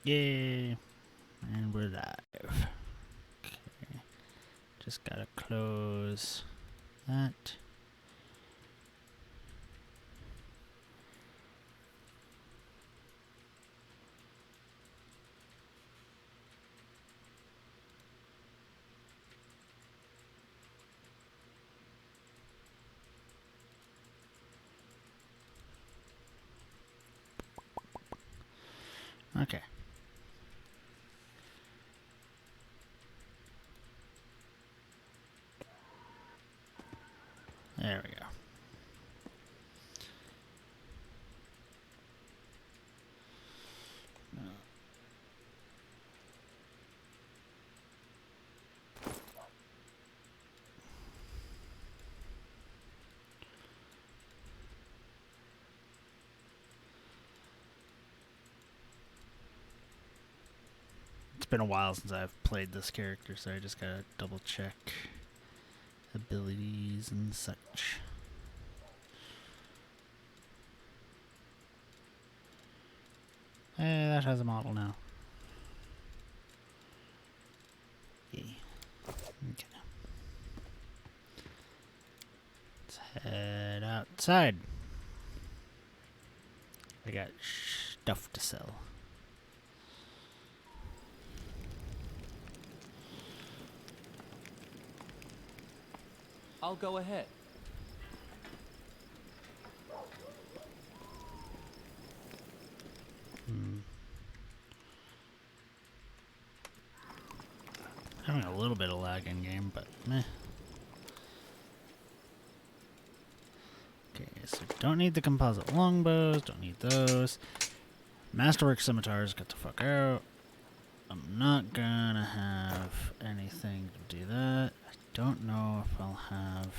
Yay! And we're live. Okay. Just gotta close that. Okay. There we go. It's been a while since I've played this character, so I just gotta double check abilities and such. Hey, that has a model now. Yay. Okay. Let's head outside. I got stuff to sell. I'll go ahead. Having a little bit of lag in game, but meh. Okay, so don't need the composite longbows, don't need those. Masterwork scimitars, get the fuck out. I'm not gonna have anything to do that. I don't know if I'll have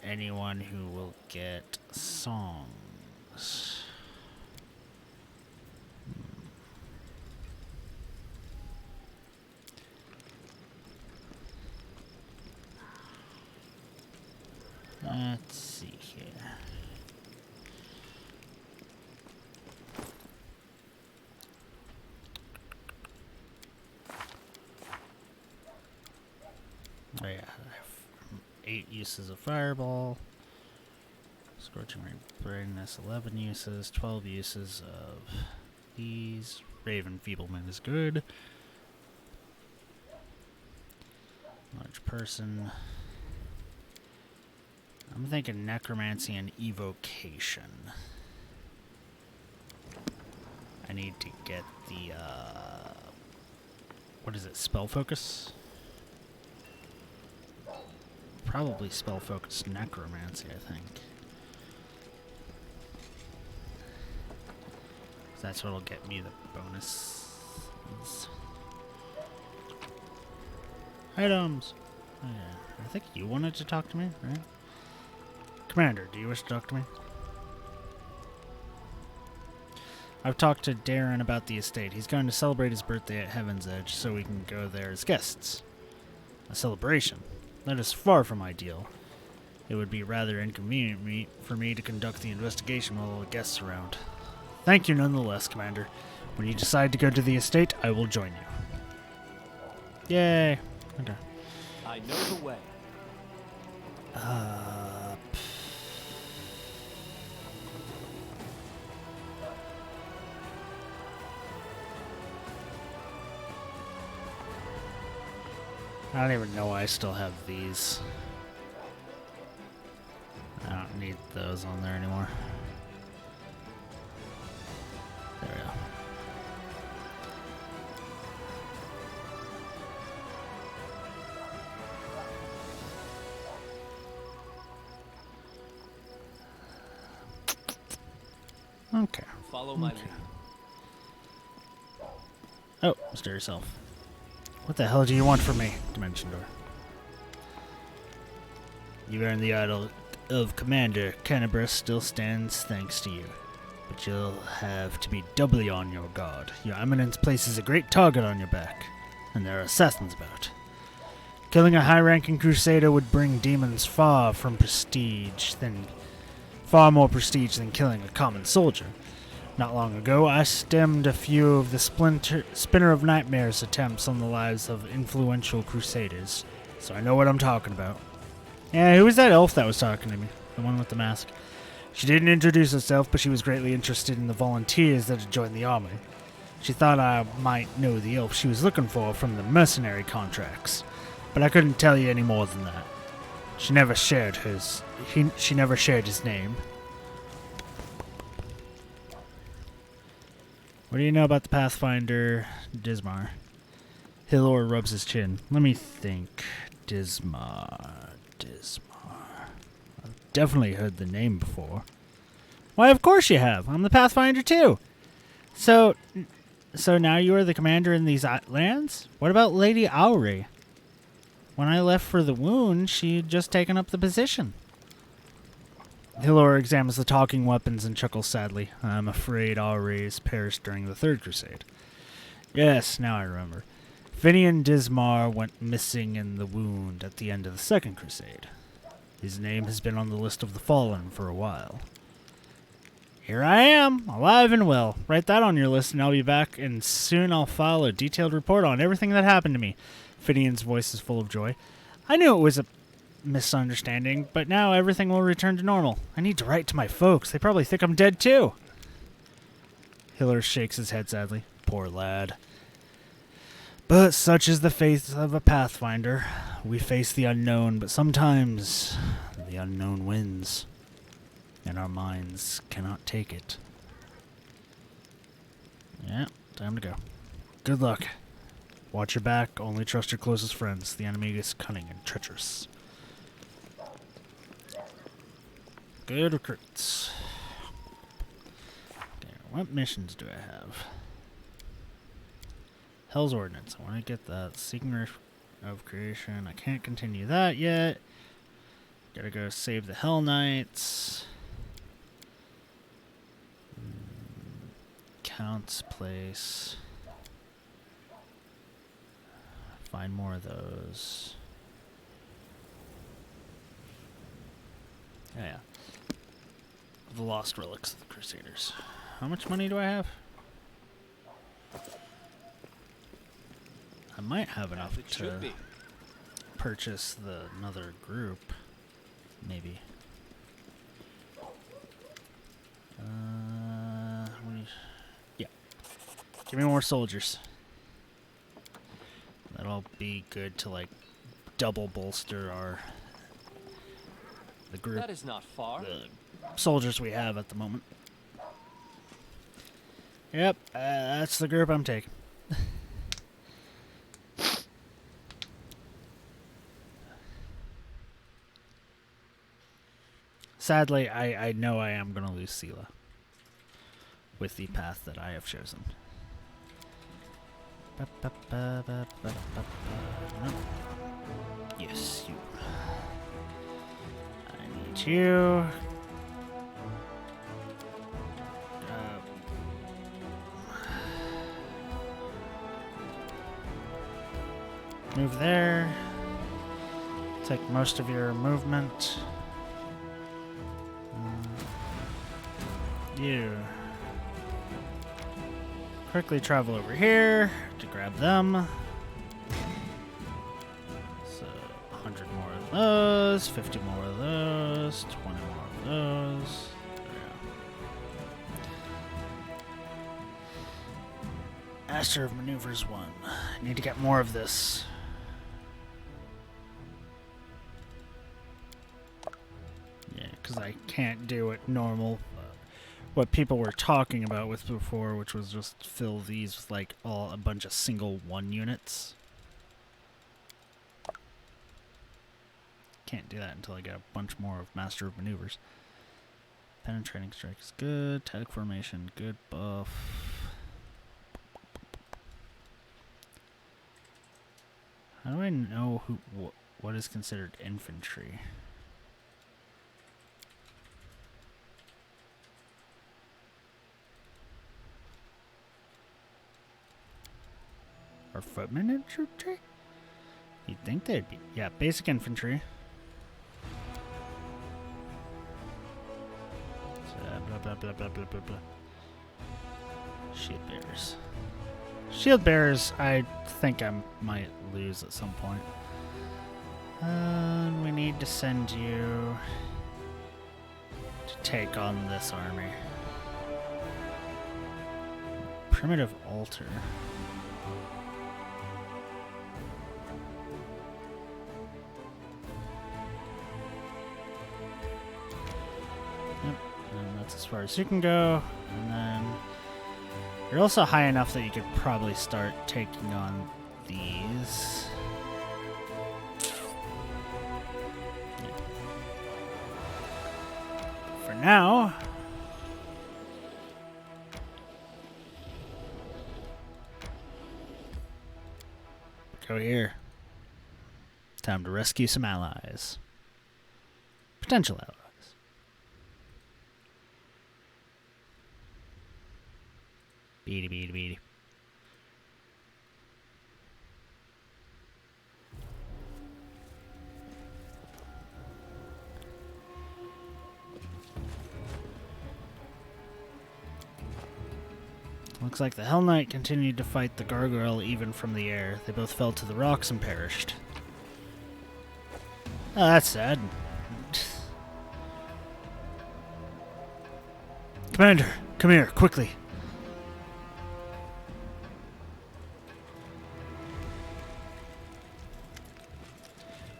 anyone who will get songs. Let's see here. Oh yeah, I have 8 uses of Fireball. Scorching Ray Brightness, 11 uses, 12 uses of these. Raven Feeblement is good. Large Person. I'm thinking Necromancy and Evocation. I need to get the, what is it, Spell Focus? Probably Spell Focus Necromancy, I think. That's what'll get me the bonus. Items! Oh, yeah. I think you wanted to talk to me, right? Commander, do you wish to talk to me? I've talked to Darren about the estate. He's going to celebrate his birthday at Heaven's Edge so we can go there as guests. A celebration. That is far from ideal. It would be rather inconvenient for me to conduct the investigation while all the guests are around. Thank you nonetheless, Commander. When you decide to go to the estate, I will join you. Yay. Okay. I know the way. I don't even know why I still have these. I don't need those on there anymore. There we go. Okay. Follow my lead. Oh, stir yourself. What the hell do you want from me, Dimension Door? You earned the idol of Commander. Canberra still stands thanks to you. But you'll have to be doubly on your guard. Your Eminence places a great target on your back, and there are assassins about. Killing a high-ranking crusader would bring demons far more prestige than killing a common soldier. Not long ago, I stemmed a few of the Spinner of Nightmares attempts on the lives of influential crusaders, so I know what I'm talking about. Yeah, who was that elf that was talking to me? The one with the mask. She didn't introduce herself, but she was greatly interested in the volunteers that had joined the army. She thought I might know the elf she was looking for from the mercenary contracts, but I couldn't tell you any more than that. She never shared she never shared his name. What do you know about the Pathfinder Dismar? Hilor rubs his chin. Let me think. Dismar. I've definitely heard the name before. Why, of course you have. I'm the Pathfinder too. So now you are the commander in these lands? What about Lady Auri? When I left for the wound, she'd just taken up the position. Hilor examines the talking weapons and chuckles sadly. I'm afraid Auri's perished during the Third Crusade. Yes, now I remember. Finian Dismar went missing in the wound at the end of the Second Crusade. His name has been on the list of the fallen for a while. Here I am, alive and well. Write that on your list and I'll be back, and soon I'll file a detailed report on everything that happened to me. Finian's voice is full of joy. I knew it was a misunderstanding, but now everything will return to normal. I need to write to my folks. They probably think I'm dead too. Hilor shakes his head sadly. Poor lad. But such is the fate of a Pathfinder. We face the unknown, but sometimes the unknown wins, and our minds cannot take it. Yeah, time to go. Good luck. Watch your back. Only trust your closest friends. The enemy is cunning and treacherous. Good recruits. Okay, what missions do I have? Hell's Ordinance. I want to get that. Seeking of Creation. I can't continue that yet. Gotta go save the Hell Knights. Count's Place. Find more of those. Oh, yeah. The Lost Relics of the Crusaders. How much money do I have? I might have enough to purchase another group. Maybe. Yeah. Give me more soldiers. That'll be good to, like, double bolster the group. That is not far. The soldiers we have at the moment. Yep, that's the group I'm taking. Sadly, I know I am going to lose Sela with the path that I have chosen. No. Yes, you. I need you. Move there. Take most of your movement. You quickly travel over here to grab them. So 100 more of those, 50 more of those, 20 more of those. There we go. Master of Maneuvers 1. I need to get more of this. Yeah, because I can't do it normal. What people were talking about with before, which was just fill these with like a bunch of single 1 units. Can't do that until I get a bunch more of Master of Maneuvers. Penetrating Strike is good. Tag Formation, good buff. How do I know what is considered infantry? Or footman infantry? You'd think they'd be. Yeah, basic infantry. So, blah, blah, blah, blah, blah, blah, blah. Shield bearers. Shield bearers, I think I might lose at some point. We need to send you to take on this army. Primitive altar. Yep, and that's as far as you can go. And then you're also high enough that you could probably start taking on these. Yeah. For now, go here. Time to rescue some allies. Potential allies. Beady, beady, beady. Looks like the Hell Knight continued to fight the gargoyle even from the air. They both fell to the rocks and perished. Oh, that's sad. Commander, come here, quickly.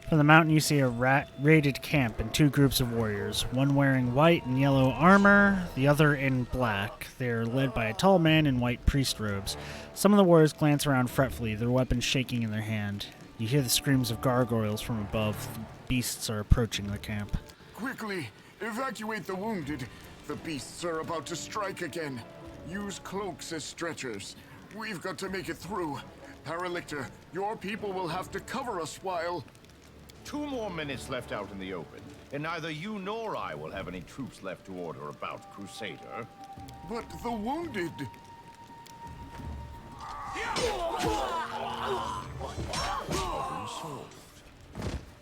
From the mountain, you see a raided camp and two groups of warriors, one wearing white and yellow armor, the other in black. They are led by a tall man in white priest robes. Some of the warriors glance around fretfully, their weapons shaking in their hand. You hear the screams of gargoyles from above. The beasts are approaching the camp. Quickly, evacuate the wounded. The beasts are about to strike again. Use cloaks as stretchers. We've got to make it through. Paralictor, your people will have to cover us while... 2 more minutes left out in the open, and neither you nor I will have any troops left to order about, Crusader. But the wounded...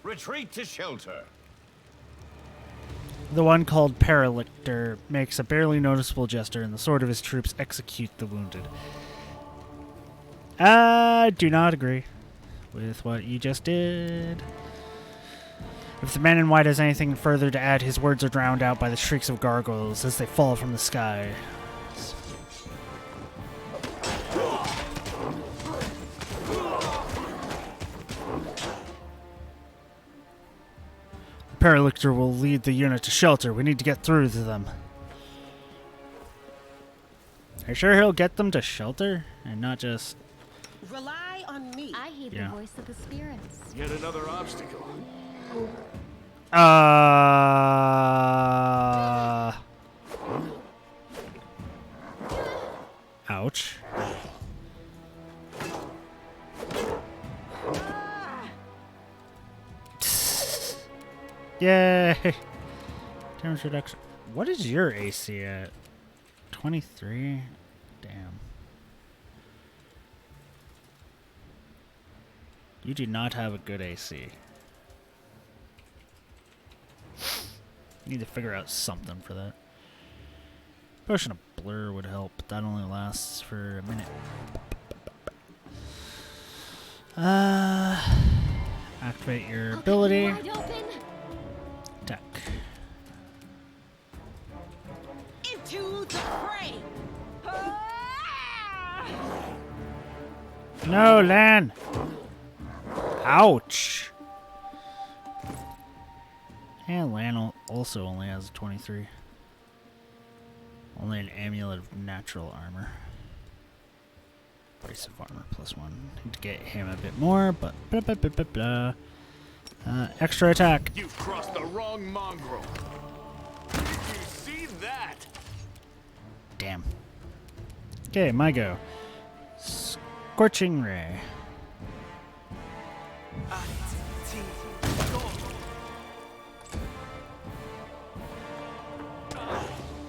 Retreat to shelter. The one called Paralictor makes a barely noticeable gesture, and the sword of his troops execute the wounded. I do not agree with what you just did. If the man in white has anything further to add, his words are drowned out by the shrieks of gargoyles as they fall from the sky. The Paralictor will lead the unit to shelter. We need to get through to them. Are you sure he'll get them to shelter? And not just... Rely on me. I hear Yeah. the voice of the spirits. Yet another obstacle. Ouch. Yay! Damage reduction. What is your AC at? 23? Damn. You do not have a good AC. Need to figure out something for that. Potion of Blur would help, but that only lasts for a minute. Activate your ability. Wide open. Attack. Into the fray. No, Lan! Ouch! And Lan also only has a 23. Only an amulet of natural armor. Brace of armor +1. Need to get him a bit more, but blah, blah, blah, blah, blah. Extra attack. You've crossed the wrong mongrel. Did you see that? Damn. Okay, my go. Scorching Ray.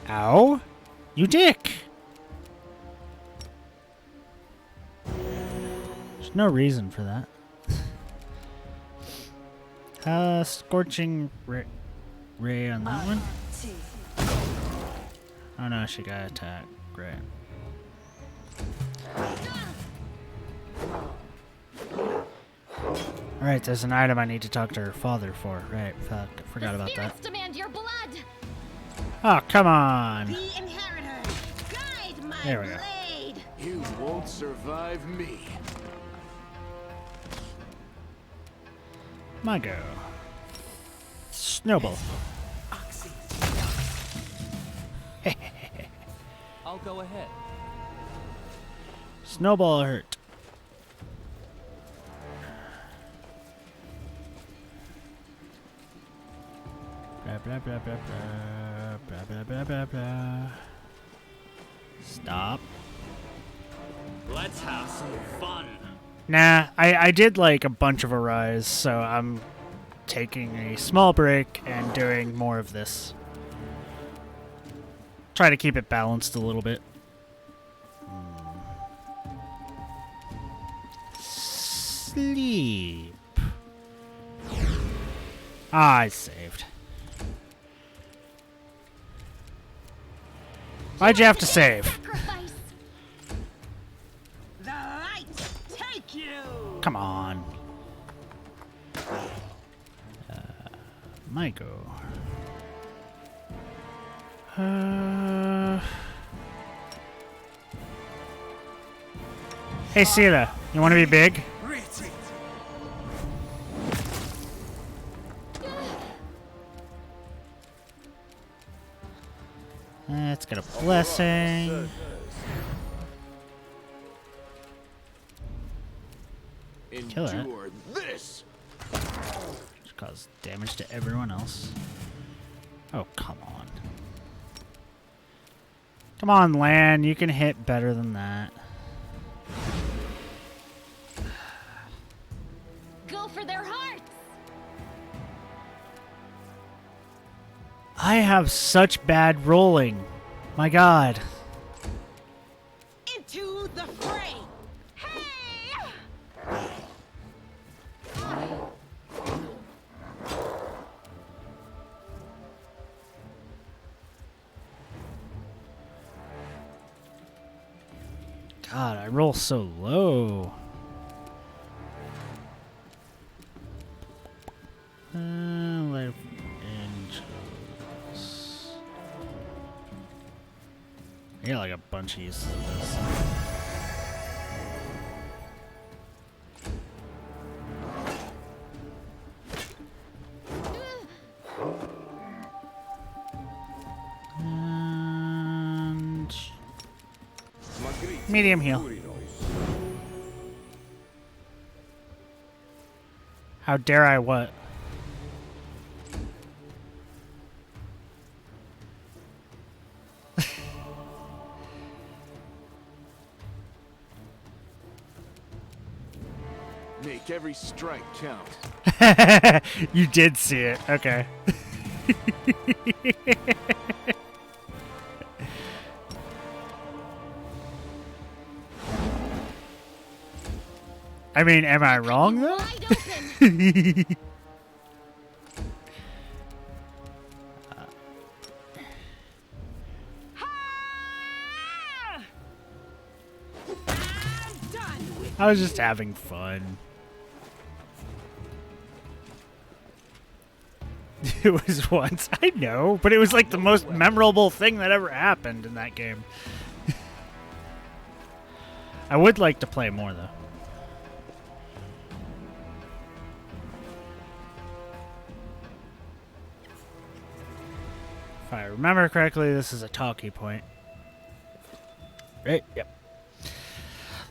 Ow! You dick! There's no reason for that. Scorching Ray on that one. Oh no, she got attacked. Great. Alright, there's an item I need to talk to her father for. Right, fuck, forgot about that. Spirits demand your blood. Oh, come on! The inheritor, guide my There we go. blade. You won't survive me. My go. Snowball. I'll go ahead. Snowball hurt. Blah, blah, blah, blah, blah, blah, blah, blah, blah. Stop. Let's have some fun. Nah, I did like a bunch of Arise, so I'm taking a small break and doing more of this. Try to keep it balanced a little bit. Sleep. Ah, I saved. Why'd you have to save? Sacrifice. The light, take you. Come on. My go. Hey, Sela, you want to be big? Let's get a blessing. Kill that. Endure this. Just cause damage to everyone else. Oh, come on. Come on, Lan. You can hit better than that. Go for their hearts. I have such bad rolling. My god. Into the fray. Hey! God, I roll so low. Life angels. I got like a bunch of uses of this. And medium heal. How dare I what? Make every strike count. You did see it. Okay. I mean, am I wrong though? Wide open. I'm done with I was just having fun. It was once, I know, but it was like the most memorable thing that ever happened in that game. I would like to play more though. If I remember correctly, this is a talkie point. Right? Yep.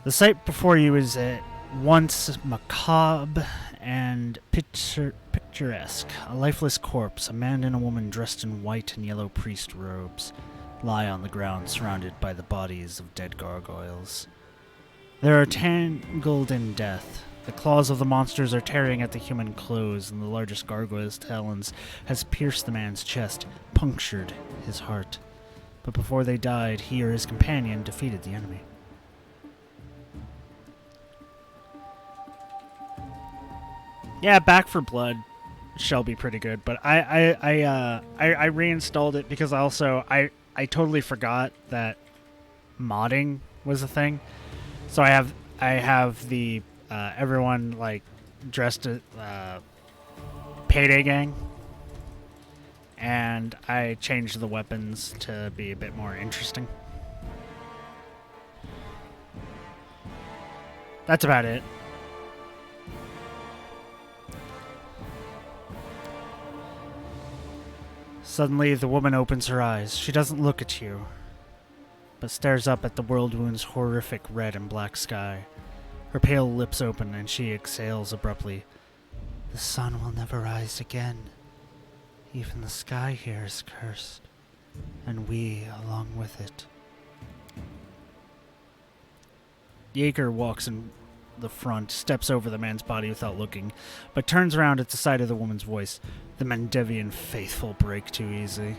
The sight before you is at once macabre and picturesque. A lifeless corpse, a man and a woman dressed in white and yellow priest robes, lie on the ground surrounded by the bodies of dead gargoyles. They are tangled in death. The claws of the monsters are tearing at the human clothes, and the largest gargoyle's talons has pierced the man's chest, punctured his heart. But before they died, he or his companion defeated the enemy. Yeah, Back for Blood shall be pretty good, but I reinstalled it because I totally forgot that modding was a thing. So I have the everyone like dressed as Payday Gang, and I changed the weapons to be a bit more interesting. That's about it. Suddenly, the woman opens her eyes. She doesn't look at you, but stares up at the world wound's horrific red and black sky. Her pale lips open, and she exhales abruptly. The sun will never rise again. Even the sky here is cursed, and we along with it. Jaeger walks in the front, steps over the man's body without looking, but turns around at the sight of the woman's voice. The Mendevian faithful break too easy.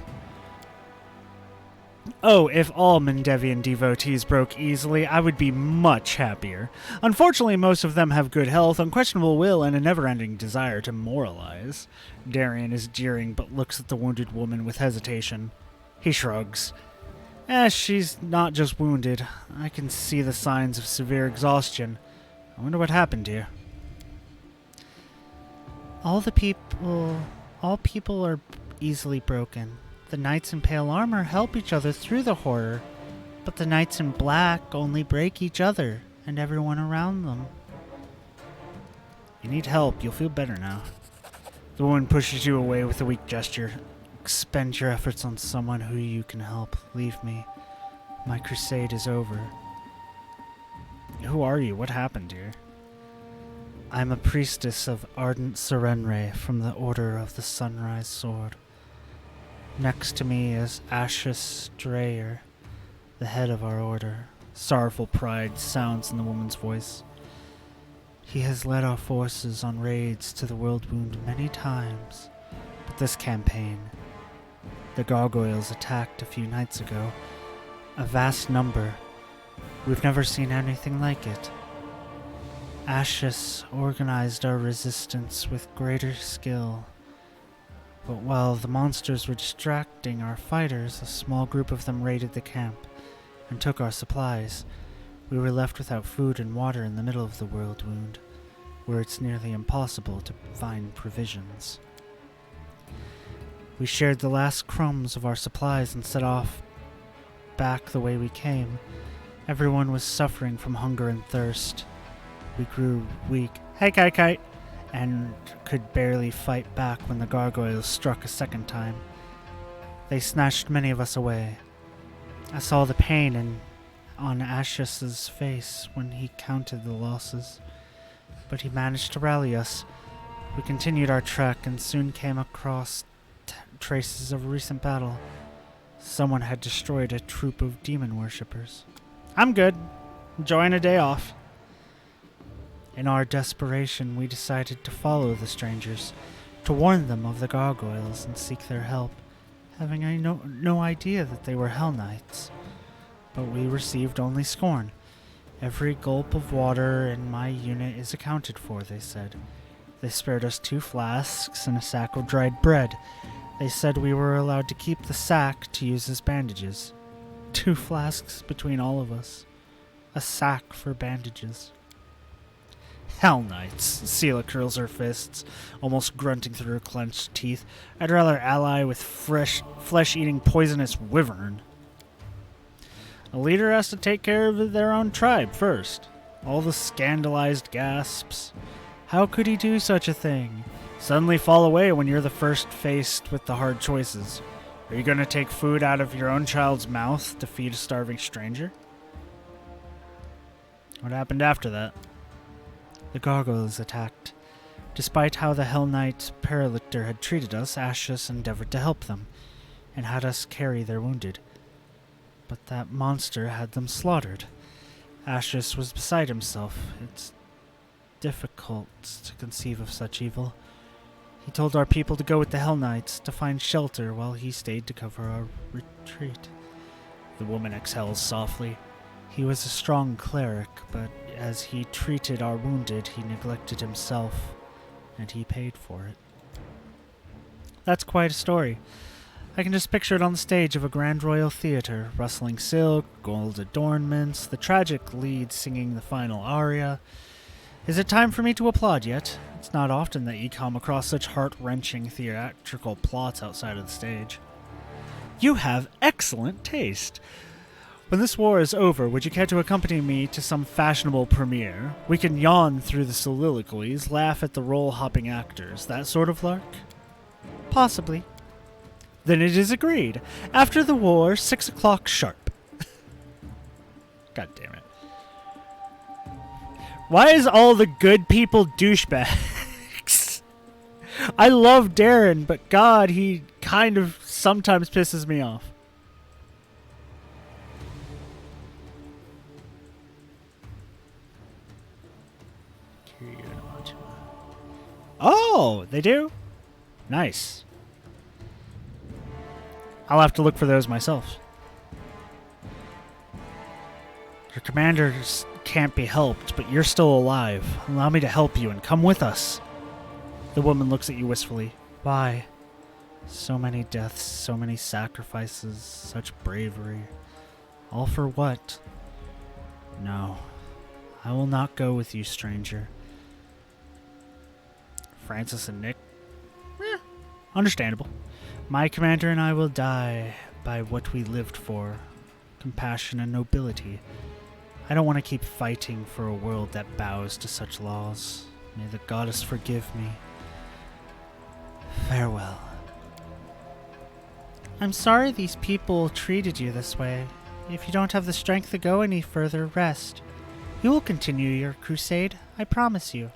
Oh, if all Mendevian devotees broke easily, I would be much happier. Unfortunately, most of them have good health, unquestionable will, and a never-ending desire to moralize. Darian is jeering, but looks at the wounded woman with hesitation. He shrugs. She's not just wounded. I can see the signs of severe exhaustion. I wonder what happened to you. All people are easily broken. The knights in pale armor help each other through the horror, but the knights in black only break each other and everyone around them. You need help. You'll feel better now. The woman pushes you away with a weak gesture. Expend your efforts on someone who you can help. Leave me. My crusade is over. Who are you? What happened here? I'm a priestess of Ardent Serenre from the Order of the Sunrise Sword. Next to me is Ashes Dreyer, the head of our order. Sorrowful pride sounds in the woman's voice. He has led our forces on raids to the World Wound many times, but this campaign, the gargoyles attacked a few nights ago. A vast number. We've never seen anything like it. Ashes organized our resistance with greater skill. But while the monsters were distracting our fighters, a small group of them raided the camp and took our supplies. We were left without food and water in the middle of the World Wound, where it's nearly impossible to find provisions. We shared the last crumbs of our supplies and set off back the way we came. Everyone was suffering from hunger and thirst. We grew weak. Hey, Kite! And could barely fight back when the gargoyles struck a second time. They snatched many of us away. I saw the pain on Ashes's face when he counted the losses, but he managed to rally us. We continued our trek and soon came across traces of a recent battle. Someone had destroyed a troop of demon worshippers. I'm good. Enjoying a day off. In our desperation, we decided to follow the strangers, to warn them of the gargoyles and seek their help, having no idea that they were Hell Knights. But we received only scorn. Every gulp of water in my unit is accounted for, they said. They spared us 2 flasks and a sack of dried bread. They said we were allowed to keep the sack to use as bandages. 2 flasks between all of us. A sack for bandages. Hell Knights. Sela curls her fists, almost grunting through her clenched teeth. I'd rather ally with flesh-eating poisonous wyvern. A leader has to take care of their own tribe first. All the scandalized gasps. How could he do such a thing? Suddenly fall away when you're the first faced with the hard choices. Are you going to take food out of your own child's mouth to feed a starving stranger? What happened after that? The gargoyles attacked. Despite how the Hell Knight Paralictor had treated us, Ashes endeavored to help them, and had us carry their wounded. But that monster had them slaughtered. Ashes was beside himself. It's difficult to conceive of such evil. He told our people to go with the Hell Knights to find shelter while he stayed to cover our retreat. The woman exhales softly. He was a strong cleric, but as he treated our wounded, he neglected himself, and he paid for it. That's quite a story. I can just picture it on the stage of a grand royal theater, rustling silk, gold adornments, the tragic lead singing the final aria. Is it time for me to applaud yet? It's not often that you come across such heart-wrenching theatrical plots outside of the stage. You have excellent taste. When this war is over, would you care to accompany me to some fashionable premiere? We can yawn through the soliloquies, laugh at the role-hopping actors, that sort of lark? Possibly. Then it is agreed. After the war, 6 o'clock sharp. God damn it. Why is all the good people douchebags? I love Darren, but God, he kind of sometimes pisses me off. Oh, they do? Nice. I'll have to look for those myself. Your commanders can't be helped, but you're still alive. Allow me to help you and come with us. The woman looks at you wistfully. Why? So many deaths, so many sacrifices, such bravery. All for what? No. I will not go with you, stranger. Francis and Nick? Understandable. My commander and I will die by what we lived for. Compassion and nobility. I don't want to keep fighting for a world that bows to such laws. May the goddess forgive me. Farewell. I'm sorry these people treated you this way. If you don't have the strength to go any further, rest. You will continue your crusade, I promise you.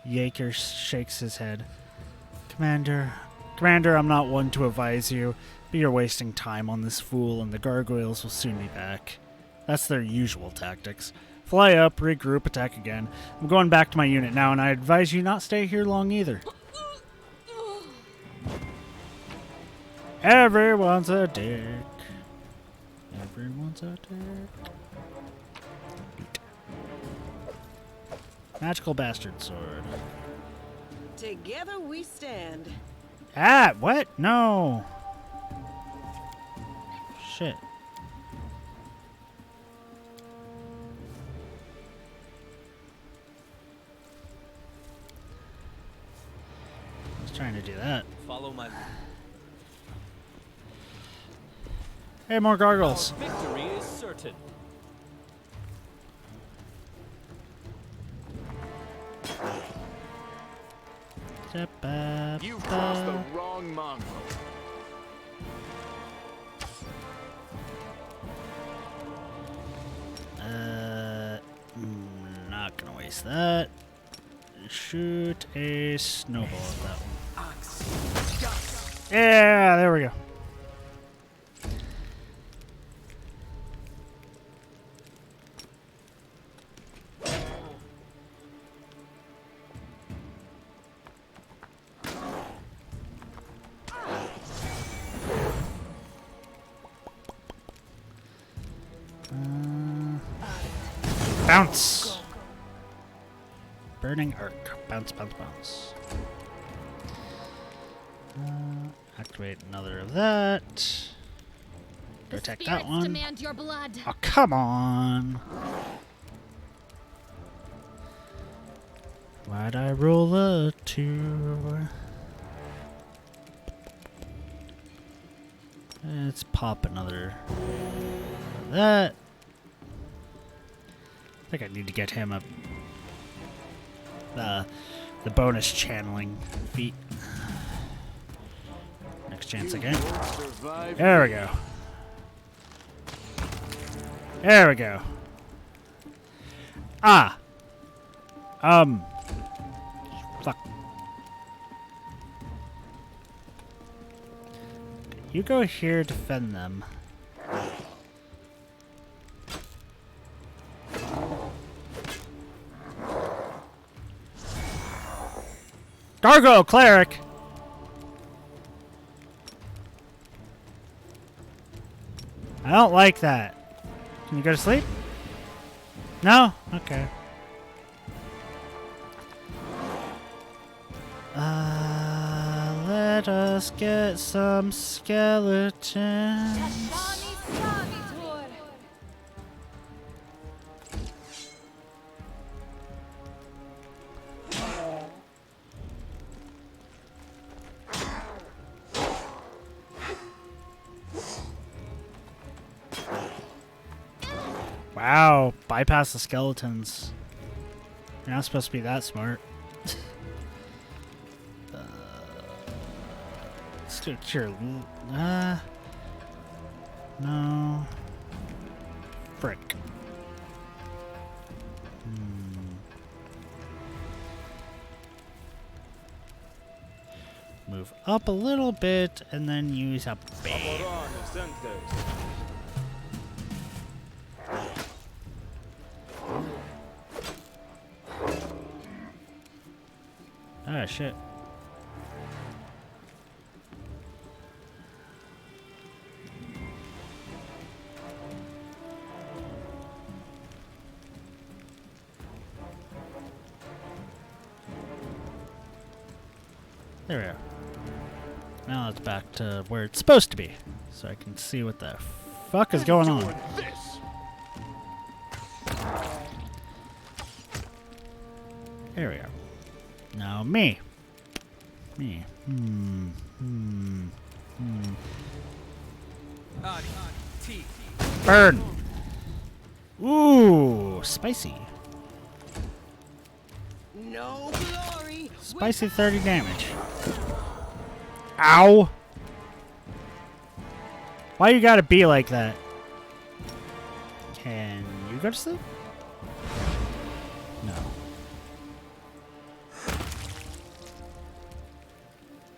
Yaker shakes his head. Commander, I'm not one to advise you, but you're wasting time on this fool and the gargoyles will soon be back. That's their usual tactics. Fly up, regroup, attack again. I'm going back to my unit now, and I advise you not stay here long either. Everyone's a dick. Everyone's a dick. Magical bastard sword. Together we stand. Ah, what? No. Shit. I was trying to do that. Follow my Hey, more gargoyles. victory is certain. You've crossed the wrong mongrel. Not gonna waste that. Shoot a snowball at that one. Yeah, there we go. Bounce! Burning Arc. Bounce, bounce, bounce. Activate another of that. Go attack that one. Demand your blood. Oh, come on! Why'd I roll a 2? Let's pop another. That. I think I need to get him the bonus channeling feat. Next chance again. There we go. There we go. Ah. Fuck. You go here, defend them. Gargoyle Cleric! I don't like that. Can you go to sleep? No? Okay. Let us get some skeletons. Wow, bypass the skeletons. You're not supposed to be that smart. Let's do a cure. No. Frick. Move up a little bit and then use a bang. Ah, shit. There we go. Now it's back to where it's supposed to be, so I can see what the fuck is going on. There we go. Now me. Burn! Ooh, spicy. No glory. Spicy 30 damage. Ow! Why you gotta be like that? Can you go to sleep? No.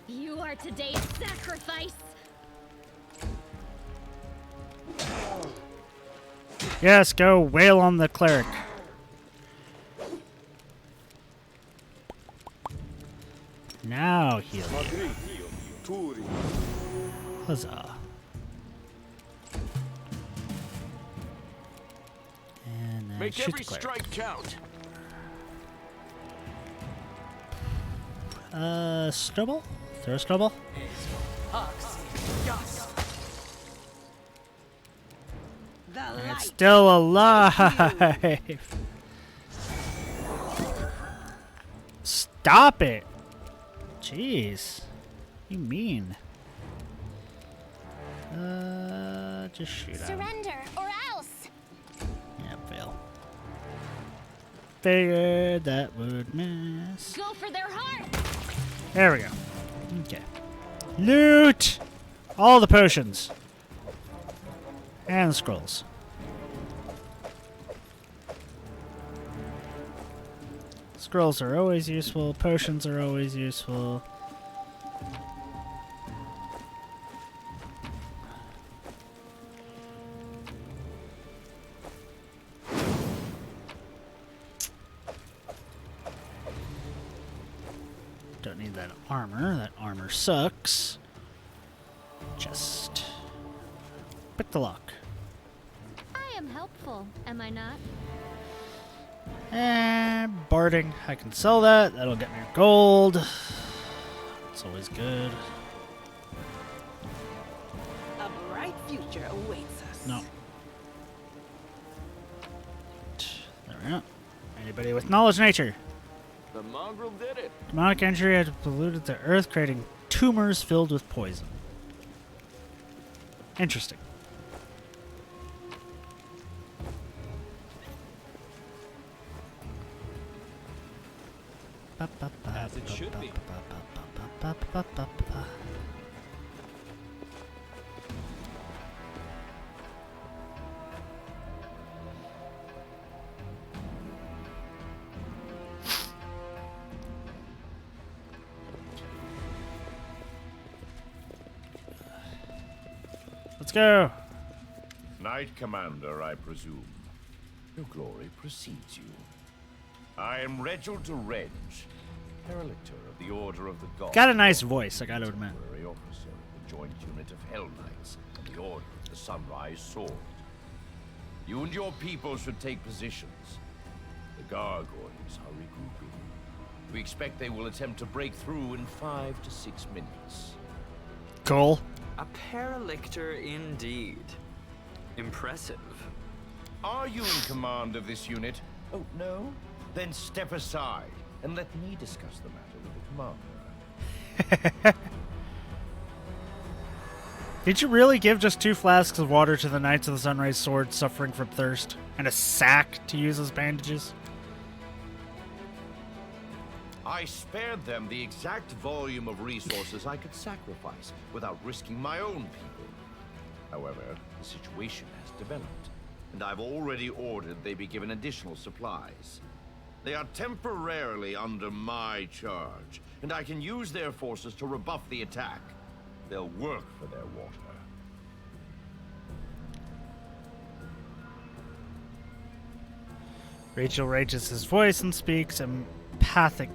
You are today's sacrifice. Yes, go wail on the cleric. Now heal. Huzzah. And then Make shoot every the cleric. strike count. Stubble? Throw a stubble? The It's light. still alive! Stop it! Jeez. You mean? Just shoot at him. Surrender or else. Yeah, fail. Figured that would miss. Go for their heart. There we go. Okay. Loot! All the potions. And the scrolls. Scrolls are always useful. Potions are always useful. Don't need that armor. That armor sucks. Just pick the lock. I am helpful, am I not? And barding. I can sell that. That'll get me gold. It's always good. A bright future awaits us. No. There we go. Anybody with knowledge nature? The mongrel did it. Demonic entry had polluted the earth, creating tumors filled with poison. Interesting. As it should be. Let's go. Knight Commander, I presume. Your glory precedes you. I am Reginald de Renge, Paralictor of the Order of the Gods. Got a nice voice, I gotta admit. Honorary officer of the joint unit of Hell Knights and the Order of the Sunrise Sword. You and your people should take positions. The gargoyles are regrouping. We expect they will attempt to break through in 5 to 6 minutes. Cool. A Paralictor indeed. Impressive. Are you in command of this unit? Oh, no? Then step aside and let me discuss the matter with the commander. Did you really give just 2 flasks of water to the Knights of the Sunrise Sword suffering from thirst? And a sack to use as bandages? I spared them the exact volume of resources I could sacrifice without risking my own people. However, the situation has developed, and I've already ordered they be given additional supplies. They are temporarily under my charge, and I can use their forces to rebuff the attack. They'll work for their water. Rachel raises his voice and speaks emphatically,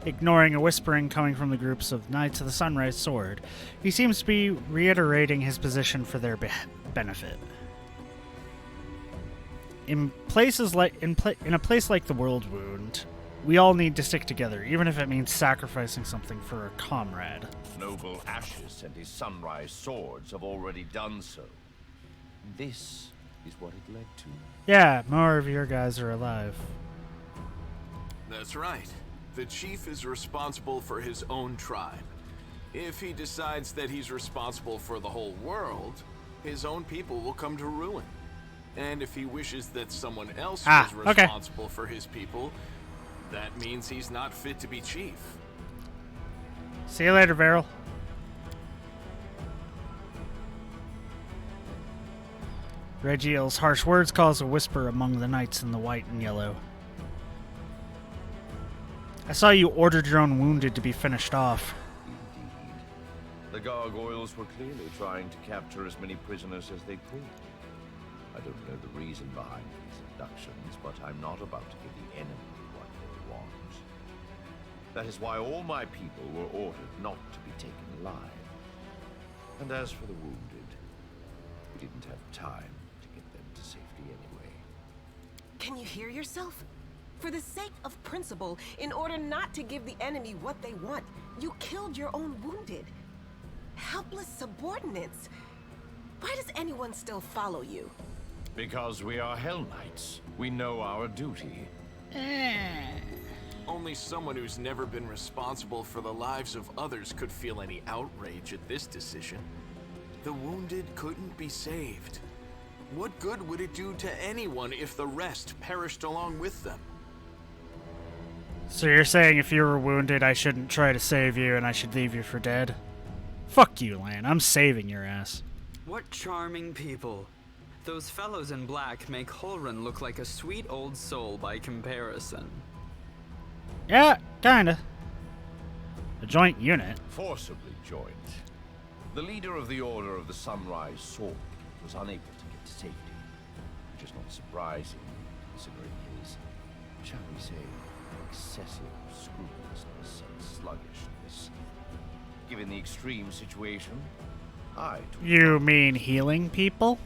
ignoring a whispering coming from the groups of Knights of the Sunrise Sword. He seems to be reiterating his position for their benefit. In a place like the World Wound, we all need to stick together, even if it means sacrificing something for a comrade. Noble Ashes and his Sunrise Swords have already done so. This is what it led to. Yeah, more of your guys are alive. That's right. The chief is responsible for his own tribe. If he decides that he's responsible for the whole world, his own people will come to ruin. And if he wishes that someone else was responsible for his people, that means he's not fit to be chief. See you later, Varel. Regiel's harsh words cause a whisper among the knights in the white and yellow. I saw you ordered your own wounded to be finished off. Indeed. The gargoyles were clearly trying to capture as many prisoners as they could. I don't know the reason behind these abductions, but I'm not about to give the enemy what they want. That is why all my people were ordered not to be taken alive. And as for the wounded, we didn't have time to get them to safety anyway. Can you hear yourself? For the sake of principle, in order not to give the enemy what they want, you killed your own wounded. Helpless subordinates. Why does anyone still follow you? Because we are Hell Knights. We know our duty. Only someone who's never been responsible for the lives of others could feel any outrage at this decision. The wounded couldn't be saved. What good would it do to anyone if the rest perished along with them? So you're saying if you were wounded, I shouldn't try to save you and I should leave you for dead? Fuck you, Lan. I'm saving your ass. What charming people. Those fellows in black make Holren look like a sweet old soul by comparison. Yeah, kinda. A joint unit. Forcibly joined. The leader of the Order of the Sunrise Sword was unable to get to safety, which is not surprising, considering his, shall we say, excessive scrupulousness and sluggishness. Given the extreme situation, I took... You mean healing people?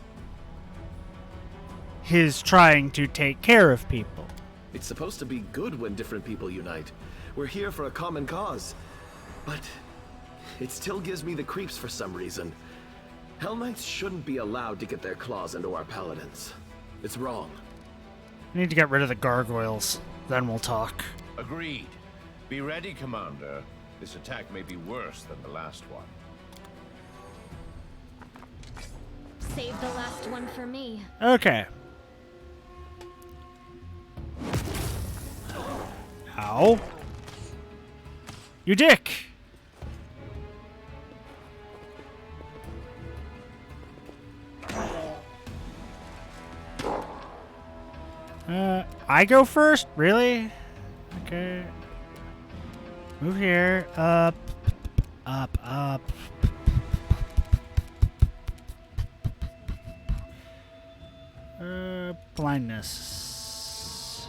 His trying to take care of people. It's supposed to be good when different people unite. We're here for a common cause. But it still gives me the creeps for some reason. Hell Knights shouldn't be allowed to get their claws into our paladins. It's wrong. We need to get rid of the gargoyles. Then we'll talk. Agreed. Be ready, Commander. This attack may be worse than the last one. Save the last one for me. Okay. Ow. You dick! I go first? Really? Okay. Move here. Up. Up, up. Blindness.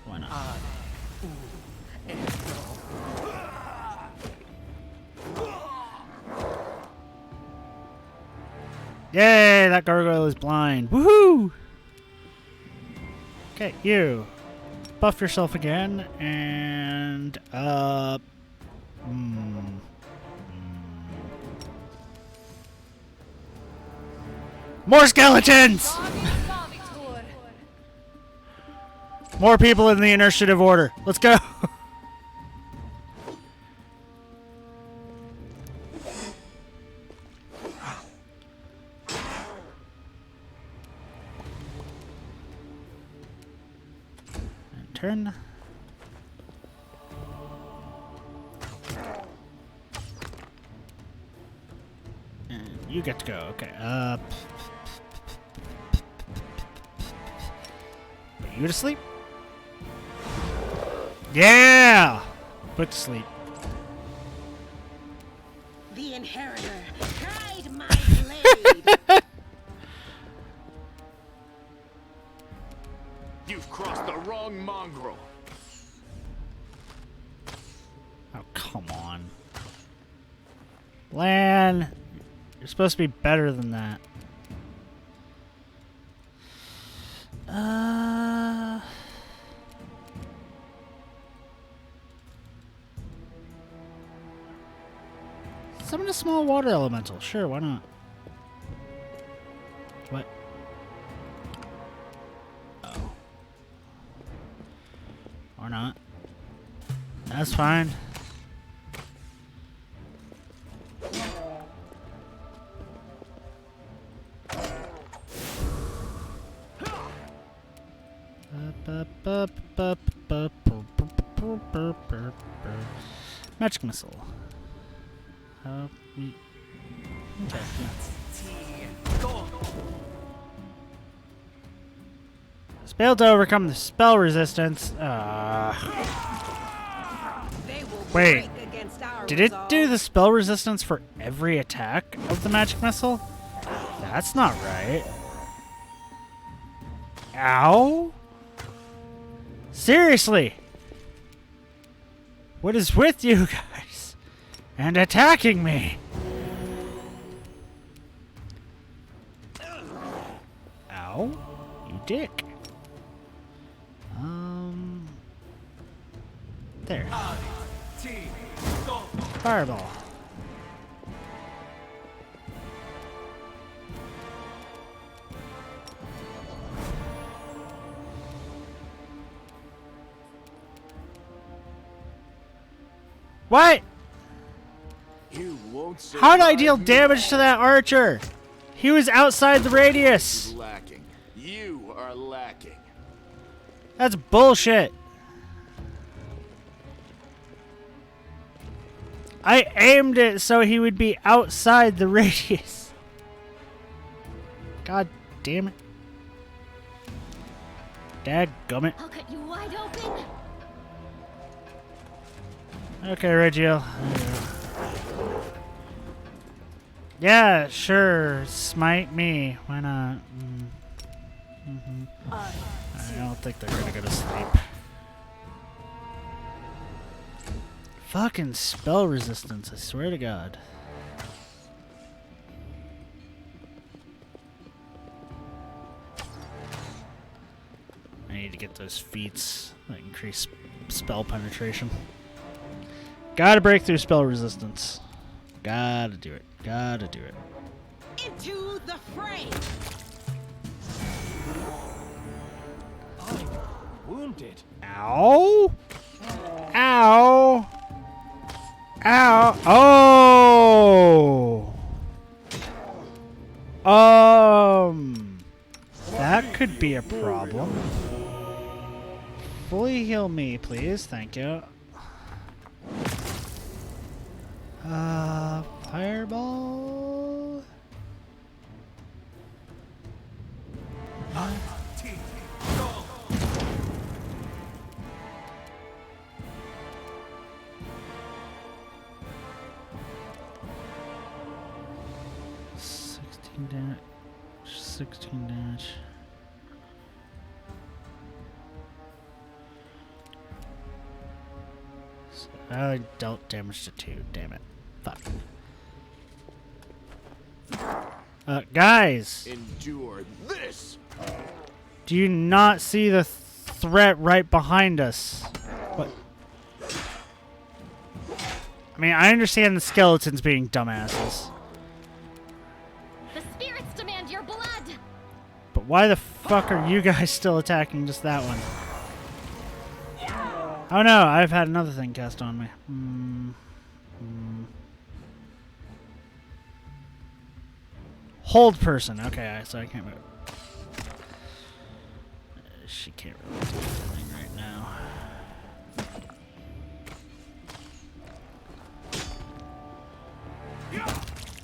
Why not? Yay, that gargoyle is blind. Woohoo! Okay, you. Buff yourself again, and, More skeletons! More people in the initiative order. Let's go! turn. And you get to go. Okay. Put you to sleep. Yeah! Put to sleep. The Inheritor, guide my blade. You've crossed the wrong mongrel. Oh, come on. Lan, you're supposed to be better than that. Summon a small water elemental. Sure, why not? What? Oh. Or not. That's fine. Magic missile. Okay. Failed to overcome the spell resistance. Wait, did it do the spell resistance for every attack of the magic missile? That's not right. Ow? Seriously? What is with you guys? And attacking me? Ow? You dick. There. Fireball. What? You won't How did I deal damage to that archer? He was outside the radius. Lacking. You are lacking. That's bullshit. I aimed it so he would be outside the radius. God damn it. Dadgummit. I'll cut you wide open. Okay, Regiel. Yeah, sure. Smite me. Why not? I don't think they're gonna go to sleep. Fucking spell resistance, I swear to God. I need to get those feats that increase spell penetration. Gotta break through spell resistance. Gotta do it. Gotta do it. Into the fray. Wounded. Ow! Ow! Ow! Oh! That could be a problem. Fully heal me, please. Thank you. Fireball? Damage. 16 damage. So I dealt damage to 2. Damn it. Fuck. Guys! Endure this! Do you not see the threat right behind us? What? I mean, I understand the skeletons being dumbasses. But why the fuck are you guys still attacking just that one? Oh no, I've had another thing cast on me. Hold person. Okay, so I can't move. She can't really do anything right now.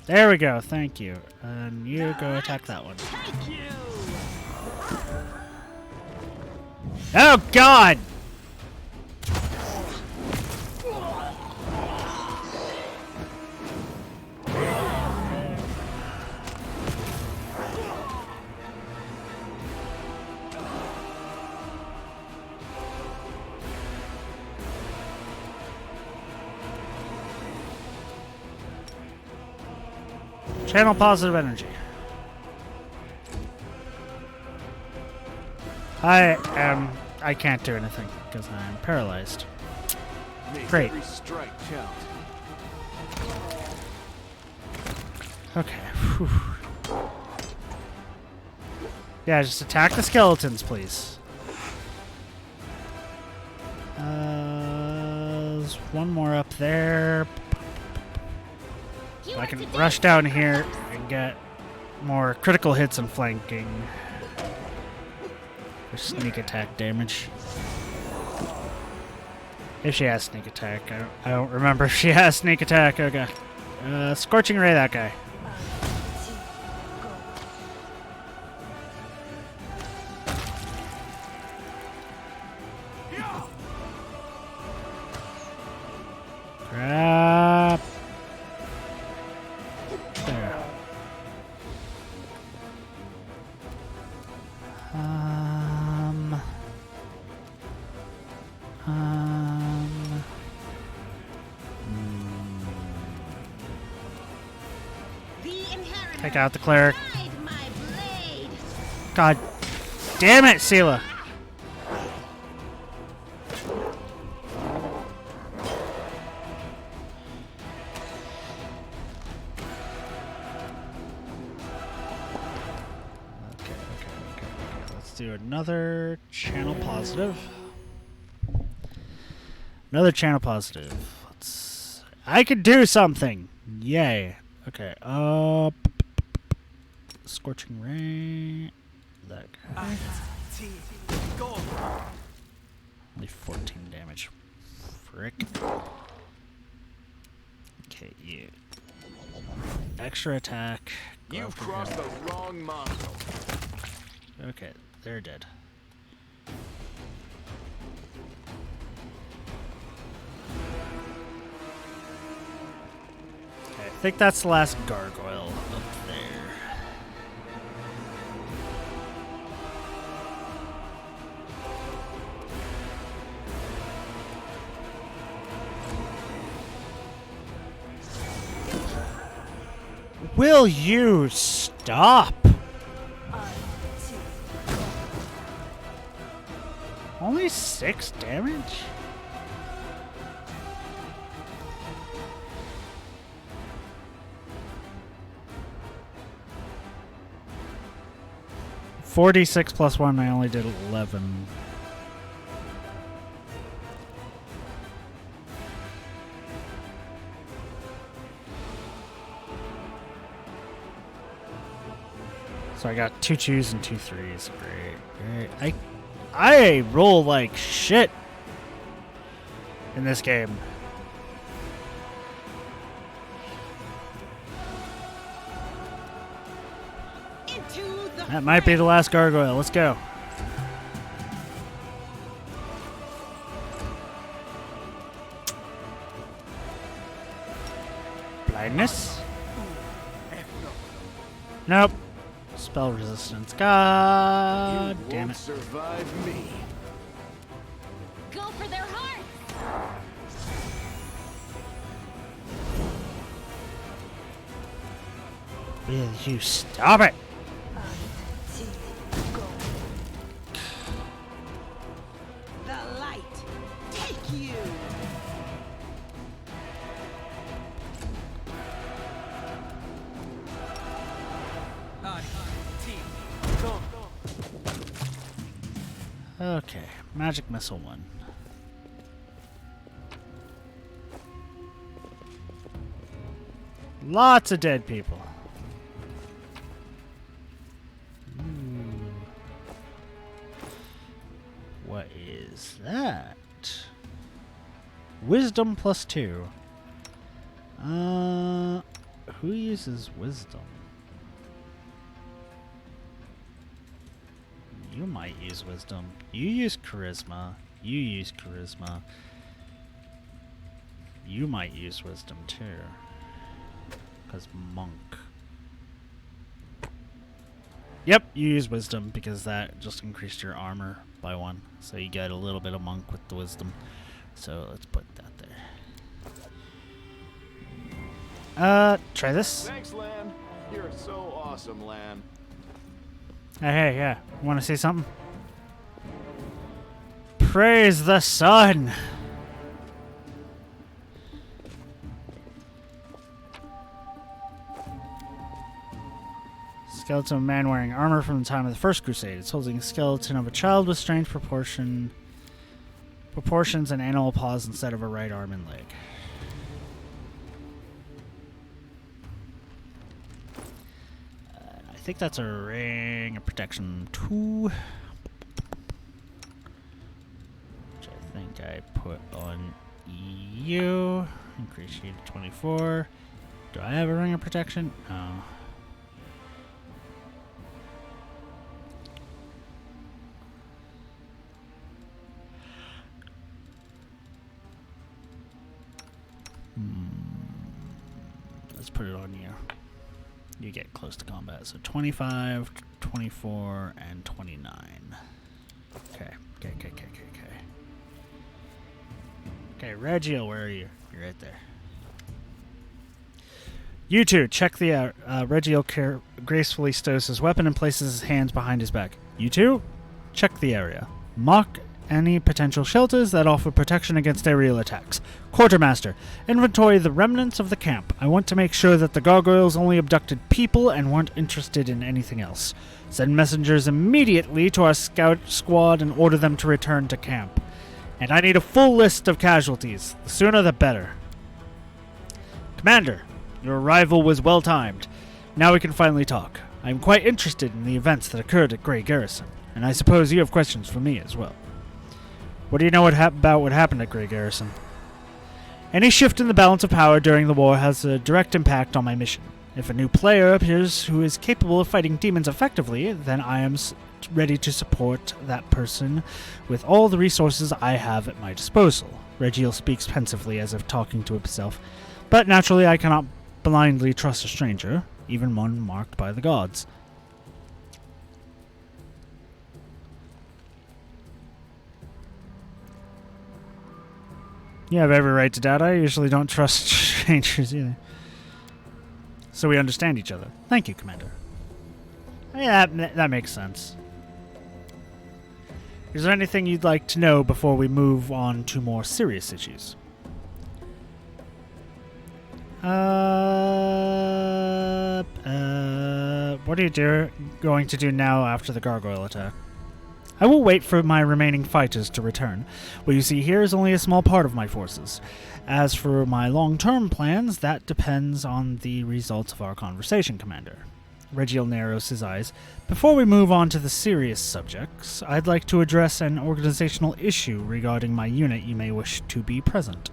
There we go. Thank you. And you go attack that one. Oh, God! Channel positive energy. I can't do anything because I'm paralyzed. Make Great. every strike count. Okay. Whew. Yeah, just attack the skeletons, please. There's one more up there. I can rush down here and get more critical hits and flanking. For sneak attack damage. If she has sneak attack. I don't remember if she has sneak attack. Okay. Scorching Ray that guy. Crap. There. Take out the cleric. God damn it, Sela. Okay. Let's do another channel positive. Another channel positive. I could do something. Yay. Okay. Scorching Ray. That guy. Only 14 damage. Frick. Okay, you. Extra attack. You've crossed the wrong module. Okay, they're dead. Okay, I think that's the last gargoyle up there. Will you stop? Only 6 damage? $46 plus 1, I only did 11. So I got 2 2s and 2 3s. Great. I roll like shit in this game. That might be the last gargoyle. Let's go. Blindness? Nope. Spell resistance. God damn it. Survive me. Go for their hearts. Will you stop it? The light. Take you. Okay, magic missile 1. Lots of dead people. Ooh. What is that? Wisdom plus 2. who uses wisdom? You might use wisdom. You use charisma. You use charisma. You might use wisdom too. Because monk. Yep, you use wisdom because that just increased your armor by 1. So you get a little bit of monk with the wisdom. So let's put that there. Try this. Thanks, Lan. You're so awesome, Lan. Hey, yeah. Want to say something? Praise the sun! Skeleton of a man wearing armor from the time of the First Crusade. It's holding a skeleton of a child with strange proportions and animal paws instead of a right arm and leg. I think that's a ring of protection 2. Which I think I put on you. Increase you to 24. Do I have a ring of protection? No. Let's put it on you. You get close to combat. So 25, 24, and 29. Okay. Okay, Regiel, where are you? You're right there. You two, check the out. Regiel gracefully stows his weapon and places his hands behind his back. You two, check the area. Mark any potential shelters that offer protection against aerial attacks. Quartermaster, inventory the remnants of the camp. I want to make sure that the gargoyles only abducted people and weren't interested in anything else. Send messengers immediately to our scout squad and order them to return to camp. And I need a full list of casualties. The sooner the better. Commander, your arrival was well timed. Now we can finally talk. I am quite interested in the events that occurred at Grey Garrison, and I suppose you have questions for me as well. What do you know about what happened at Grey Garrison? Any shift in the balance of power during the war has a direct impact on my mission. If a new player appears who is capable of fighting demons effectively, then I am ready to support that person with all the resources I have at my disposal. Regiel speaks pensively as if talking to himself, but naturally I cannot blindly trust a stranger, even one marked by the gods. You have every right to doubt. I usually don't trust strangers either. So we understand each other. Thank you, Commander. Yeah, that makes sense. Is there anything you'd like to know before we move on to more serious issues? What are you going to do now after the gargoyle attack? I will wait for my remaining fighters to return. What you see here is only a small part of my forces. As for my long-term plans, that depends on the results of our conversation, Commander. Regiel narrows his eyes. Before we move on to the serious subjects, I'd like to address an organizational issue regarding my unit you may wish to be present.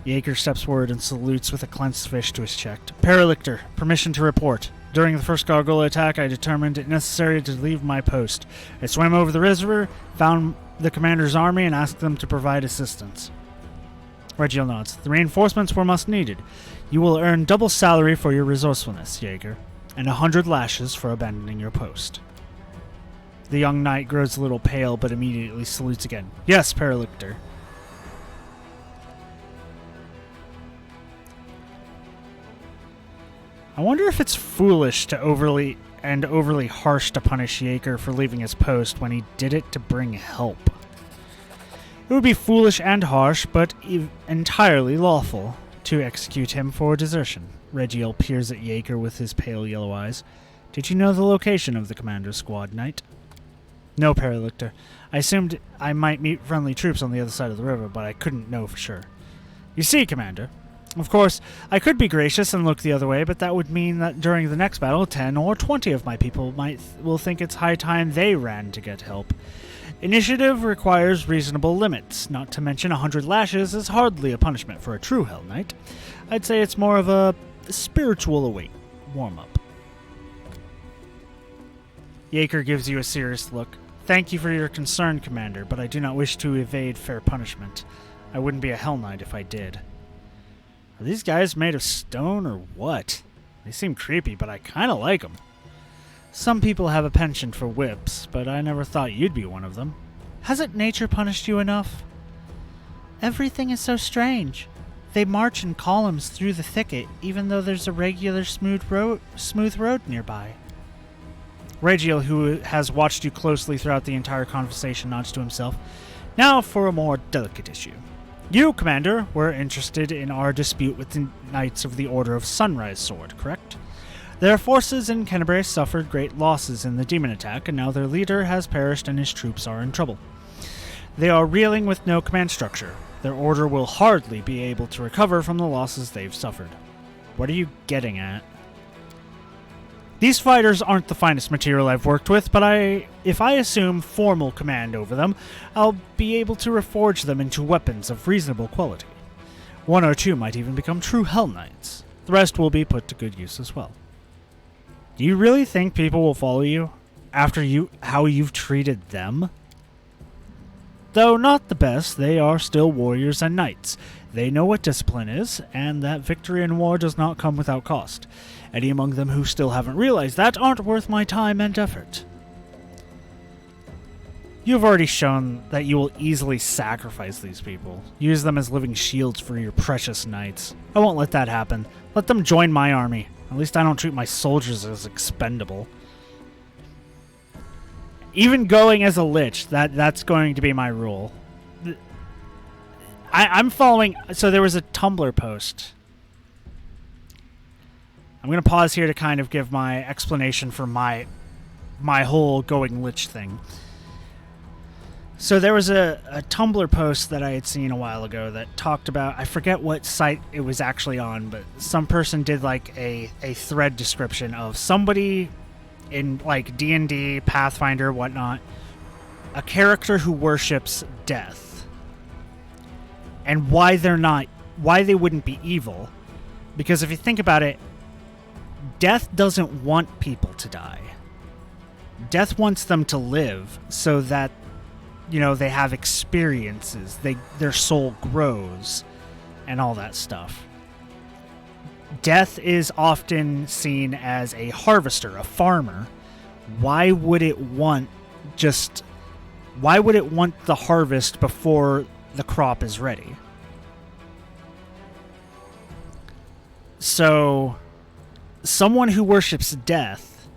Jaeger steps forward and salutes with a clenched fist to his chest. Paralictor, permission to report. During the first gargoyle attack, I determined it necessary to leave my post. I swam over the river, found the commander's army, and asked them to provide assistance. Regiel nods. The reinforcements were much needed. You will earn double salary for your resourcefulness, Jaeger, and 100 lashes for abandoning your post. The young knight grows a little pale, but immediately salutes again. Yes, Paralictor. I wonder if it's foolish to overly harsh to punish Jaeger for leaving his post when he did it to bring help. It would be foolish and harsh, but entirely lawful, to execute him for desertion. Regiel peers at Jaeger with his pale yellow eyes. Did you know the location of the commander's squad, Knight? No, Paralictor. I assumed I might meet friendly troops on the other side of the river, but I couldn't know for sure. You see, Commander, of course, I could be gracious and look the other way, but that would mean that during the next battle, 10 or 20 of my people will think it's high time they ran to get help. Initiative requires reasonable limits, not to mention 100 lashes is hardly a punishment for a true Hell Knight. I'd say it's more of a spiritual warm-up. Yeager gives you a serious look. Thank you for your concern, Commander, but I do not wish to evade fair punishment. I wouldn't be a Hell Knight if I did. Are these guys made of stone or what? They seem creepy, but I kind of like them. Some people have a penchant for whips, but I never thought you'd be one of them. Hasn't nature punished you enough? Everything is so strange. They march in columns through the thicket, even though there's a regular smooth road nearby. Regiel, who has watched you closely throughout the entire conversation, nods to himself. Now for a more delicate issue. You, Commander, were interested in our dispute with the Knights of the Order of Sunrise Sword, correct? Their forces in Canterbury suffered great losses in the demon attack, and now their leader has perished and his troops are in trouble. They are reeling with no command structure. Their order will hardly be able to recover from the losses they've suffered. What are you getting at? These fighters aren't the finest material I've worked with, but if I assume formal command over them, I'll be able to reforge them into weapons of reasonable quality. One or two might even become true Hell Knights. The rest will be put to good use as well. Do you really think people will follow you after how you've treated them? Though not the best, they are still warriors and knights. They know what discipline is, and that victory in war does not come without cost. Any among them who still haven't realized that aren't worth my time and effort. You have already shown that you will easily sacrifice these people. Use them as living shields for your precious knights. I won't let that happen. Let them join my army. At least I don't treat my soldiers as expendable. Even going as a lich, that's going to be my rule. I'm following... So there was a Tumblr post. I'm going to pause here to kind of give my explanation for my whole going lich thing. So there was a Tumblr post that I had seen a while ago that talked about... I forget what site it was actually on, but some person did like a thread description of somebody in like D&D, Pathfinder, whatnot, a character who worships death. And why they wouldn't be evil. Because if you think about it, death doesn't want people to die. Death wants them to live so that, you know, they have experiences, their soul grows, and all that stuff. Death is often seen as a harvester, a farmer. Why would it want the harvest before the crop is ready? So, someone who worships death,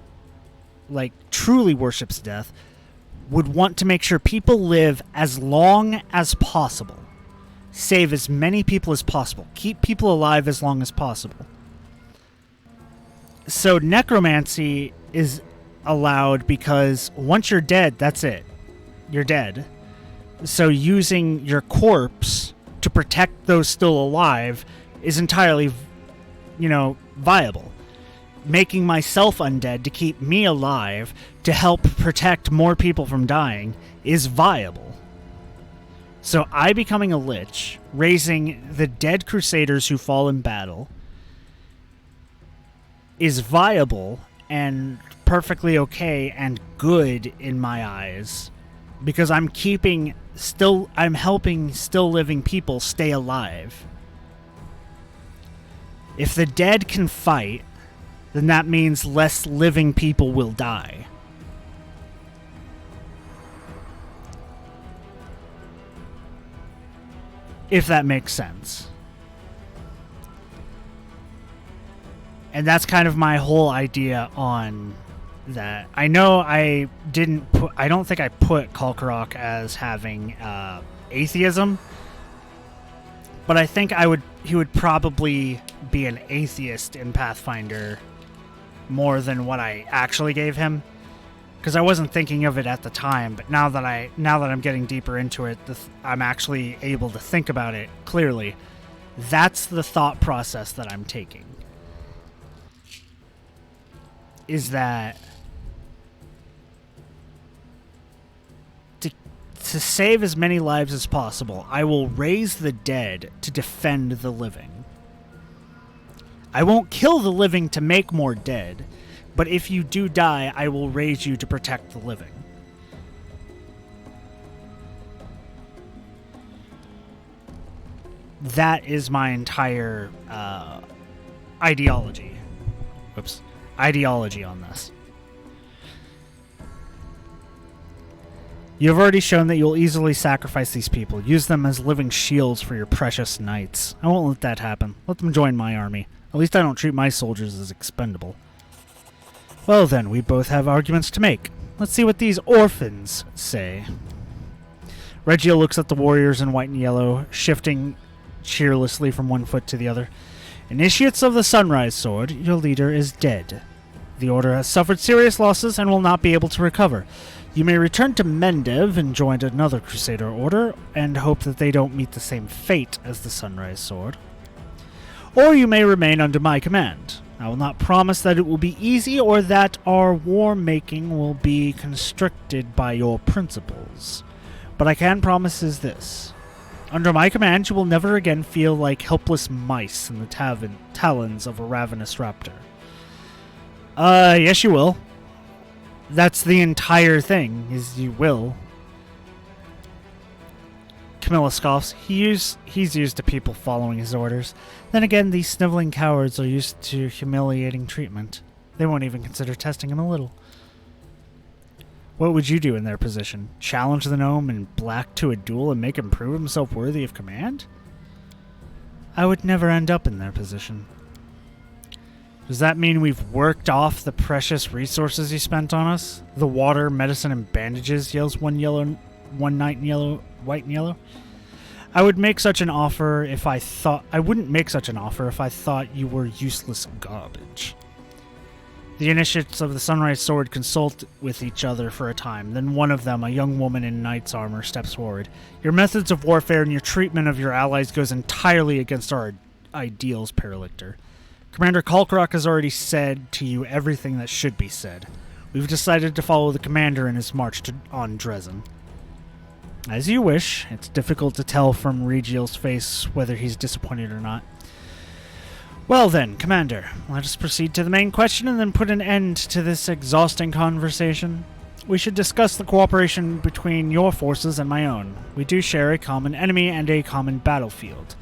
like truly worships death, would want to make sure people live as long as possible. Save as many people as possible. Keep people alive as long as possible. So necromancy is allowed because once you're dead, that's it. You're dead. So using your corpse to protect those still alive is entirely, viable. Making myself undead to keep me alive to help protect more people from dying is viable. So I becoming a lich, raising the dead crusaders who fall in battle, is viable and perfectly okay and good in my eyes, because I'm helping still living people stay alive. If the dead can fight, then that means less living people will die. If that makes sense. And that's kind of my whole idea on that. I know I don't think I put Kalkarok as having atheism, but I think he would probably be an atheist in Pathfinder more than what I actually gave him, because I wasn't thinking of it at the time. But now that I'm getting deeper into it, I'm actually able to think about it clearly. That's the thought process that I'm taking. Is that to save as many lives as possible, I will raise the dead to defend the living. I won't kill the living to make more dead, but if you do die, I will raise you to protect the living. That is my entire ideology. Ideology on this. You have already shown that you'll easily sacrifice these people. Use them as living shields for your precious knights. I won't let that happen. Let them join my army. At least I don't treat my soldiers as expendable. Well then, we both have arguments to make. Let's see what these orphans say. Regiel looks at the warriors in white and yellow, shifting cheerlessly from one foot to the other. Initiates of the Sunrise Sword, your leader is dead. The Order has suffered serious losses and will not be able to recover. You may return to Mendev and join another Crusader Order, and hope that they don't meet the same fate as the Sunrise Sword. Or you may remain under my command. I will not promise that it will be easy or that our war-making will be constricted by your principles. But I can promise is this. Under my command, you will never again feel like helpless mice in the talons of a ravenous raptor. Yes you will. That's the entire thing, is you will. Camilla scoffs. He's used to people following his orders. Then again, these sniveling cowards are used to humiliating treatment. They won't even consider testing him a little. What would you do in their position? Challenge the gnome in black to a duel and make him prove himself worthy of command? I would never end up in their position. Does that mean we've worked off the precious resources you spent on us? The water, medicine, and bandages, yells one knight in yellow, white and yellow. I wouldn't make such an offer if I thought you were useless garbage. The initiates of the Sunrise Sword consult with each other for a time. Then one of them, a young woman in knight's armor, steps forward. Your methods of warfare and your treatment of your allies goes entirely against our ideals, Paralictor. Commander Kalkrok has already said to you everything that should be said. We've decided to follow the commander in his march on Dresden. As you wish. It's difficult to tell from Regiel's face whether he's disappointed or not. Well then, Commander, let us proceed to the main question and then put an end to this exhausting conversation. We should discuss the cooperation between your forces and my own. We do share a common enemy and a common battlefield.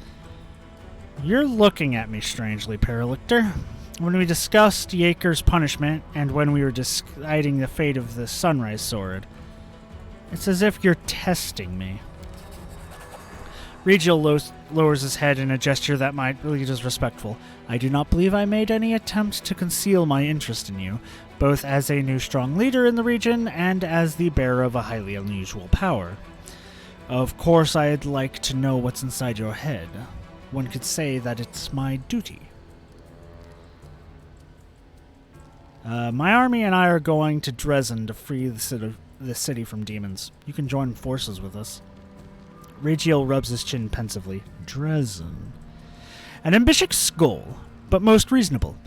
You're looking at me strangely, Paralictor. When we discussed Yaker's punishment, and when we were deciding the fate of the Sunrise Sword, it's as if you're testing me. Regiel lowers his head in a gesture that might read as respectful. I do not believe I made any attempt to conceal my interest in you, both as a new strong leader in the region and as the bearer of a highly unusual power. Of course, I'd like to know what's inside your head. One could say that it's my duty. My army and I are going to Dresden to free the city from demons. You can join forces with us. Regiel rubs his chin pensively. Dresden. An ambitious goal, but most reasonable.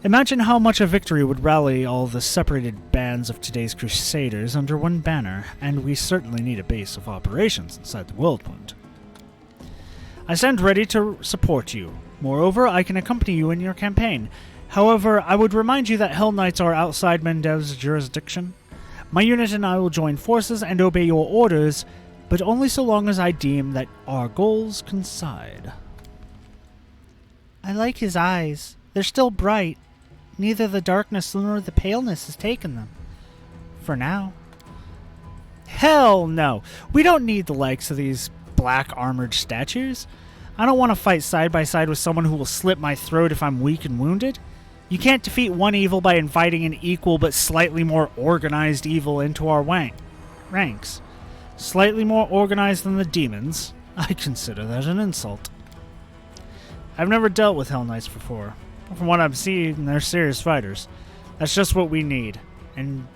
Imagine how much a victory would rally all the separated bands of today's Crusaders under one banner, and we certainly need a base of operations inside the Whirlwind. I stand ready to support you. Moreover, I can accompany you in your campaign. However, I would remind you that Hell Knights are outside Mendev's jurisdiction. My unit and I will join forces and obey your orders, but only so long as I deem that our goals coincide. I like his eyes. They're still bright. Neither the darkness nor the paleness has taken them. For now. Hell no! We don't need the likes of these black armored statues. I don't want to fight side by side with someone who will slit my throat if I'm weak and wounded. You can't defeat one evil by inviting an equal but slightly more organized evil into our ranks. Slightly more organized than the demons? I consider that an insult. I've never dealt with Hell Knights before. From what I've seen, they're serious fighters. That's just what we need. And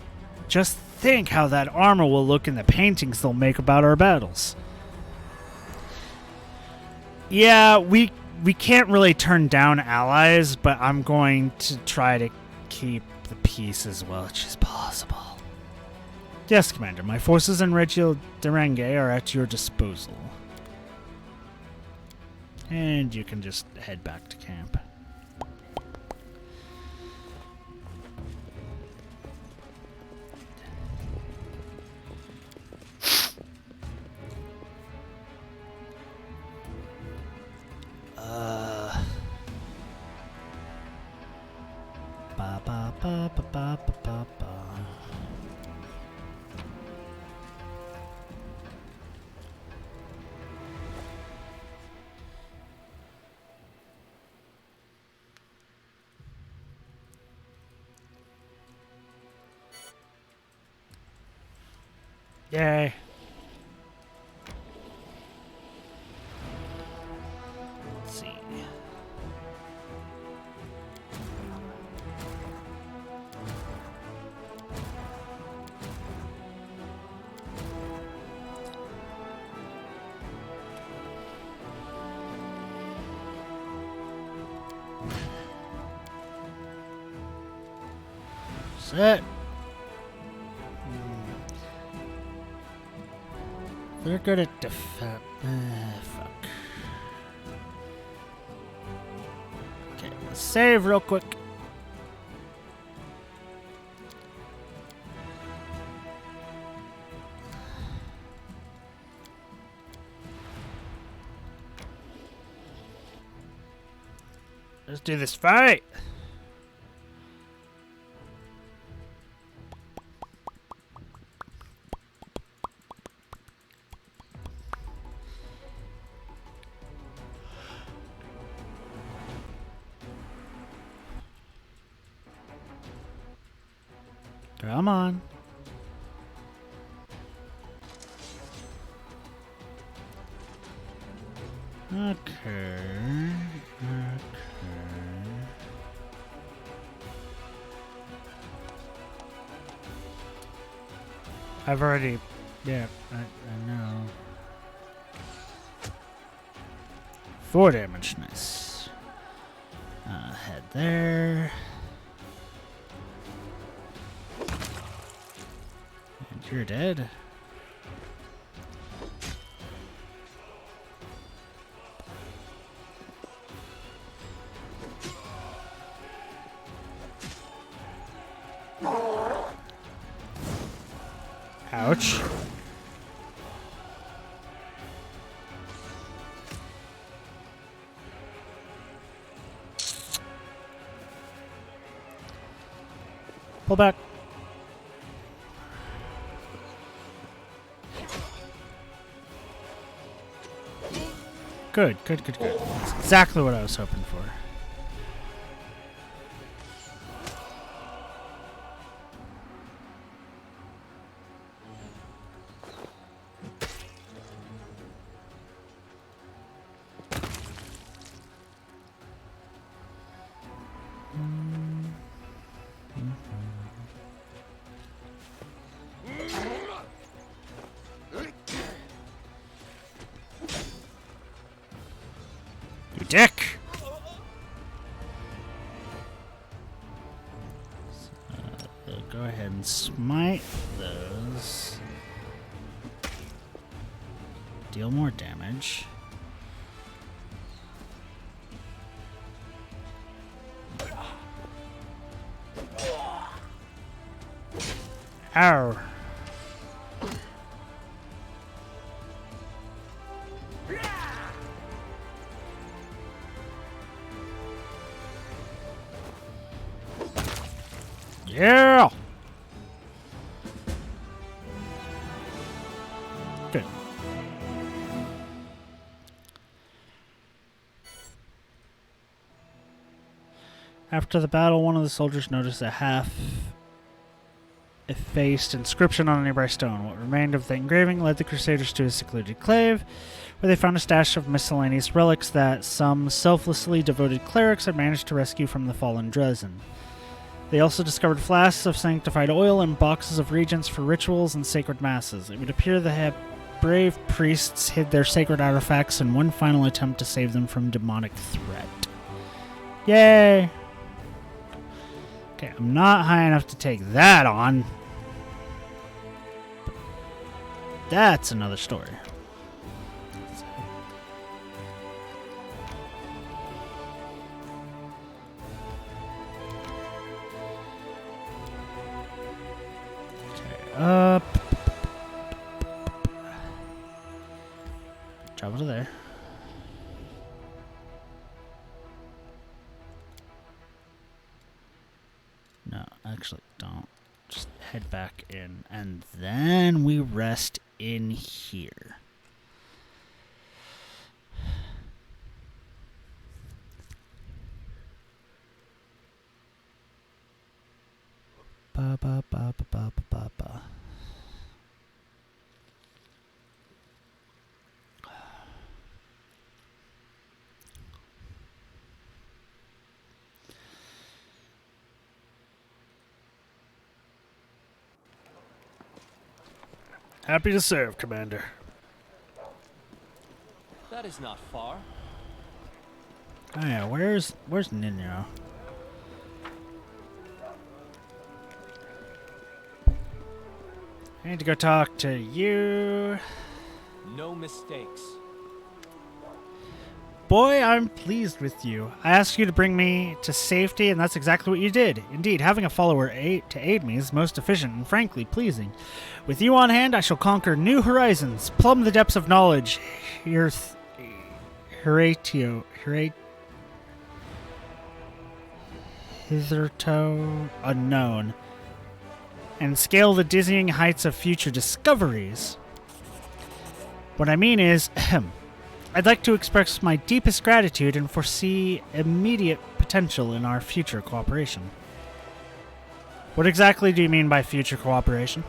just think how that armor will look in the paintings they'll make about our battles. Yeah, we can't really turn down allies, but I'm going to try to keep the peace as much as possible. Yes, Commander, my forces in Regiel Derenge are at your disposal. And you can just head back to camp. ba ba ba ba ba ba ba ba. Yay. Let's see. Set. They're good at fuck. Okay, let's save real quick. Let's do this fight. Come on. Okay. I've already... Yeah, I know. 4 damage, nice. Head there. And you're dead. Ouch. Pull back. Good, good, good, good. That's exactly what I was hoping for. You dick! Go ahead and smite those. Deal more damage. Ow. Yeah. Good. After the battle, one of the soldiers noticed a half-effaced inscription on a nearby stone. What remained of the engraving led the Crusaders to a secluded cave, where they found a stash of miscellaneous relics that some selflessly devoted clerics had managed to rescue from the fallen Dresden. They also discovered flasks of sanctified oil and boxes of reagents for rituals and sacred masses. It would appear the brave priests hid their sacred artifacts in one final attempt to save them from demonic threat. Yay! Okay, I'm not high enough to take that on. That's another story. Up. Travel to there. Actually, don't. Just head back in, and then we rest in here. Ba ba ba ba ba ba ba. Happy to serve, Commander. That is not far. Oh yeah, where's Nino? I need to go talk to you. No mistakes. Boy, I'm pleased with you. I asked you to bring me to safety, and that's exactly what you did. Indeed, having a follower to aid me is most efficient and frankly pleasing. With you on hand, I shall conquer new horizons, plumb the depths of knowledge, hitherto unknown, and scale the dizzying heights of future discoveries. What I mean is, I'd like to express my deepest gratitude and foresee immediate potential in our future cooperation. What exactly do you mean by future cooperation?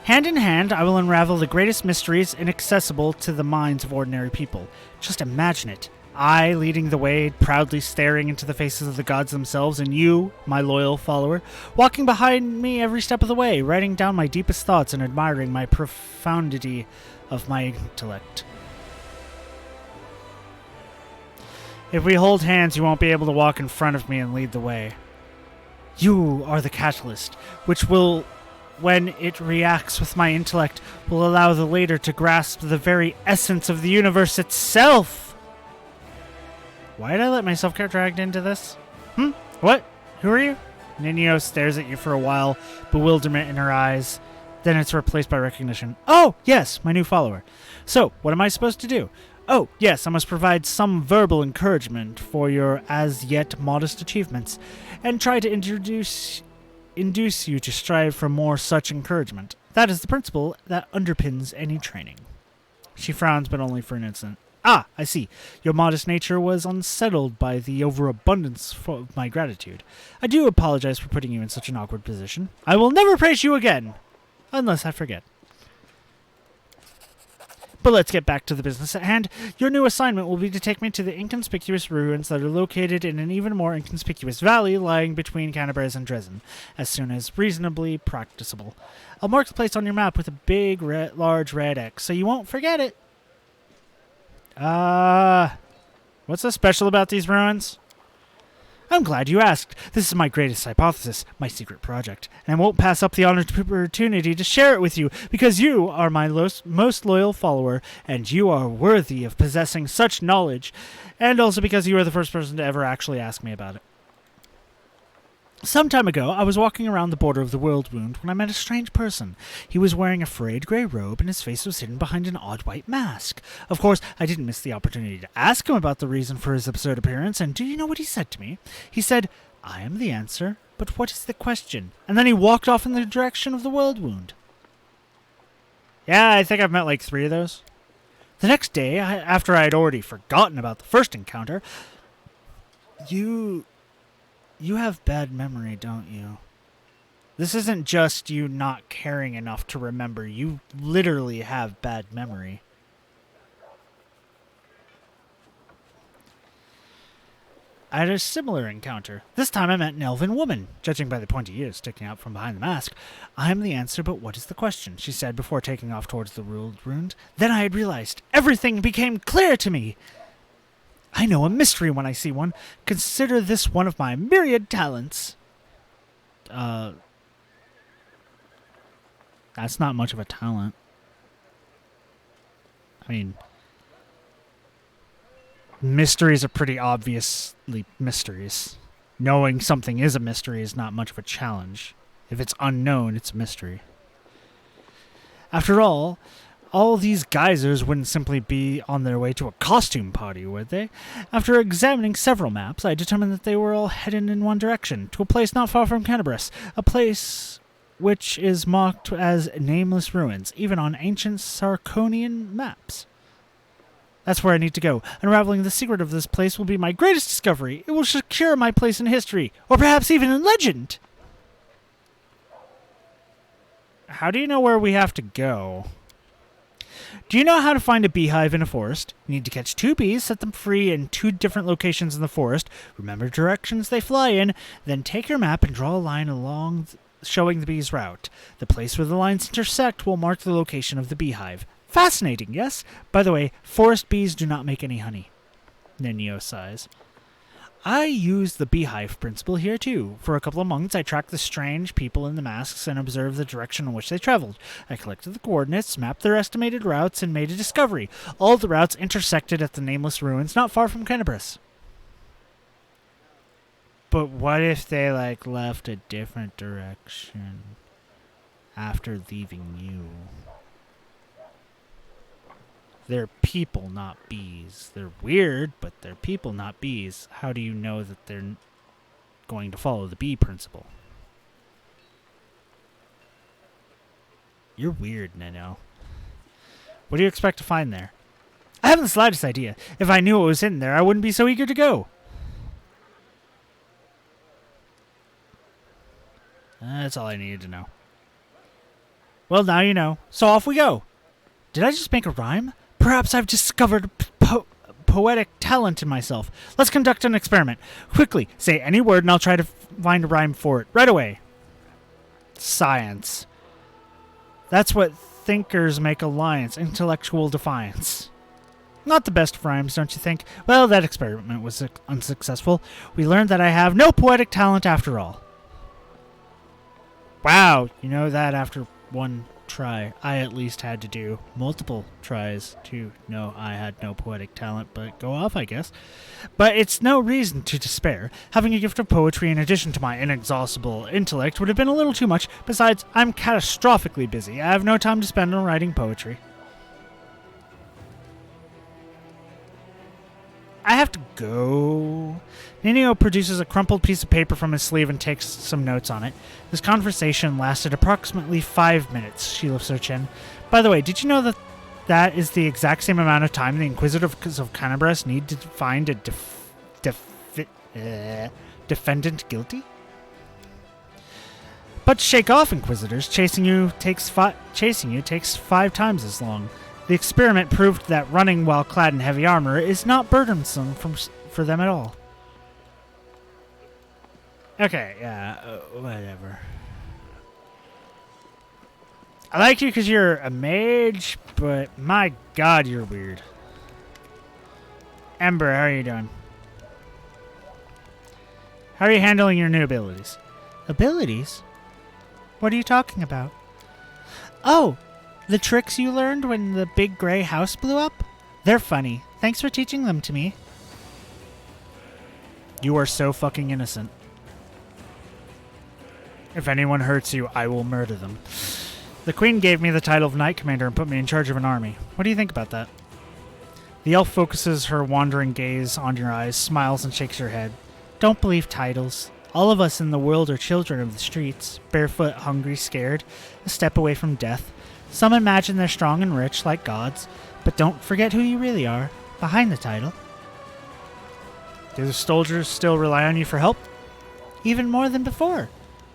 Hand in hand, I will unravel the greatest mysteries inaccessible to the minds of ordinary people. Just imagine it. I leading the way, proudly staring into the faces of the gods themselves, and you, my loyal follower, walking behind me every step of the way, writing down my deepest thoughts and admiring my profundity of my intellect. If we hold hands, you won't be able to walk in front of me and lead the way. You are the catalyst, which will, when it reacts with my intellect, will allow the later to grasp the very essence of the universe itself. Why did I let myself get dragged into this? What? Who are you? Nino stares at you for a while, bewilderment in her eyes. Then it's replaced by recognition. Oh, yes, my new follower. So, what am I supposed to do? Oh, yes, I must provide some verbal encouragement for your as-yet modest achievements, and try to induce you to strive for more such encouragement. That is the principle that underpins any training. She frowns, but only for an instant. Ah, I see. Your modest nature was unsettled by the overabundance of my gratitude. I do apologize for putting you in such an awkward position. I will never praise you again, unless I forget. But let's get back to the business at hand. Your new assignment will be to take me to the inconspicuous ruins that are located in an even more inconspicuous valley lying between Canterbury and Dresden, as soon as reasonably practicable. I'll mark the place on your map with a big, large red X, so you won't forget it. What's so special about these ruins? I'm glad you asked. This is my greatest hypothesis, my secret project, and I won't pass up the opportunity to share it with you, because you are my most loyal follower, and you are worthy of possessing such knowledge, and also because you are the first person to ever actually ask me about it. Some time ago, I was walking around the border of the World Wound when I met a strange person. He was wearing a frayed grey robe and his face was hidden behind an odd white mask. Of course, I didn't miss the opportunity to ask him about the reason for his absurd appearance, and do you know what he said to me? He said, "I am the answer, but what is the question?" And then he walked off in the direction of the World Wound. Yeah, I think I've met like 3 of those. The next day, after I had already forgotten about the first encounter, You have bad memory, don't you? This isn't just you not caring enough to remember. You literally have bad memory. I had a similar encounter. This time I met an elven woman. Judging by the pointy ears sticking out from behind the mask, I am the answer, but what is the question? She said before taking off towards the World Wound. Then I had realized. Everything became clear to me. I know a mystery when I see one. Consider this one of my myriad talents. That's not much of a talent. I mean, mysteries are pretty obviously mysteries. Knowing something is a mystery is not much of a challenge. If it's unknown, it's a mystery. After all, All these geysers wouldn't simply be on their way to a costume party, would they? After examining several maps, I determined that they were all headed in one direction, to a place not far from Canterbury, a place which is marked as Nameless Ruins, even on ancient Sarkonian maps. That's where I need to go. Unraveling the secret of this place will be my greatest discovery. It will secure my place in history, or perhaps even in legend. How do you know where we have to go? Do you know how to find a beehive in a forest? You need to catch 2 bees, set them free in 2 different locations in the forest, remember directions they fly in, then take your map and draw a line along showing the bee's route. The place where the lines intersect will mark the location of the beehive. Fascinating, yes? By the way, forest bees do not make any honey. Nenio sighs. I use the beehive principle here too. For a couple of months, I tracked the strange people in the masks and observed the direction in which they traveled. I collected the coordinates, mapped their estimated routes, and made a discovery. All the routes intersected at the Nameless Ruins, not far from Canterbury. But what if they, left a different direction after leaving you? They're people, not bees. They're weird, but they're people, not bees. How do you know that they're going to follow the bee principle? You're weird, Neno. What do you expect to find there? I haven't the slightest idea. If I knew what was in there, I wouldn't be so eager to go. That's all I needed to know. Well, now you know. So off we go. Did I just make a rhyme? Perhaps I've discovered poetic talent in myself. Let's conduct an experiment. Quickly, say any word and I'll try to find a rhyme for it. Right away. Science. That's what thinkers make alliance. Intellectual defiance. Not the best of rhymes, don't you think? Well, that experiment was unsuccessful. We learned that I have no poetic talent after all. Wow, you know that after one try. I at least had to do multiple tries to know I had no poetic talent, but go off, I guess. But it's no reason to despair. Having a gift of poetry in addition to my inexhaustible intellect would have been a little too much. Besides, I'm catastrophically busy. I have no time to spend on writing poetry. I have to go. Nenio produces a crumpled piece of paper from his sleeve and takes some notes on it. This conversation lasted approximately 5 minutes, she lifts her chin. By the way, did you know that that is the exact same amount of time the Inquisitors of Canterbury need to find a defendant guilty? But shake off, Inquisitors. Chasing you takes 5 times as long. The experiment proved that running while clad in heavy armor is not burdensome for them at all. Okay, yeah, whatever. I like you because you're a mage, but my god, you're weird. Ember, how are you doing? How are you handling your new abilities? Abilities? What are you talking about? Oh, the tricks you learned when the big gray house blew up? They're funny. Thanks for teaching them to me. You are so fucking innocent. If anyone hurts you, I will murder them. The Queen gave me the title of Knight Commander and put me in charge of an army. What do you think about that? The elf focuses her wandering gaze on your eyes, smiles, and shakes her head. Don't believe titles. All of us in the world are children of the streets, barefoot, hungry, scared, a step away from death. Some imagine they're strong and rich, like gods, but don't forget who you really are, behind the title. Do the soldiers still rely on you for help? Even more than before.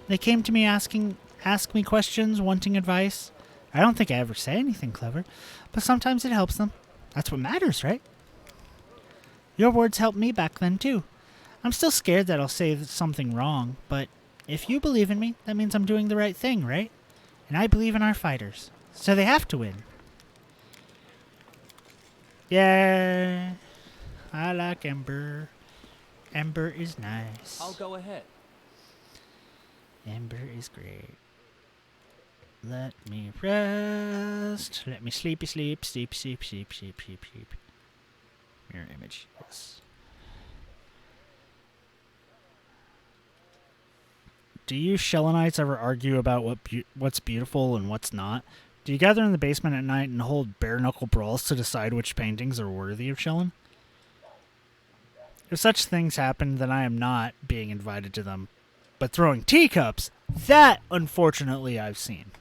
They came to me ask me questions, wanting advice. I don't think I ever say anything clever, but sometimes it helps them. That's what matters, right? Your words helped me back then, too. I'm still scared that I'll say something wrong, but if you believe in me, that means I'm doing the right thing, right? And I believe in our fighters, so they have to win. Yeah, I like Ember. Ember is nice. I'll go ahead. Ember is great. Let me rest. Let me sleep. Mirror image. Yes. Do you Shellenites ever argue about what's beautiful and what's not? Do you gather in the basement at night and hold bare-knuckle brawls to decide which paintings are worthy of shilling? If such things happen, then I am not being invited to them. But throwing teacups, that, unfortunately, I've seen.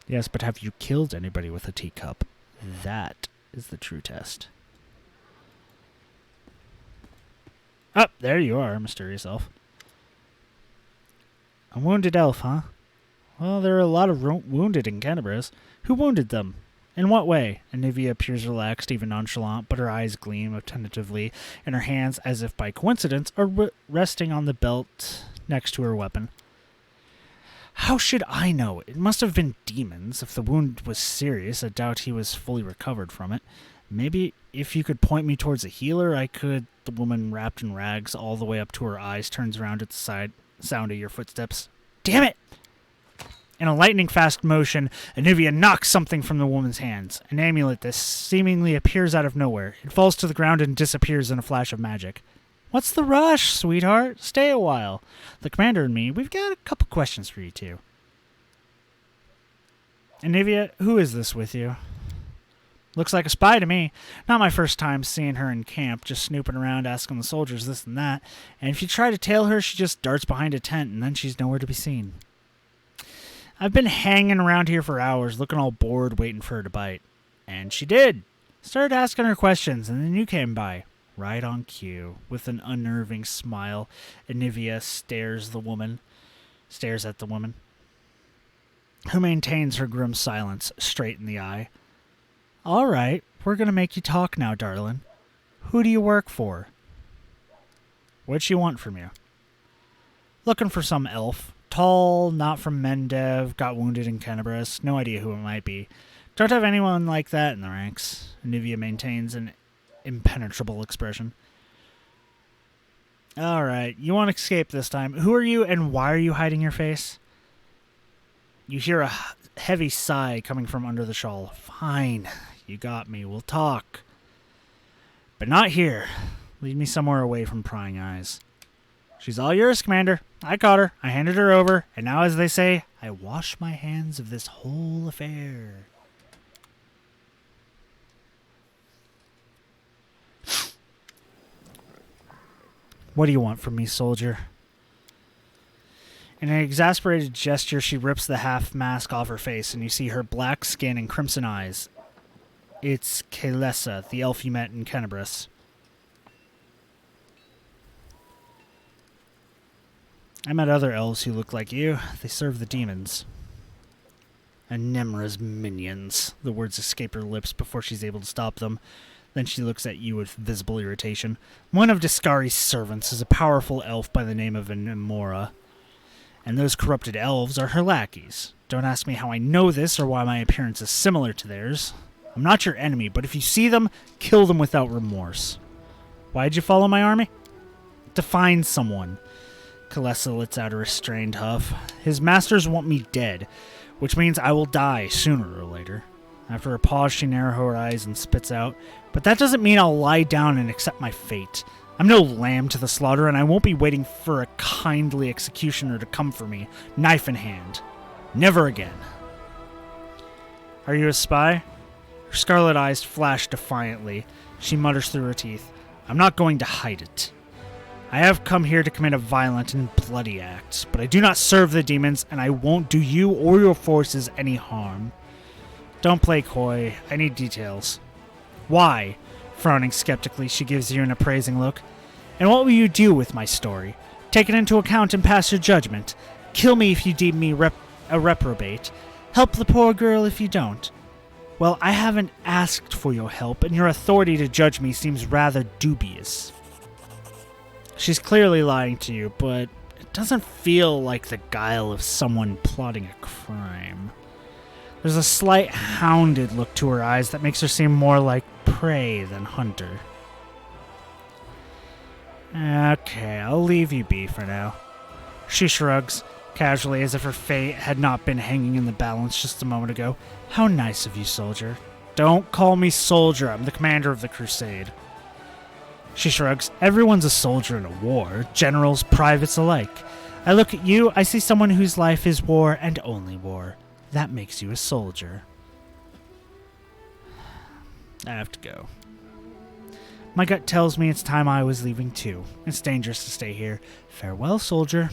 Yes, but have you killed anybody with a teacup? That is the true test. Oh, there you are, mysterious elf. A wounded elf, huh? Well, there are a lot of wounded in Canterbury. Who wounded them? In what way? Anivia appears relaxed, even nonchalant, but her eyes gleam tentatively, and her hands, as if by coincidence, are resting on the belt next to her weapon. How should I know? It must have been demons. If the wound was serious, I doubt he was fully recovered from it. Maybe if you could point me towards a healer, I could... The woman, wrapped in rags all the way up to her eyes, turns around at the sound of your footsteps. Damn it! In a lightning-fast motion, Anivia knocks something from the woman's hands. An amulet that seemingly appears out of nowhere. It falls to the ground and disappears in a flash of magic. What's the rush, sweetheart? Stay a while. The commander and me, we've got a couple questions for you, too. Anivia, who is this with you? Looks like a spy to me. Not my first time seeing her in camp, just snooping around asking the soldiers this and that. And if you try to tail her, she just darts behind a tent and then she's nowhere to be seen. I've been hanging around here for hours, looking all bored, waiting for her to bite. And she did. Started asking her questions, and then you came by. Right on cue. With an unnerving smile, Anivia stares at the woman, who maintains her grim silence straight in the eye. All right, we're going to make you talk now, darling. Who do you work for? What'd she want from you? Looking for some elf. Tall, not from Mendev, got wounded in Canterbury. No idea who it might be. Don't have anyone like that in the ranks. Anivia maintains an impenetrable expression. All right, you want to escape this time. Who are you and why are you hiding your face? You hear a heavy sigh coming from under the shawl. Fine, you got me. We'll talk. But not here. Lead me somewhere away from prying eyes. She's all yours, Commander. I caught her. I handed her over. And now, as they say, I wash my hands of this whole affair. What do you want from me, soldier? In an exasperated gesture, she rips the half-mask off her face, and you see her black skin and crimson eyes. It's Kaelessa, the elf you met in Canterbury. I met other elves who look like you. They serve the demons. And Nemra's minions. The words escape her lips before she's able to stop them. Then she looks at you with visible irritation. One of Discari's servants is a powerful elf by the name of Nemora. And those corrupted elves are her lackeys. Don't ask me how I know this or why my appearance is similar to theirs. I'm not your enemy, but if you see them, kill them without remorse. Why'd you follow my army? To find someone. Kaelessa lets out a restrained huff. His masters want me dead, which means I will die sooner or later. After a pause, she narrows her eyes and spits out, but that doesn't mean I'll lie down and accept my fate. I'm no lamb to the slaughter, and I won't be waiting for a kindly executioner to come for me, knife in hand. Never again. Are you a spy? Her scarlet eyes flash defiantly. She mutters through her teeth. I'm not going to hide it. I have come here to commit a violent and bloody act, but I do not serve the demons, and I won't do you or your forces any harm. Don't play coy. I need details. Why? Frowning skeptically, she gives you an appraising look. And what will you do with my story? Take it into account and pass your judgment. Kill me if you deem me a reprobate. Help the poor girl if you don't. Well, I haven't asked for your help, and your authority to judge me seems rather dubious. She's clearly lying to you, but it doesn't feel like the guile of someone plotting a crime. There's a slight hounded look to her eyes that makes her seem more like prey than hunter. Okay, I'll leave you be for now. She shrugs, casually as if her fate had not been hanging in the balance just a moment ago. How nice of you, soldier. Don't call me soldier, I'm the commander of the crusade. She shrugs. Everyone's a soldier in a war, generals, privates alike. I look at you, I see someone whose life is war and only war. That makes you a soldier. I have to go. My gut tells me it's time I was leaving too. It's dangerous to stay here. Farewell, soldier.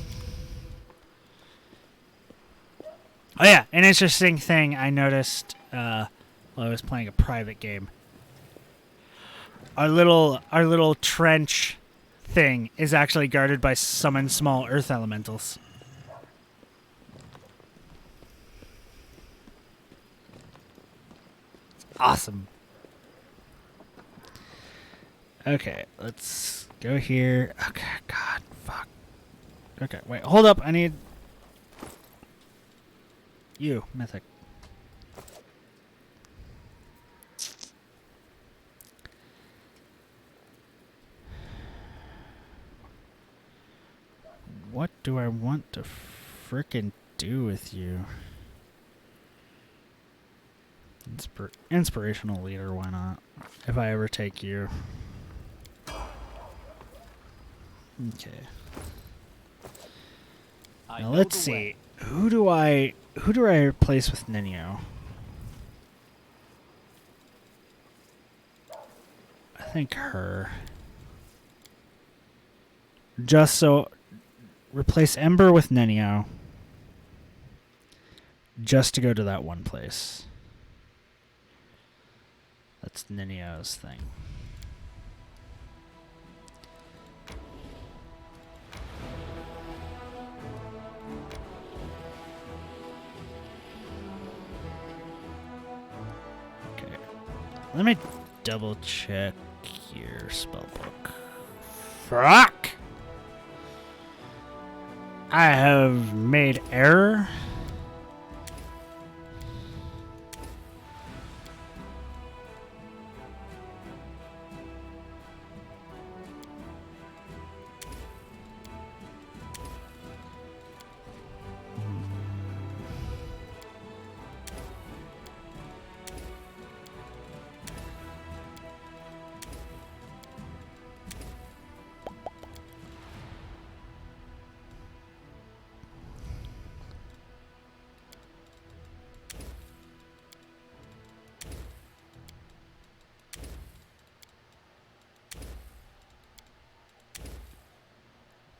Oh yeah, an interesting thing I noticed while I was playing a private game. Our little trench thing is actually guarded by summon small earth elementals. Awesome. Okay, let's go here. Okay, God, fuck. Okay, wait, hold up. I need you, Mythic. What do I want to frickin' do with you? Inspirational leader, why not? If I ever take you. Okay. Now let's see. Who do I replace with Ninio? I think her. Just so replace Ember with Ninio. Just to go to that one place. That's Ninio's thing. Okay. Let me double check your spellbook. Fuck! I have made error.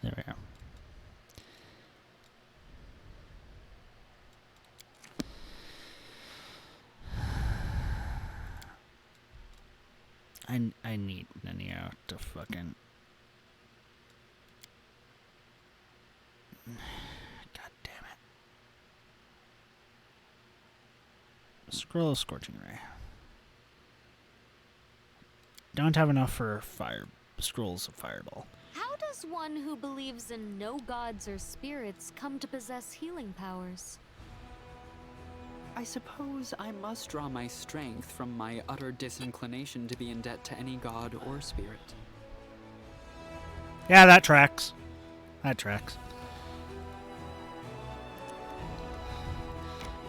There we go. I need Ninio to fucking... God damn it. Scroll of Scorching Ray. Don't have enough for scrolls of Fireball. How does one who believes in no gods or spirits come to possess healing powers? I suppose I must draw my strength from my utter disinclination to be in debt to any god or spirit. Yeah, that tracks. That tracks.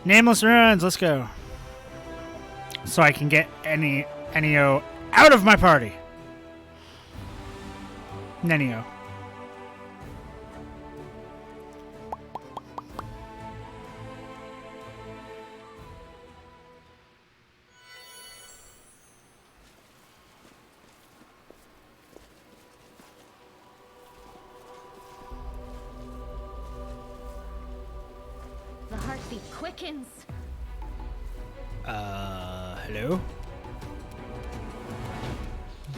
Nameless Ruins, let's go. So I can get Ninio out of my party. Ninio. The heartbeat quickens. Hello?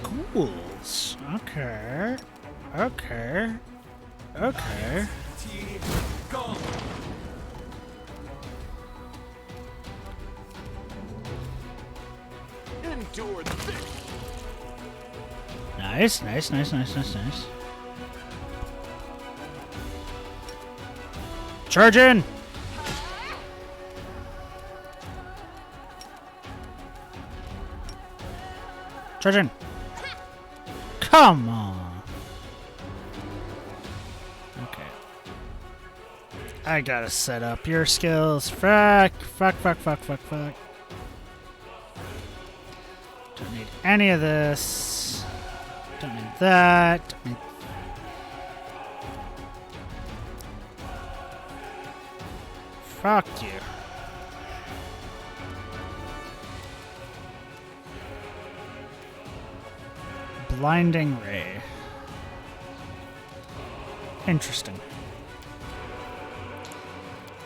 Ghouls. Okay. Okay. Okay. Endure this. Nice. Charge in! Charge in! Come on! Okay. I gotta set up your skills. Fuck. Don't need any of this. Don't need that. Fuck you. Blinding Ray. Interesting.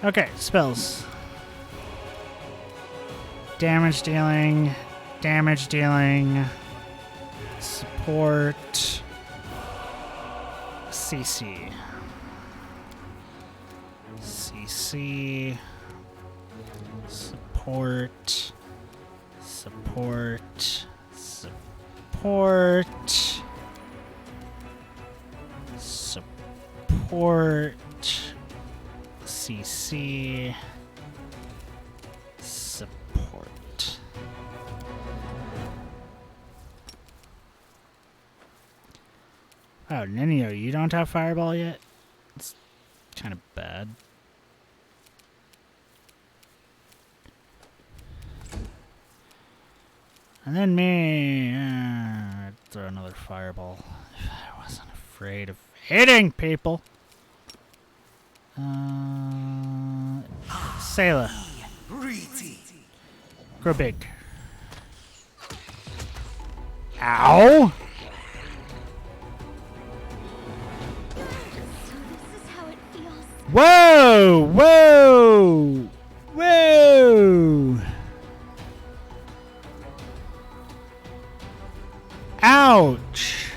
Okay, spells. Damage dealing. Damage dealing. Support. CC. CC. Support. Support. Support. Support. CC. Support. Oh, Ninio, you don't have Fireball yet? It's kind of bad. And then me. I'd throw another Fireball. If I wasn't afraid of hitting people. Sayla. Grow big. Ow! Whoa! Whoa! Whoa! Ouch!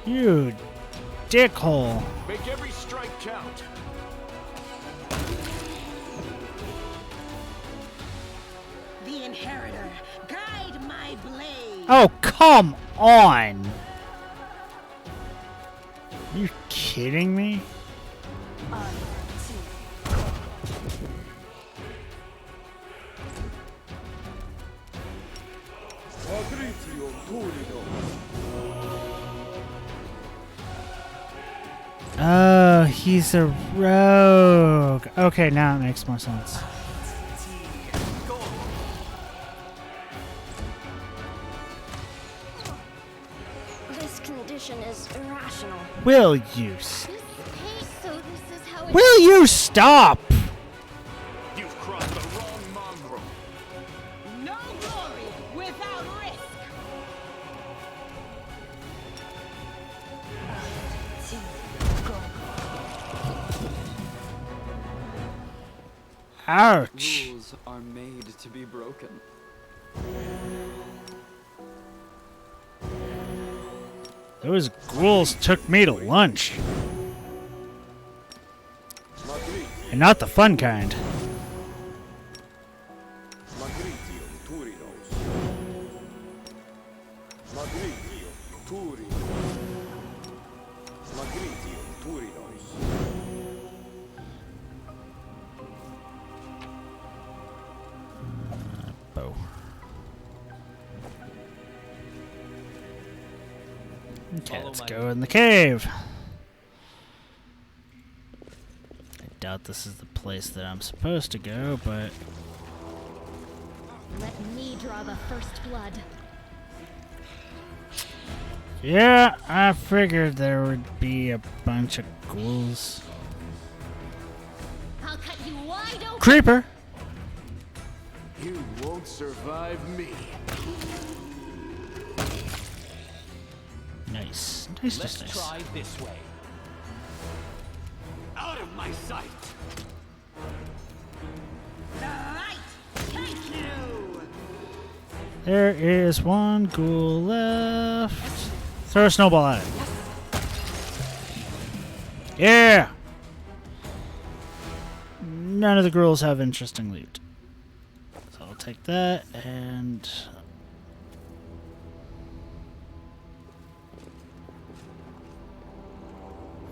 You dickhole. Make every strike count. The Inheritor, guide my blade. Oh, come on! You kidding me? Oh, he's a rogue. Okay, now it makes more sense. This condition is irrational. Will you? Will you stop? You've crossed the wrong mongrel. No glory without risk. Ouch. Rules are made to be broken. Those ghouls took me to lunch. And not the fun kind. Bow. Okay, let's go in the cave. I doubt this is the place that I'm supposed to go, but... Let me draw the first blood. Yeah, I figured there would be a bunch of ghouls. I'll cut you wide open. Creeper! You won't survive me. Nice. Nice, Let's nice. try this way. Out of my sight! The light, take you. There is one ghoul left. Throw a snowball at it. Yeah! None of the ghouls have interesting loot. So I'll take that and...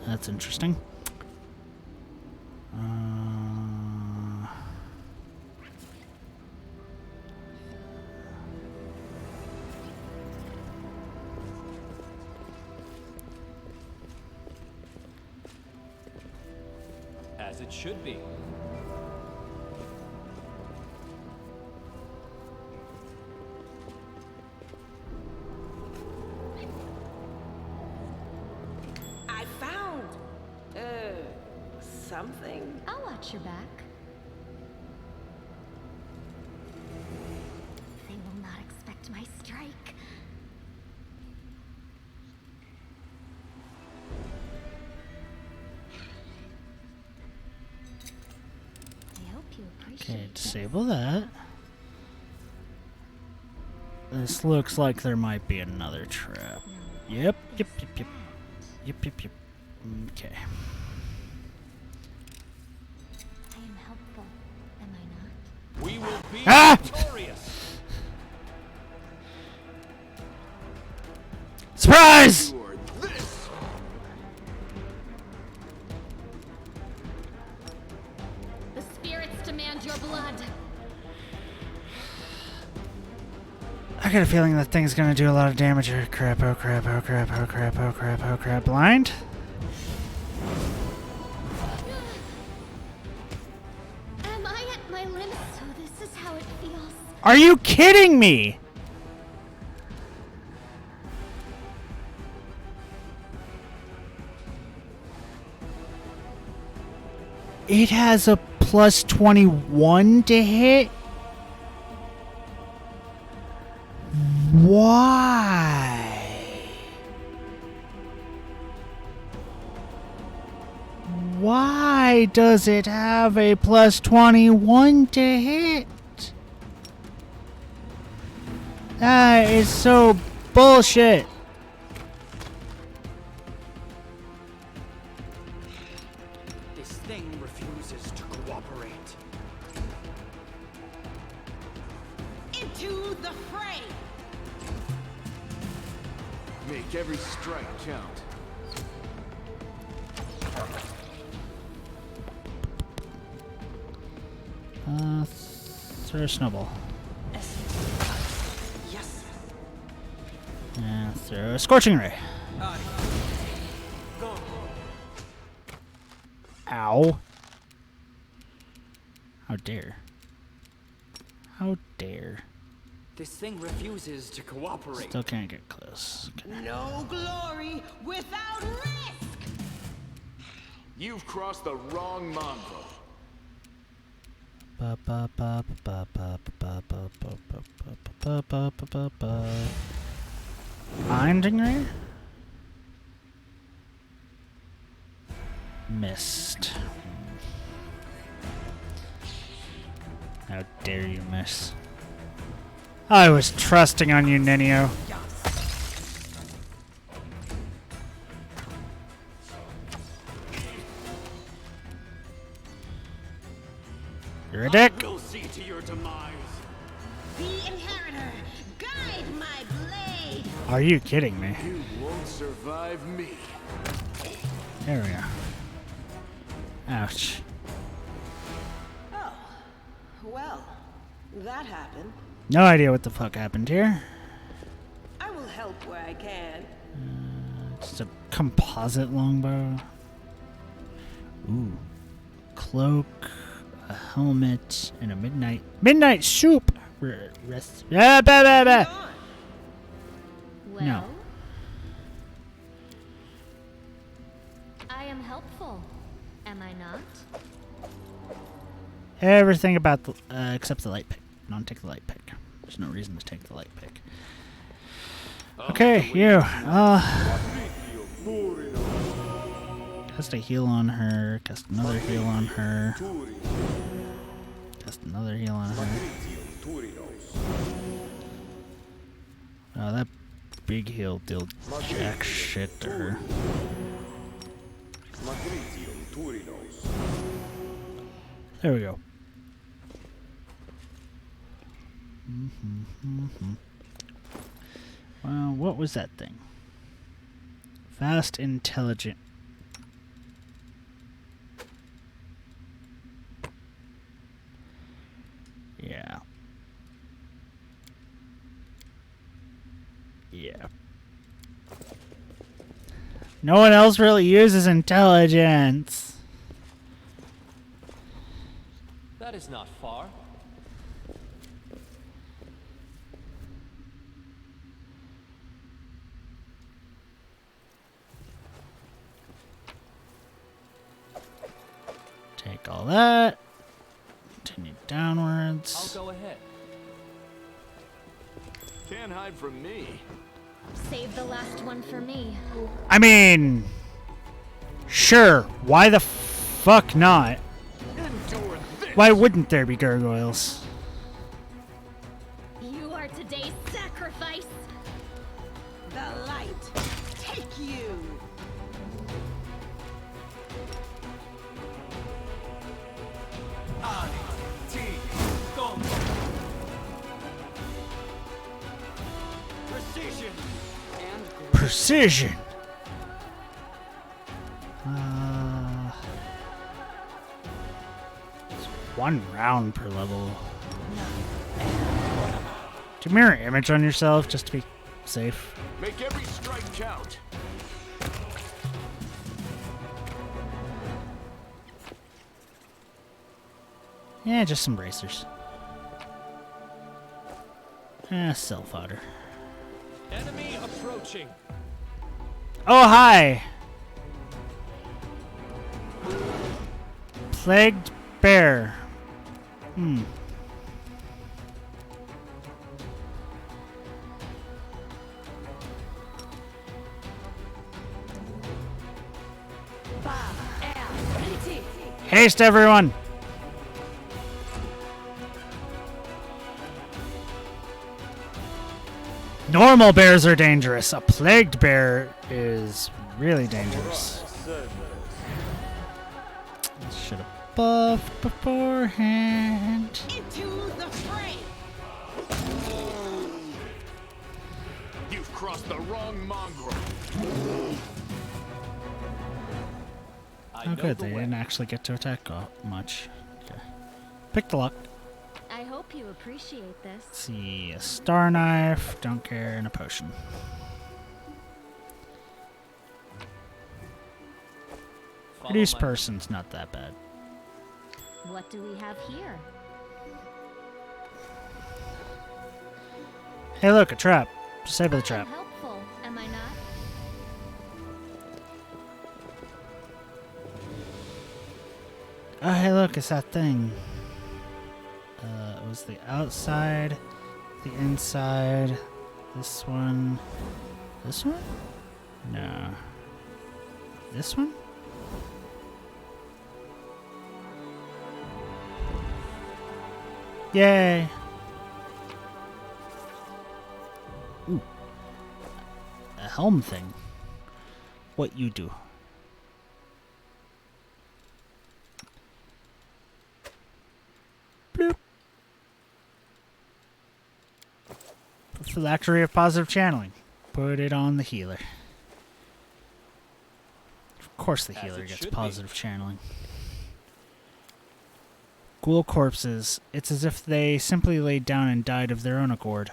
That's interesting. As it should be. I found something. I'll watch your back. They will not expect my strike. I hope you appreciate Okay, disable that. This looks like there might be another trap. Yep. Yep. Okay. I am helpful, am I not? We will be Ah! victorious. Surprise! The spirits demand your blood. I got a feeling that thing's gonna do a lot of damage. Oh crap, oh crap, oh crap, oh crap, oh crap, oh crap. Blind? Am I at my limit? So this is how it feels. Are you kidding me? It has a plus 21 to hit? Why? Why does it have a plus 21 to hit? That is so bullshit. This thing refuses to cooperate. Into the fray! Make every strike count. Throw a snowball. Yes. And throw a scorching ray. Go. Ow. How dare. How dare. This thing refuses to cooperate. Still can't get close. Okay. No glory without risk! You've crossed the wrong mongrel. Ba ba ba ba ba ba ba ba ba ba ba ba ba ba. Binding ray? Missed. How dare you miss? I was trusting on you, Nenio. You're a dick. You'll see to your demise. The inheritor, guide my blade! Are you kidding me? You won't survive me. There we go. Ouch. Oh, well, that happened. No idea what the fuck happened here. I will help where I can. Just a composite longbow. Ooh. Cloak, a helmet, and a midnight soup. Rest. Ah, bah, bah, bah. Well, No. I am helpful, am I not? Everything about the except the light pick. Don't take the light pick. There's no reason to take the light pick. Okay, you. Cast a heal on her. Cast another heal on her. Cast another heal on her. Oh, that big heal did jack shit to her. There we go. Well, what was that thing? Fast, intelligent. Yeah. Yeah. No one else really uses intelligence. That is not far. Take all that. Continue downwards. I'll go ahead. Can't hide from me. Save the last one for me. I mean, sure. Why the fuck not? Endure this. Why wouldn't there be gargoyles? You are today's sacrifice. The light. Take you. Precision. Precision. It's 1 round per level. Do mirror image on yourself just to be safe. Make every strike count. Yeah, just some bracers. Self fodder. Enemy approaching. Oh, hi! Plagued bear. Haste, everyone! Normal bears are dangerous. A plagued bear is really dangerous. Should have buffed beforehand. Into the fray. You've crossed the wrong mongrel. Oh good, they didn't actually get to attack much. Okay. Pick the lock. I hope you appreciate this. Let's see, a star knife, don't care, and a potion. Reduce person's not that bad. What do we have here? Hey look, a trap. Disable the I'm trap. helpful, am I not? Oh hey look, it's that thing. It was the outside, the inside, this one. This one? No. This one? Yay! Ooh. A helm thing. What you do? Bloop. Phylactery of positive channeling. Put it on the healer. Of course the healer gets positive channeling. Ghoul corpses. It's as if they simply laid down and died of their own accord.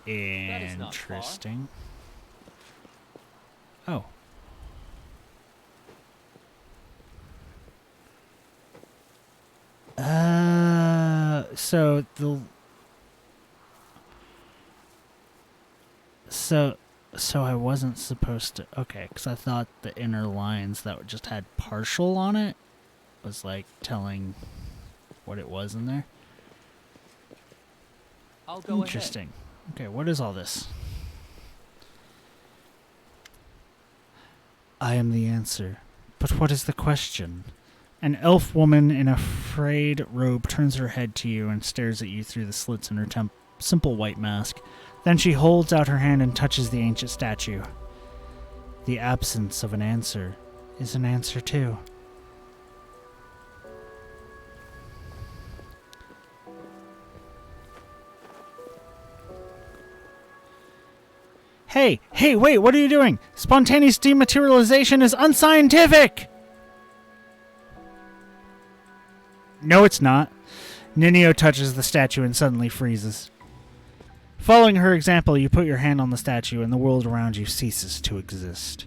Interesting. Oh. So the so I wasn't supposed to. Okay, because I thought the inner lines that just had partial on it was like telling what it was in there. I'll go Interesting. Okay, what is all this? I am the answer. But what is the question? An elf woman in a frayed robe turns her head to you and stares at you through the slits in her simple white mask. Then she holds out her hand and touches the ancient statue. The absence of an answer is an answer too. Hey, wait, what are you doing? Spontaneous dematerialization is unscientific! No, it's not. Ninio touches the statue and suddenly freezes. Following her example, you put your hand on the statue and the world around you ceases to exist.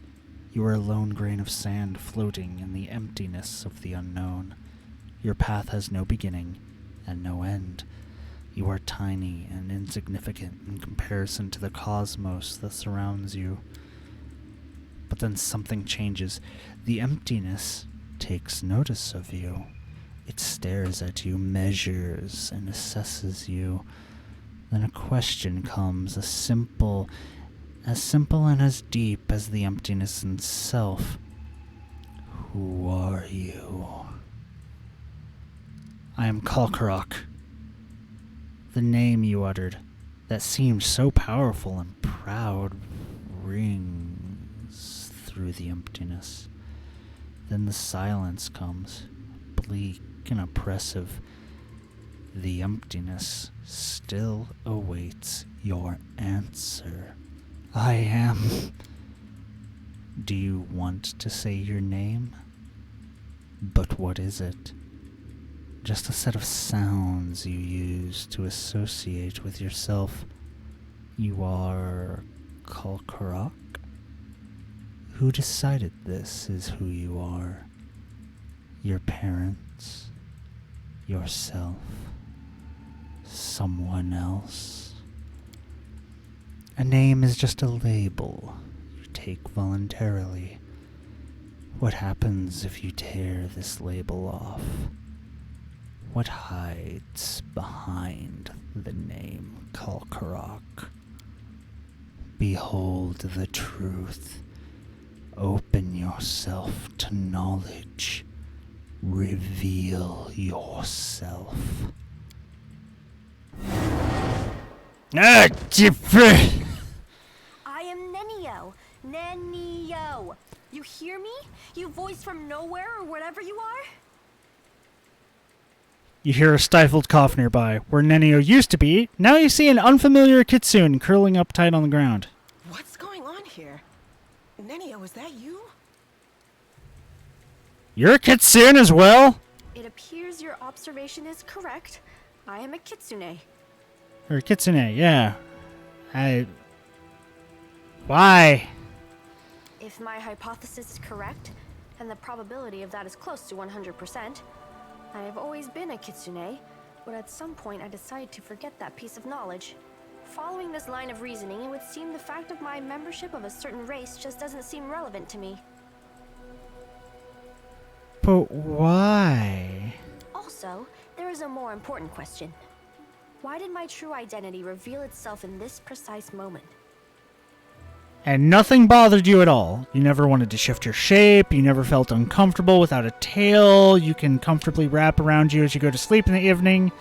You are a lone grain of sand floating in the emptiness of the unknown. Your path has no beginning and no end. You are tiny and insignificant in comparison to the cosmos that surrounds you. But then something changes. The emptiness takes notice of you. It stares at you, measures, and assesses you. Then a question comes, as simple and as deep as the emptiness itself. Who are you? I am Kalkarok. The name you uttered, that seemed so powerful and proud, rings through the emptiness. Then the silence comes, bleak and oppressive. The emptiness still awaits your answer. I am. Do you want to say your name? But what is it? Just a set of sounds you use to associate with yourself. You are Kalkarok? Who decided this is who you are? Your parents? Yourself? Someone else? A name is just a label you take voluntarily. What happens if you tear this label off? What hides behind the name Kalkarok? Behold the truth. Open yourself to knowledge. Reveal yourself. I am Nenio. Nenio. You hear me? You voice from nowhere or whatever you are? You hear a stifled cough nearby. Where Nenio used to be, now you see an unfamiliar kitsune curling up tight on the ground. What's going on here? Nenio, is that you? You're a kitsune as well? It appears your observation is correct. I am a kitsune. Or a kitsune, yeah. Why? If my hypothesis is correct, and the probability of that is close to 100%, I have always been a kitsune, but at some point I decided to forget that piece of knowledge. Following this line of reasoning, it would seem the fact of my membership of a certain race just doesn't seem relevant to me. But why? Also, there is a more important question. Why did my true identity reveal itself in this precise moment? And nothing bothered you at all. You never wanted to shift your shape. You never felt uncomfortable without a tail you can comfortably wrap around you as you go to sleep in the evening.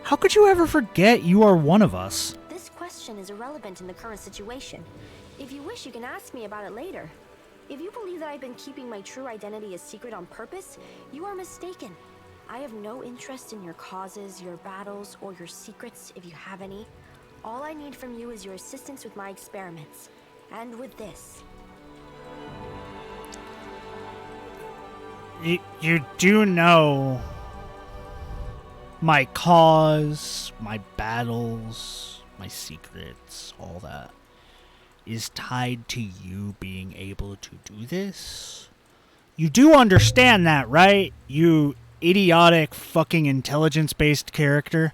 How could you ever forget you are one of us? This question is irrelevant in the current situation. If you wish, you can ask me about it later. If you believe that I've been keeping my true identity a secret on purpose, you are mistaken. I have no interest in your causes, your battles, or your secrets, if you have any. All I need from you is your assistance with my experiments. And with this. You do know my cause, my battles, my secrets, all that is tied to you being able to do this? You do understand that, right? You idiotic fucking intelligence-based character.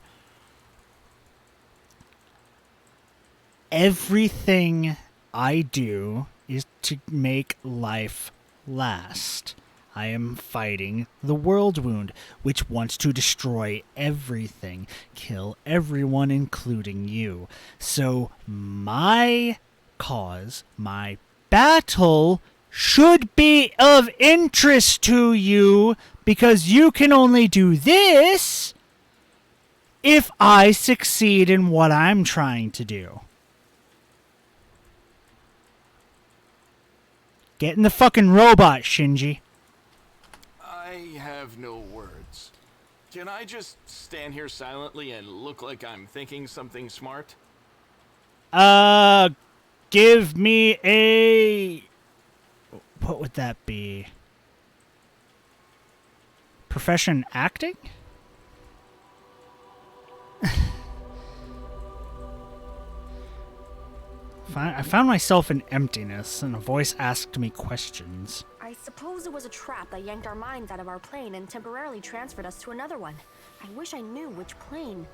Everything I do is to make life last. I am fighting the world wound, which wants to destroy everything, kill everyone, including you. So my cause, my battle, should be of interest to you, because you can only do this if I succeed in what I'm trying to do. Get in the fucking robot, Shinji. I have no words. Can I just stand here silently and look like I'm thinking something smart? Give me a... What would that be? Profession acting? I found myself in emptiness, and a voice asked me questions. I suppose it was a trap that yanked our minds out of our plane and temporarily transferred us to another one. I wish I knew which plane.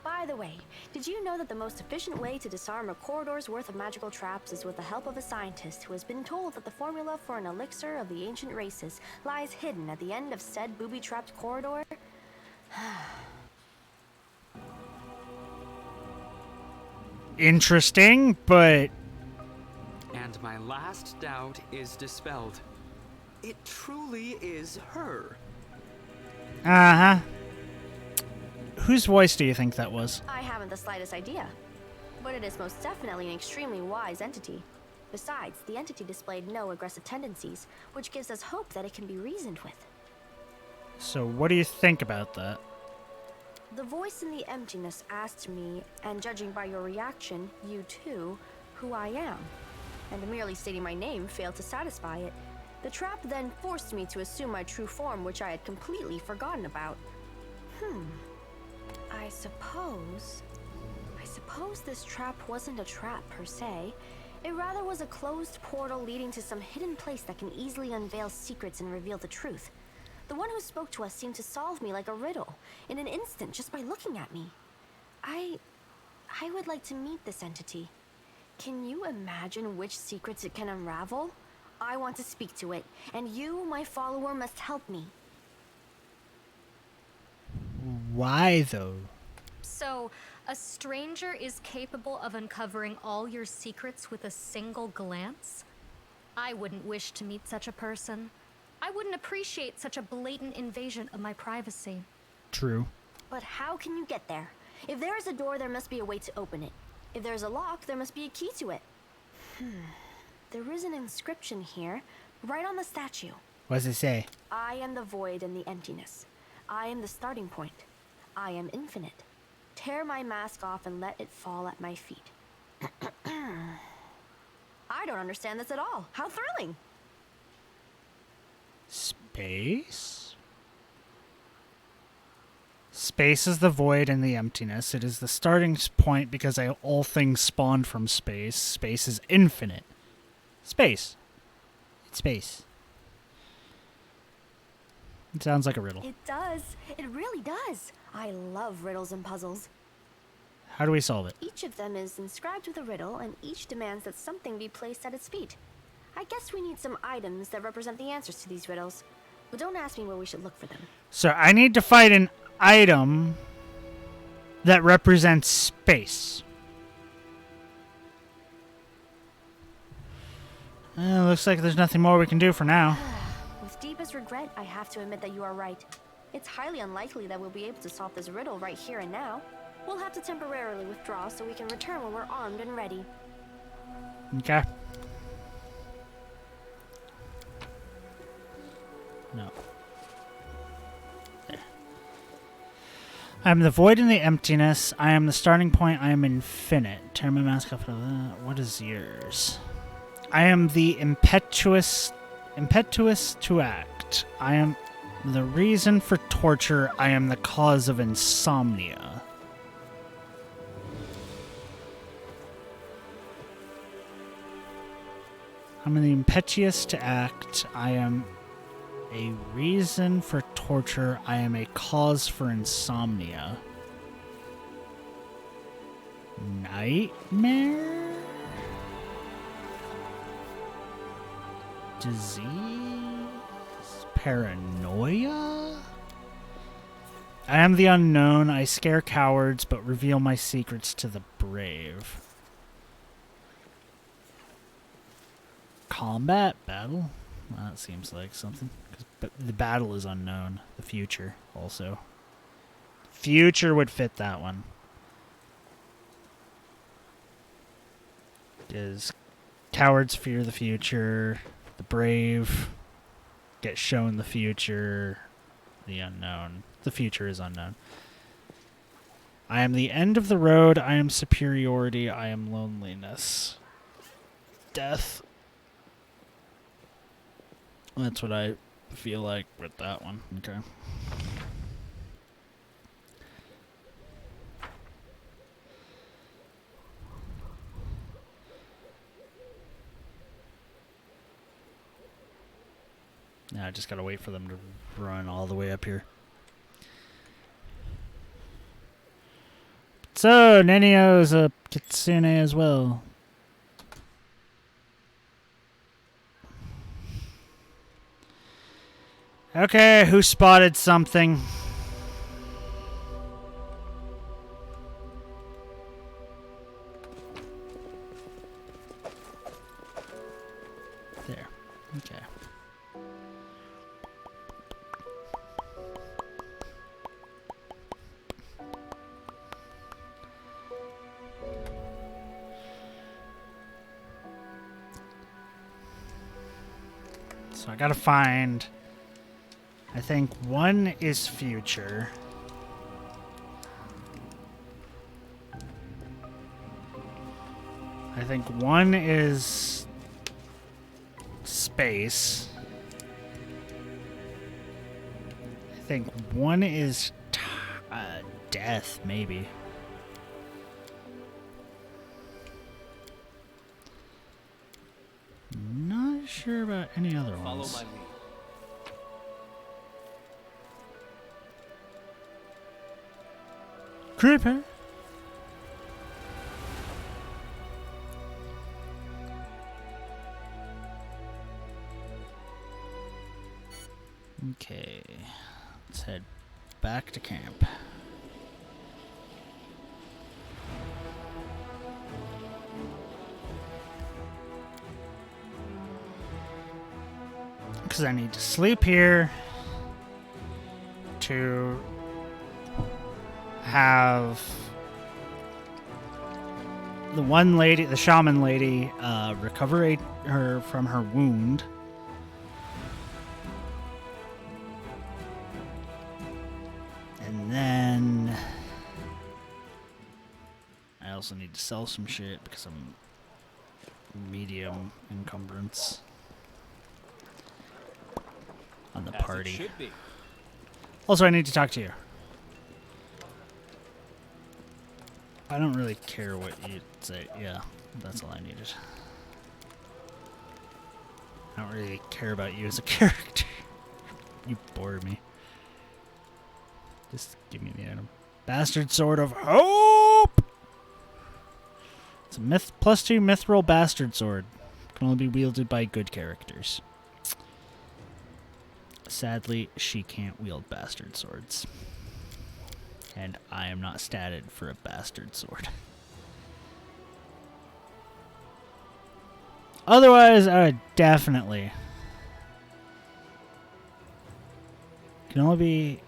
By the way, did you know that the most efficient way to disarm a corridor's worth of magical traps is with the help of a scientist who has been told that the formula for an elixir of the ancient races lies hidden at the end of said booby-trapped corridor? Interesting, but... And my last doubt is dispelled. It truly is her. Uh-huh. Whose voice do you think that was? I haven't the slightest idea. But it is most definitely an extremely wise entity. Besides, the entity displayed no aggressive tendencies, which gives us hope that it can be reasoned with. So what do you think about that? The voice in the emptiness asked me, and judging by your reaction, you too, who I am. And merely stating my name failed to satisfy it. The trap then forced me to assume my true form, which I had completely forgotten about. I suppose this trap wasn't a trap per se. It rather was a closed portal leading to some hidden place that can easily unveil secrets and reveal the truth. The one who spoke to us seemed to solve me like a riddle, in an instant just by looking at me. I would like to meet this entity. Can you imagine which secrets it can unravel? I want to speak to it, and you, my follower, must help me. Why, though? So, a stranger is capable of uncovering all your secrets with a single glance? I wouldn't wish to meet such a person. I wouldn't appreciate such a blatant invasion of my privacy. True. But how can you get there? If there is a door, there must be a way to open it. If there's a lock, there must be a key to it. There is an inscription here, right on the statue. What does it say? I am the void and the emptiness. I am the starting point. I am infinite. Tear my mask off and let it fall at my feet. I don't understand this at all. How thrilling! Space? Space is the void and the emptiness. It is the starting point because all things spawned from space. Space is infinite. Space. It's space. It sounds like a riddle. It does. It really does. I love riddles and puzzles. How do we solve it? Each of them is inscribed with a riddle, and each demands that something be placed at its feet. I guess we need some items that represent the answers to these riddles. But don't ask me where we should look for them. So I need to find an item that represents space. Looks like there's nothing more we can do for now. With deepest regret, I have to admit that you are right. It's highly unlikely that we'll be able to solve this riddle right here and now. We'll have to temporarily withdraw so we can return when we're armed and ready. Okay. No. There. I am the void and the emptiness. I am the starting point. I am infinite. Tear my mask off. What is yours? I am the impetuous to act. I am the reason for torture. I am the cause of insomnia. I'm the impetuous to act. I am a reason for torture. I am a cause for insomnia. Nightmare? Disease? Paranoia? I am the unknown. I scare cowards, but reveal my secrets to the brave. Combat? Battle? Well, that seems like something. But the battle is unknown. The future, also. Future would fit that one. Is cowards fear the future. The brave get shown the future. The unknown. The future is unknown. I am the end of the road. I am superiority. I am loneliness. Death. That's what I feel like with that one. Okay. Now I just gotta wait for them to run all the way up here. So, Nenio's a kitsune as well. Okay, who spotted something? There. Okay. So I gotta find... I think one is future. I think one is space. I think one is death, maybe. Not sure about any other Follow ones. my lead. Creeper. Okay, let's head back to camp. Because I need to sleep here to have the one lady, the shaman lady, recover her from her wound. And then I also need to sell some shit because I'm medium encumbrance on the As it party. should be. Also, I need to talk to you. I don't really care what you say. Yeah, that's all I needed. I don't really care about you as a character. You bore me. Just give me the item. Bastard Sword of Hope! It's a +2 mithril bastard sword. Can only be wielded by good characters. Sadly, she can't wield bastard swords. And I am not statted for a bastard sword. Otherwise, I would definitely. Can only be.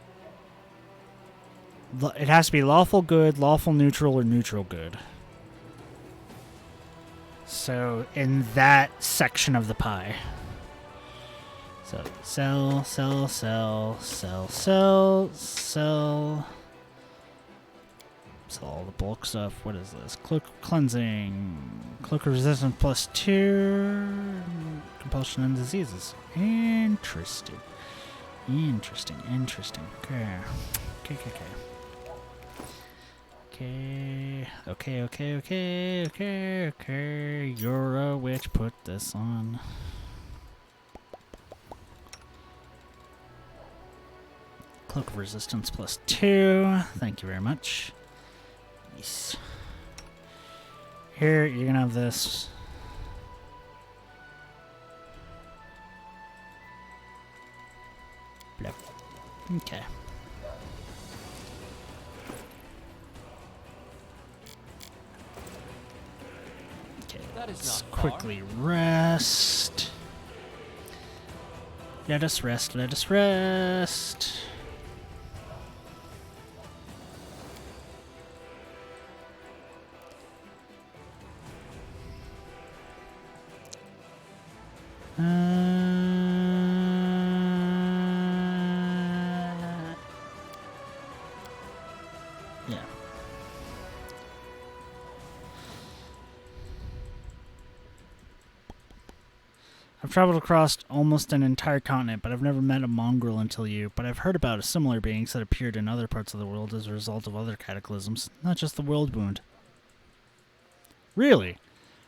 It has to be lawful good, lawful neutral, or neutral good. So, in that section of the pie. So, sell, sell, sell, sell, sell, sell. Sell all the bulk stuff. What is this? Cloak cleansing. Cloak resistance +2. Compulsion and diseases. Interesting. Interesting. Interesting. Okay. Okay, okay, okay. Okay, okay, okay, okay, okay. You're a witch. Put this on. Cloak of resistance +2. Thank you very much. Yes. Here, you're gonna have this. Blip. Okay. Okay, That is let's not far. quickly rest. Let us rest, let us rest. Yeah. I've traveled across almost an entire continent, but I've never met a mongrel until you. But I've heard about a similar beings that appeared in other parts of the world as a result of other cataclysms, not just the world wound. Really?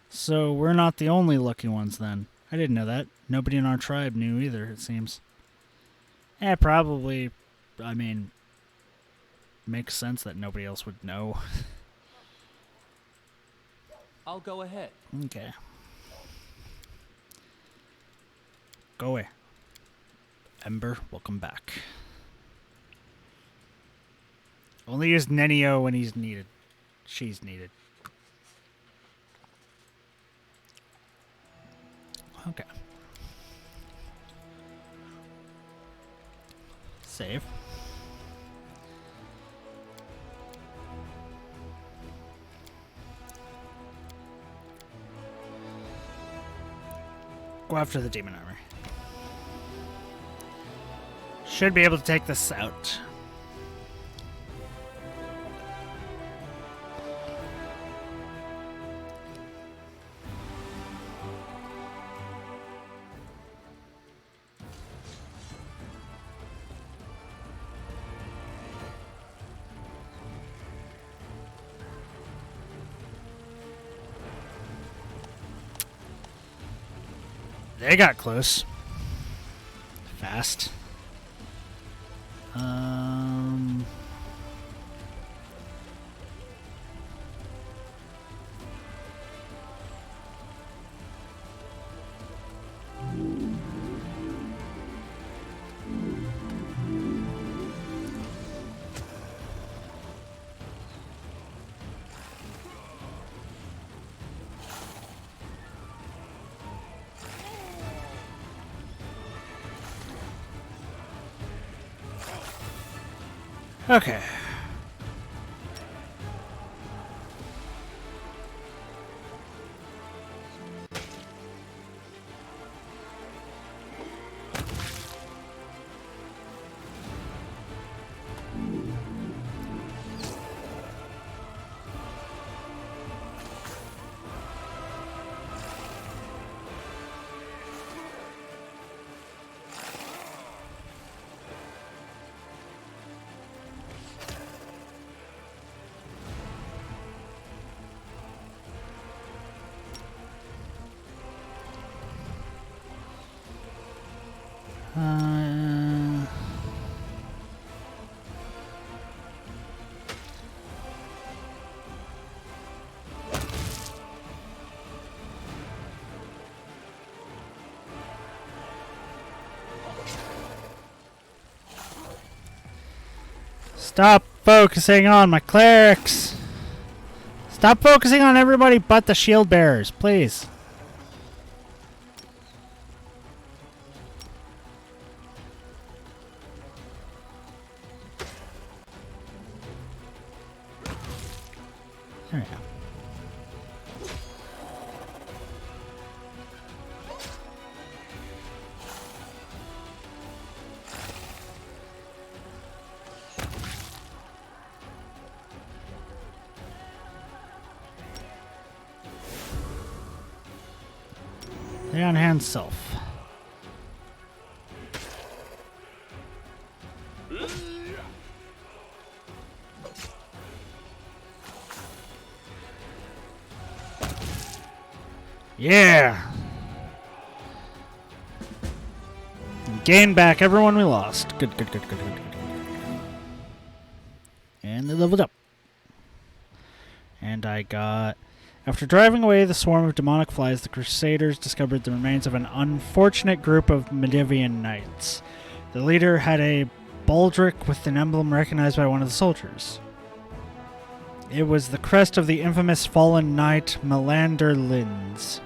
So we're not the only lucky ones then. I didn't know that. Nobody in our tribe knew either, it seems. Probably, I mean, makes sense that nobody else would know. I'll go ahead. Okay. Go away. Ember, welcome back. Only use Nenio when he's needed. She's needed. Okay. Save. Go after the demon armor. Should be able to take this out. They got close. Fast. Okay. Stop focusing on my clerics. Stop focusing on everybody but the shield bearers, please. There we go. Lay on hand self. Yeah. Gain back everyone we lost. Good, good, good, good, good, good. And they leveled up. And I got... After driving away the swarm of demonic flies, the Crusaders discovered the remains of an unfortunate group of Medivian knights. The leader had a baldric with an emblem recognized by one of the soldiers. It was the crest of the infamous fallen knight Melander Linz.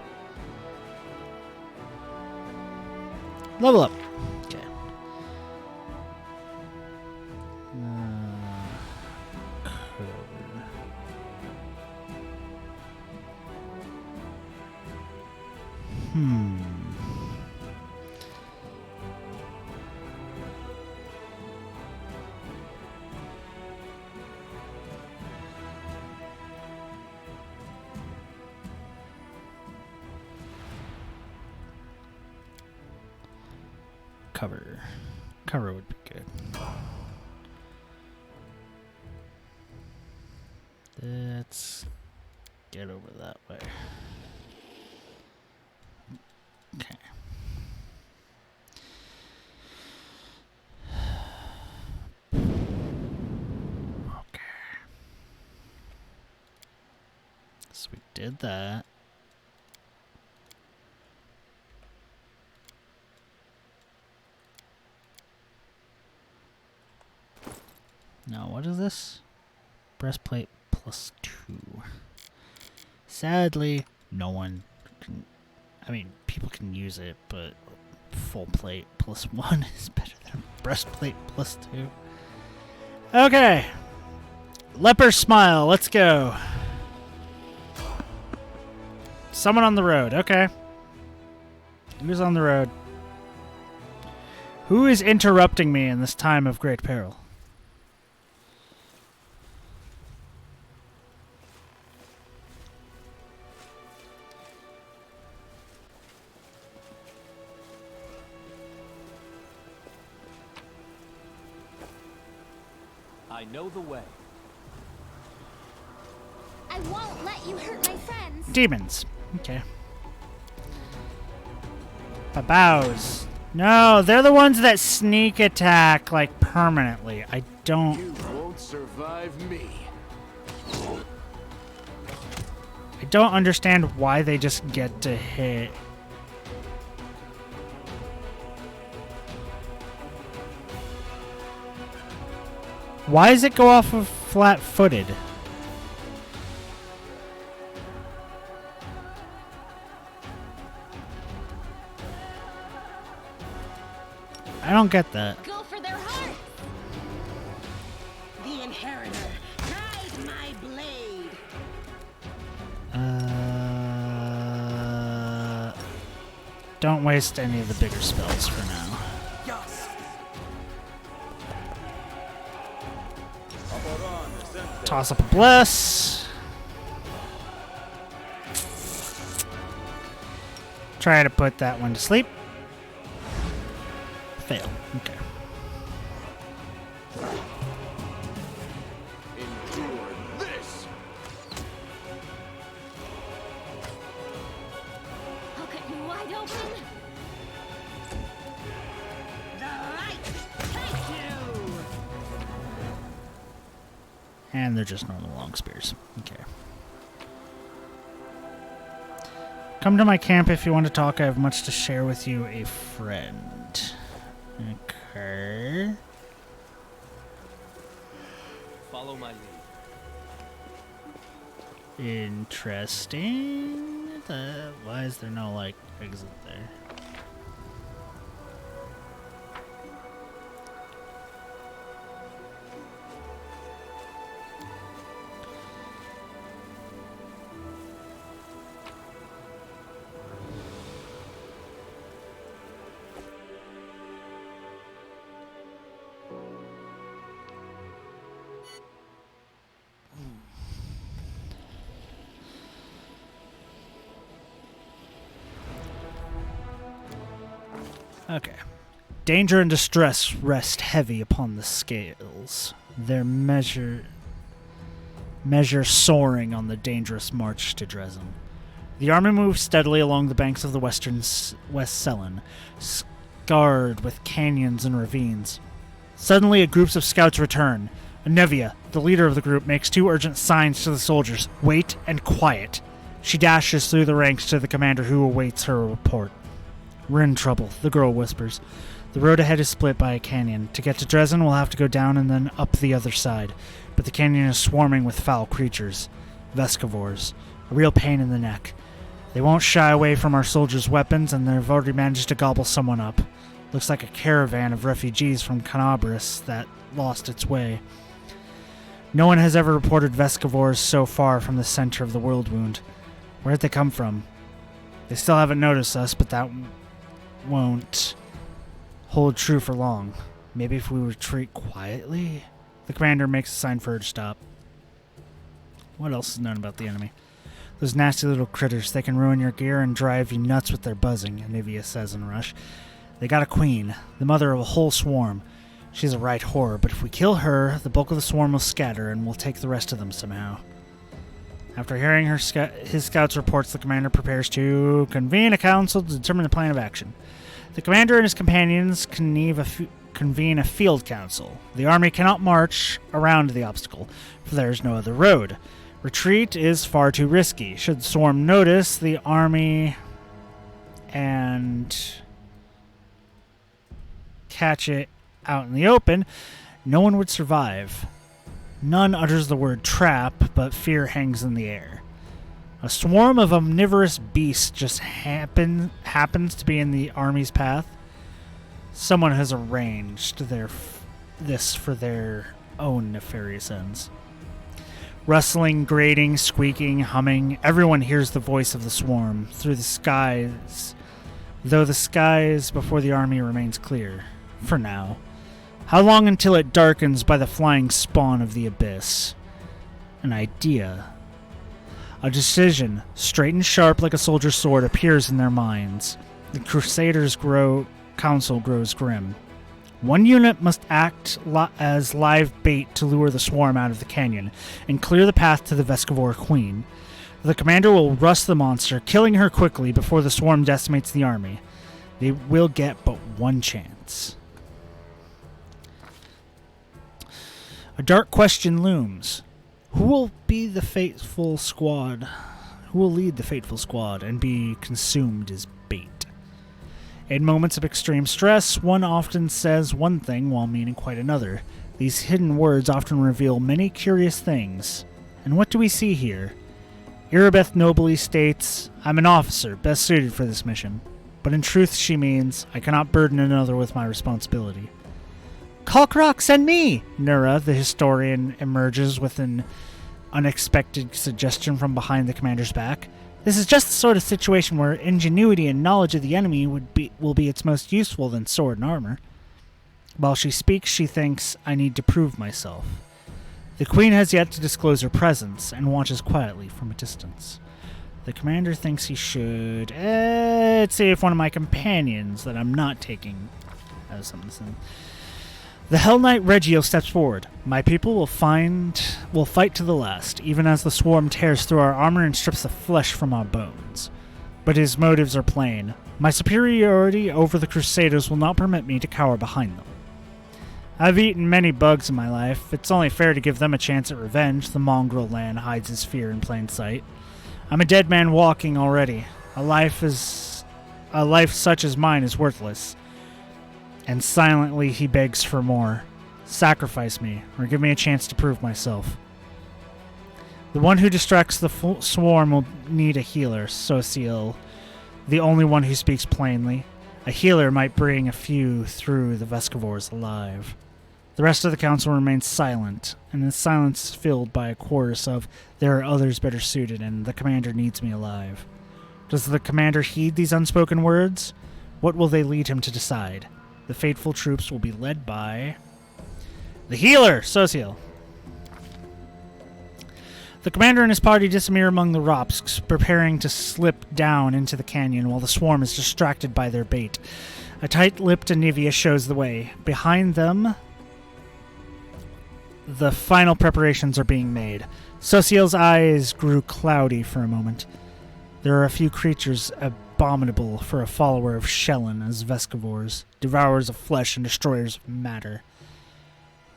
Level up. Okay. Cover. Cover would be good. Let's get over that way. Okay. Okay. So we did that. Now, what is this? Breastplate plus 2. Sadly, no one can... I mean, people can use it, but full plate plus 1 is better than breastplate plus 2. Okay. Leper smile, let's go. Someone on the road, okay. Who's on the road? Who is interrupting me in this time of great peril? I know the way. I won't let you hurt my friends. Demons. Okay. Babows. No, they're the ones that sneak attack, like, permanently. I don't... You won't survive me. I don't understand why they just get to hit. Why does it go off of flat-footed? I don't get that. Go for their heart. The Inheritor, guide my blade. Don't waste any of the bigger spells for now. Toss up a bless. Try to put that one to sleep. Fail. Okay. Endure this. I'll cut you wide open. The light take you. And they're just normal long spears. Okay. Come to my camp if you want to talk. I have much to share with you, a friend. Okay. Follow my lead. Interesting. Why is there no, like, exit there? Okay. Danger and distress rest heavy upon the scales, their measure soaring on the dangerous march to Dresden. The army moves steadily along the banks of the West Selen, scarred with canyons and ravines. Suddenly, a group of scouts return. Anevia, the leader of the group, makes 2 urgent signs to the soldiers: wait and quiet. She dashes through the ranks to the commander, who awaits her report. We're in trouble, the girl whispers. The road ahead is split by a canyon. To get to Dresden, we'll have to go down and then up the other side. But the canyon is swarming with foul creatures. Vescivores. A real pain in the neck. They won't shy away from our soldiers' weapons, and they've already managed to gobble someone up. Looks like a caravan of refugees from Canabris that lost its way. No one has ever reported Vescivores so far from the center of the world wound. Where'd they come from? They still haven't noticed us, but that won't hold true for long. Maybe if we retreat quietly? The commander makes a sign for her to stop. What else is known about the enemy? Those nasty little critters. They can ruin your gear and drive you nuts with their buzzing, Anivia says in a rush. They got a queen, the mother of a whole swarm. She's a right horror, but if we kill her, the bulk of the swarm will scatter, and we'll take the rest of them somehow. After hearing his scouts' reports, the commander prepares to convene a council to determine the plan of action. The commander and his companions convene a field council. The army cannot march around the obstacle, for there is no other road. Retreat is far too risky. Should the swarm notice the army and catch it out in the open, no one would survive. None utters the word trap, but fear hangs in the air. A swarm of omnivorous beasts just happens to be in the army's path. Someone has arranged this for their own nefarious ends. Rustling, grating, squeaking, humming, everyone hears the voice of the swarm through the skies, though the skies before the army remains clear, for now. How long until it darkens by the flying spawn of the abyss? An idea. A decision, straight and sharp like a soldier's sword, appears in their minds. The Crusaders' council grows grim. One unit must act as live bait to lure the swarm out of the canyon and clear the path to the Vescovor Queen. The commander will rust the monster, killing her quickly before the swarm decimates the army. They will get but one chance. A dark question looms. Who will be the fateful squad? Who will lead the fateful squad and be consumed as bait? In moments of extreme stress, one often says one thing while meaning quite another. These hidden words often reveal many curious things. And what do we see here? Irabeth nobly states, "I'm an officer, best suited for this mission." But in truth she means, "I cannot burden another with my responsibility." "Kalkrok, send me!" Nura, the historian, emerges with an unexpected suggestion from behind the commander's back. This is just the sort of situation where ingenuity and knowledge of the enemy will be its most useful than sword and armor. While she speaks, she thinks, "I need to prove myself." The queen has yet to disclose her presence and watches quietly from a distance. The commander thinks he should see if one of my companions that I'm not taking has something to say. The Hell Knight Regio steps forward. "My people will fight to the last, even as the swarm tears through our armor and strips the flesh from our bones." But his motives are plain. My superiority over the Crusaders will not permit me to cower behind them. I've eaten many bugs in my life. It's only fair to give them a chance at revenge. The mongrel land hides his fear in plain sight. I'm a dead man walking already. A life such as mine is worthless. And silently he begs for more. Sacrifice me, or give me a chance to prove myself. The one who distracts the swarm will need a healer, Sociel, the only one who speaks plainly. A healer might bring a few through the Vescovors alive. The rest of the council remains silent, and the silence is filled by a chorus of, "There are others better suited, and the commander needs me alive." Does the commander heed these unspoken words? What will they lead him to decide? The fateful troops will be led by the healer, Sociel. The commander and his party disappear among the Ropsks, preparing to slip down into the canyon while the swarm is distracted by their bait. A tight-lipped Anivia shows the way. Behind them, the final preparations are being made. Sociel's eyes grew cloudy for a moment. There are a few creatures abominable for a follower of Shelyn as Vescovors, devourers of flesh and destroyers of matter.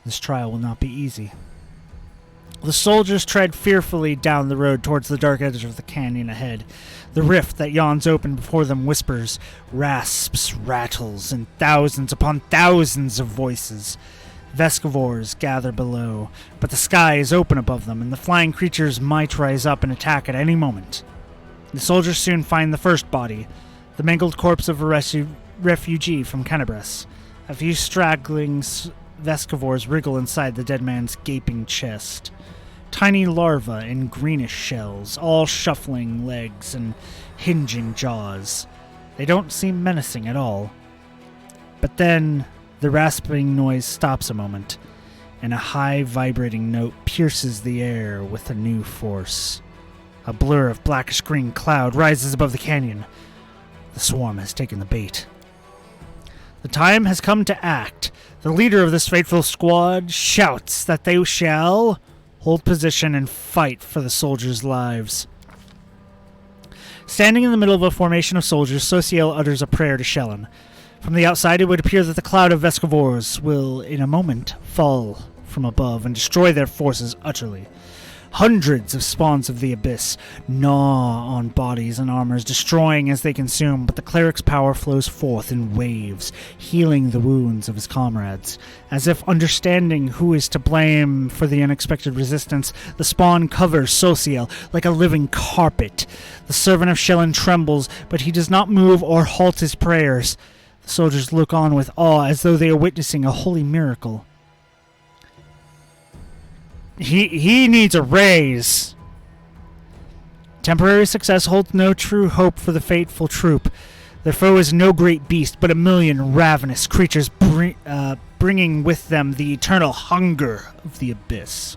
This trial will not be easy. The soldiers tread fearfully down the road towards the dark edge of the canyon ahead. The rift that yawns open before them whispers, rasps, rattles, and thousands upon thousands of voices. Vescovors gather below, but the sky is open above them, and the flying creatures might rise up and attack at any moment. The soldiers soon find the first body, the mangled corpse of a refugee from Canabres. A few straggling Vescovors wriggle inside the dead man's gaping chest. Tiny larvae in greenish shells, all shuffling legs and hinging jaws. They don't seem menacing at all. But then, the rasping noise stops a moment, and a high vibrating note pierces the air with a new force. A blur of blackish-green cloud rises above the canyon. The swarm has taken the bait. The time has come to act. The leader of this fateful squad shouts that they shall hold position and fight for the soldiers' lives. Standing in the middle of a formation of soldiers, Sociel utters a prayer to Shelyn. From the outside, it would appear that the cloud of Vescovors will, in a moment, fall from above and destroy their forces utterly. Hundreds of spawns of the abyss gnaw on bodies and armors, destroying as they consume, but the cleric's power flows forth in waves, healing the wounds of his comrades. As if understanding who is to blame for the unexpected resistance, the spawn covers Sociel like a living carpet. The servant of Shelyn trembles, but he does not move or halt his prayers. The soldiers look on with awe as though they are witnessing a holy miracle. He needs a raise. Temporary success holds no true hope for the fateful troop. Their foe is no great beast, but a million ravenous creatures bringing with them the eternal hunger of the abyss.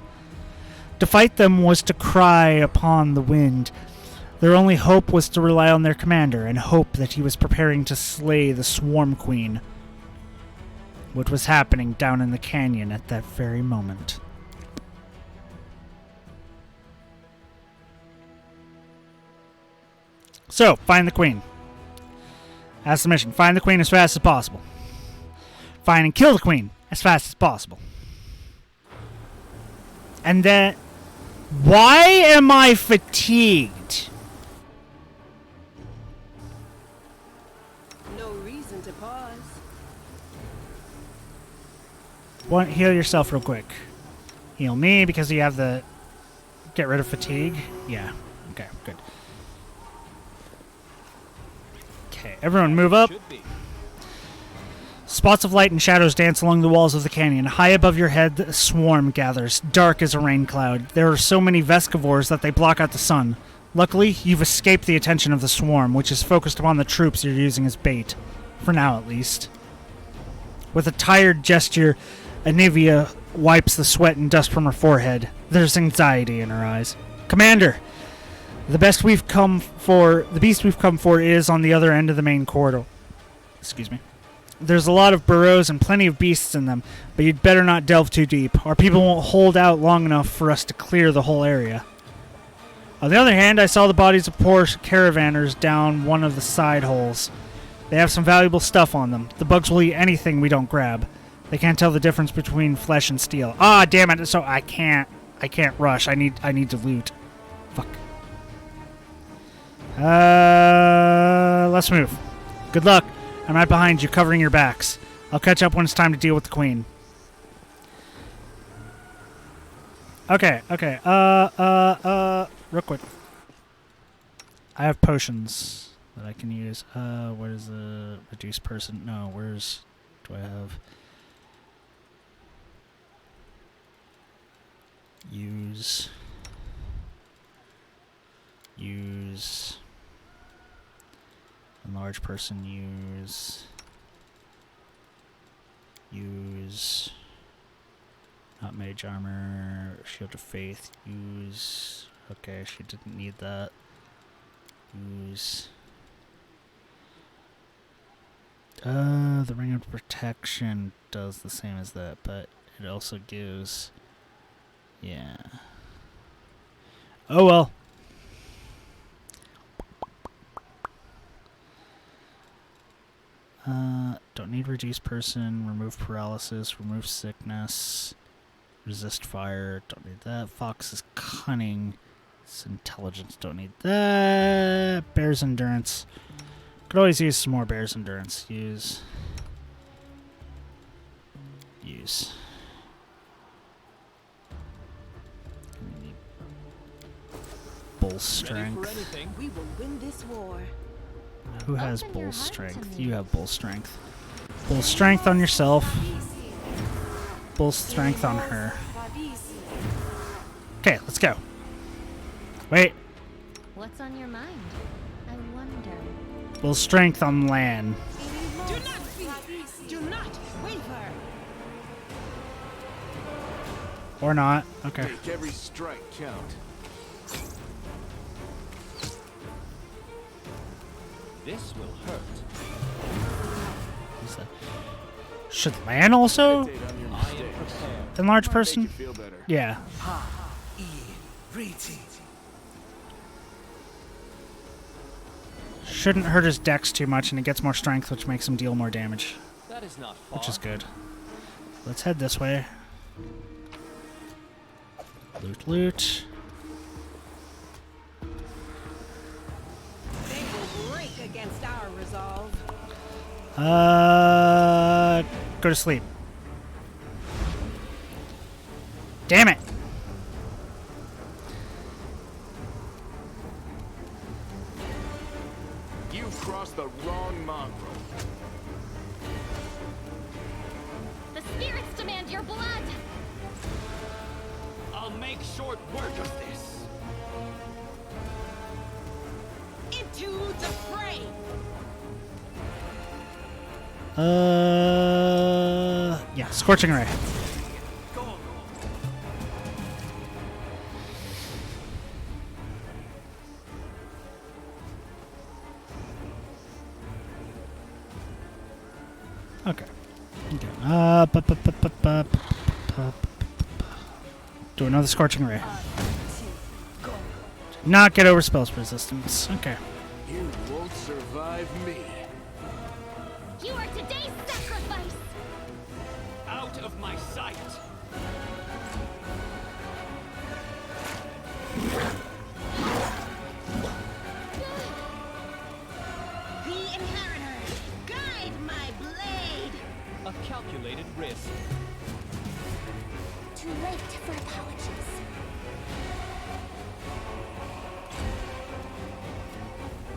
To fight them was to cry upon the wind. Their only hope was to rely on their commander and hope that he was preparing to slay the Swarm Queen. What was happening down in the canyon at that very moment. So, find the queen. That's the mission. Find the queen as fast as possible. Find and kill the queen as fast as possible. And then... Why am I fatigued? No reason to pause. Heal yourself real quick. Heal me because you have the... Get rid of fatigue? Yeah. Okay, good. Okay, everyone move up. Spots of light and shadows dance along the walls of the canyon. High above your head, a swarm gathers, dark as a rain cloud. There are so many Vescivores that they block out the sun. Luckily, you've escaped the attention of the swarm, which is focused upon the troops you're using as bait. For now, at least. With a tired gesture, Anivia wipes the sweat and dust from her forehead. There's anxiety in her eyes. Commander! The beast we've come for is on the other end of the main corridor. Excuse me. There's a lot of burrows and plenty of beasts in them, but you'd better not delve too deep. Our people won't hold out long enough for us to clear the whole area. On the other hand, I saw the bodies of poor caravanners down one of the side holes. They have some valuable stuff on them. The bugs will eat anything we don't grab. They can't tell the difference between flesh and steel. Ah, damn it! So I can't rush. I need to loot. Fuck. Let's move. Good luck. I'm right behind you, covering your backs. I'll catch up when it's time to deal with the queen. Okay. Real quick. I have potions that I can use. Where's the reduced person? No, do I have? Use. Enlarge person, use. Not mage armor, shield of faith, use. Okay, she didn't need that. Use. The ring of protection does the same as that, but it also gives. Yeah. Oh well. Don't need reduce person, remove paralysis, remove sickness, resist fire, don't need that. Fox is cunning, it's intelligence, don't need that. Bear's endurance, could always use some more bear's endurance. Use. Bull strength. We will win this war. Who has bull strength? You have bull strength. Bull strength on yourself. Bull strength on her. Okay, let's go. Wait. What's on your mind? I wonder. Bull strength on land. Do not fear. Do not waver. Or not. Okay. Make every strike count. This will hurt. Who's that? Should land also? Enlarge person? Yeah. Shouldn't hurt his dex too much, and it gets more strength, which makes him deal more damage. That is not far. Which is good. Let's head this way. Loot. Go to sleep. Damn it! You've crossed the wrong mongrel. The spirits demand your blood! I'll make short work of this. Into the fray! Yeah, Scorching Ray. Okay. Do another Scorching Ray. Not get over spells resistance. Okay. You won't survive me. You are today's sacrifice! Out of my sight. The Inheritor, guide my blade! A calculated risk. Too late for apologies.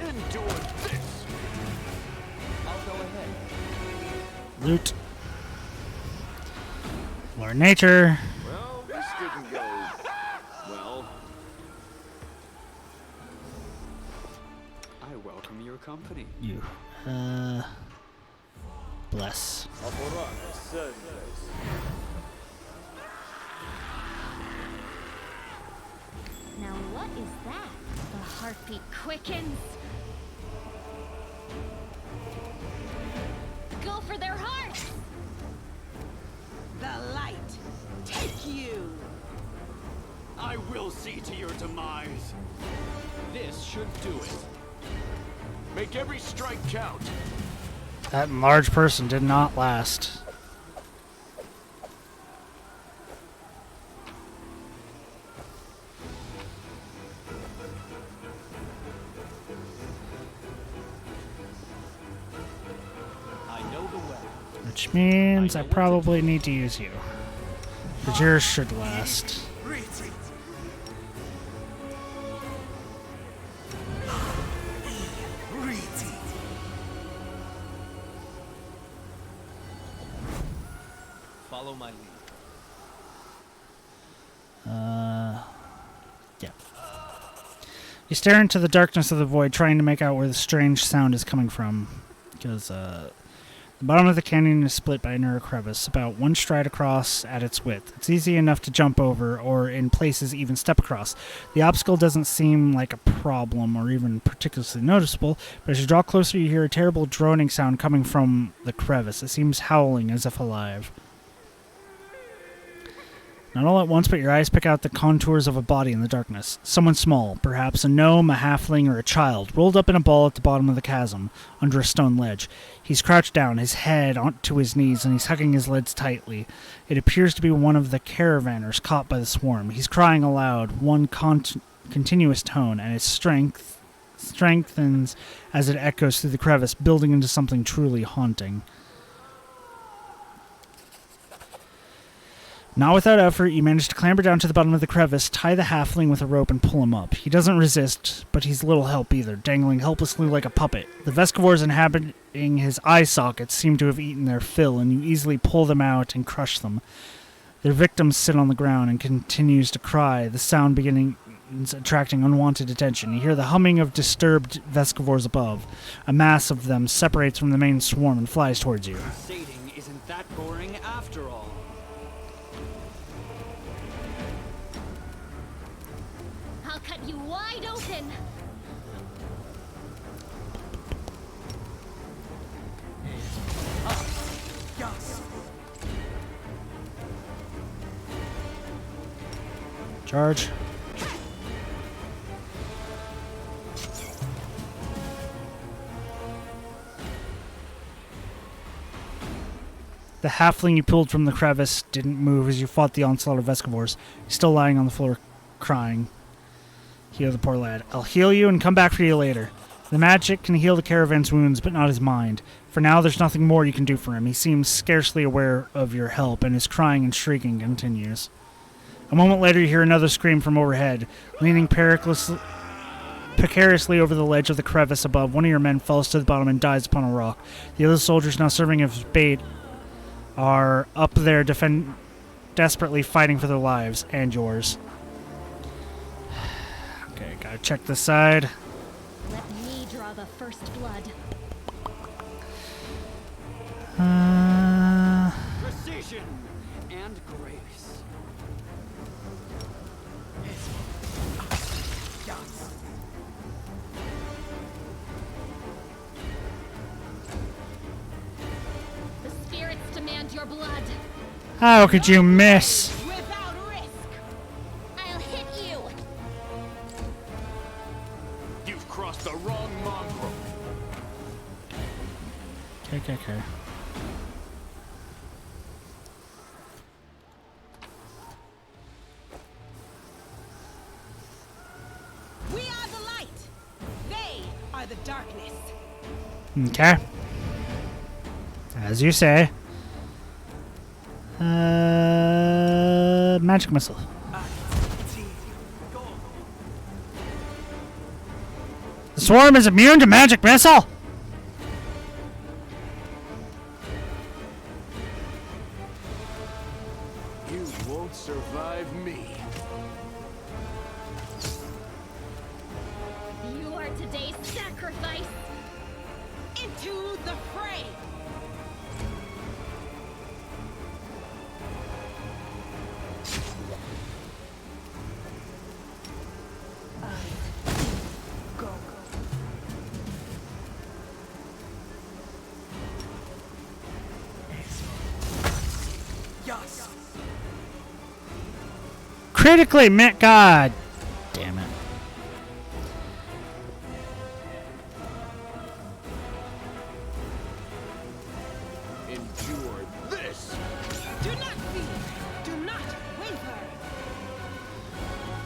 Endure this. I'll go ahead. Loot. Learn nature. Well, this didn't go well. I welcome your company. You. Bless. Now what is that? The heartbeat quickens. Go for their hearts! The light, take you! I will see to your demise. This should do it. Make every strike count. That large person did not last. I know the way. Which means I probably need to use you. But yours should last. Follow my lead. Yeah. You stare into the darkness of the void, trying to make out where the strange sound is coming from. Because, the bottom of the canyon is split by a narrow crevice, about one stride across at its width. It's easy enough to jump over, or in places even step across. The obstacle doesn't seem like a problem, or even particularly noticeable, but as you draw closer you hear a terrible droning sound coming from the crevice. It seems howling, as if alive. Not all at once, but your eyes pick out the contours of a body in the darkness. Someone small, perhaps a gnome, a halfling, or a child, rolled up in a ball at the bottom of the chasm, under a stone ledge. He's crouched down, his head onto his knees, and he's hugging his lids tightly. It appears to be one of the caravanners caught by the swarm. He's crying aloud, one continuous tone, and its strength strengthens as it echoes through the crevice, building into something truly haunting. Not without effort, you manage to clamber down to the bottom of the crevice, tie the halfling with a rope, and pull him up. He doesn't resist, but he's little help either, dangling helplessly like a puppet. The Vescivores inhabiting his eye sockets seem to have eaten their fill, and you easily pull them out and crush them. Their victims sit on the ground and continues to cry, the sound beginning attracting unwanted attention. You hear the humming of disturbed Vescivores above. A mass of them separates from the main swarm and flies towards you. Crusading isn't that boring after all. I'll cut you wide open! Charge. The halfling you pulled from the crevice didn't move as you fought the onslaught of Vescivores. He's still lying on the floor, crying. Heal the poor lad. I'll heal you and come back for you later. The magic can heal the caravan's wounds, but not his mind. For now, there's nothing more you can do for him. He seems scarcely aware of your help, and his crying and shrieking continues. A moment later, you hear another scream from overhead. Leaning precariously over the ledge of the crevice above, one of your men falls to the bottom and dies upon a rock. The other soldiers, now serving as bait, are up there desperately fighting for their lives and yours. Okay, gotta check this side. Let me draw the first blood. Precision and grace. The spirits demand your blood. How could you miss? Without risk. I'll hit you. You've crossed the wrong mongrel. Okay. We are the light. They are the darkness. Okay. As you say. Magic missile. The swarm is immune to magic missile? You won't survive me. You are today's sacrifice. Into the fray. Critically met. God damn it. Endure this. Do not fear. Do not waver.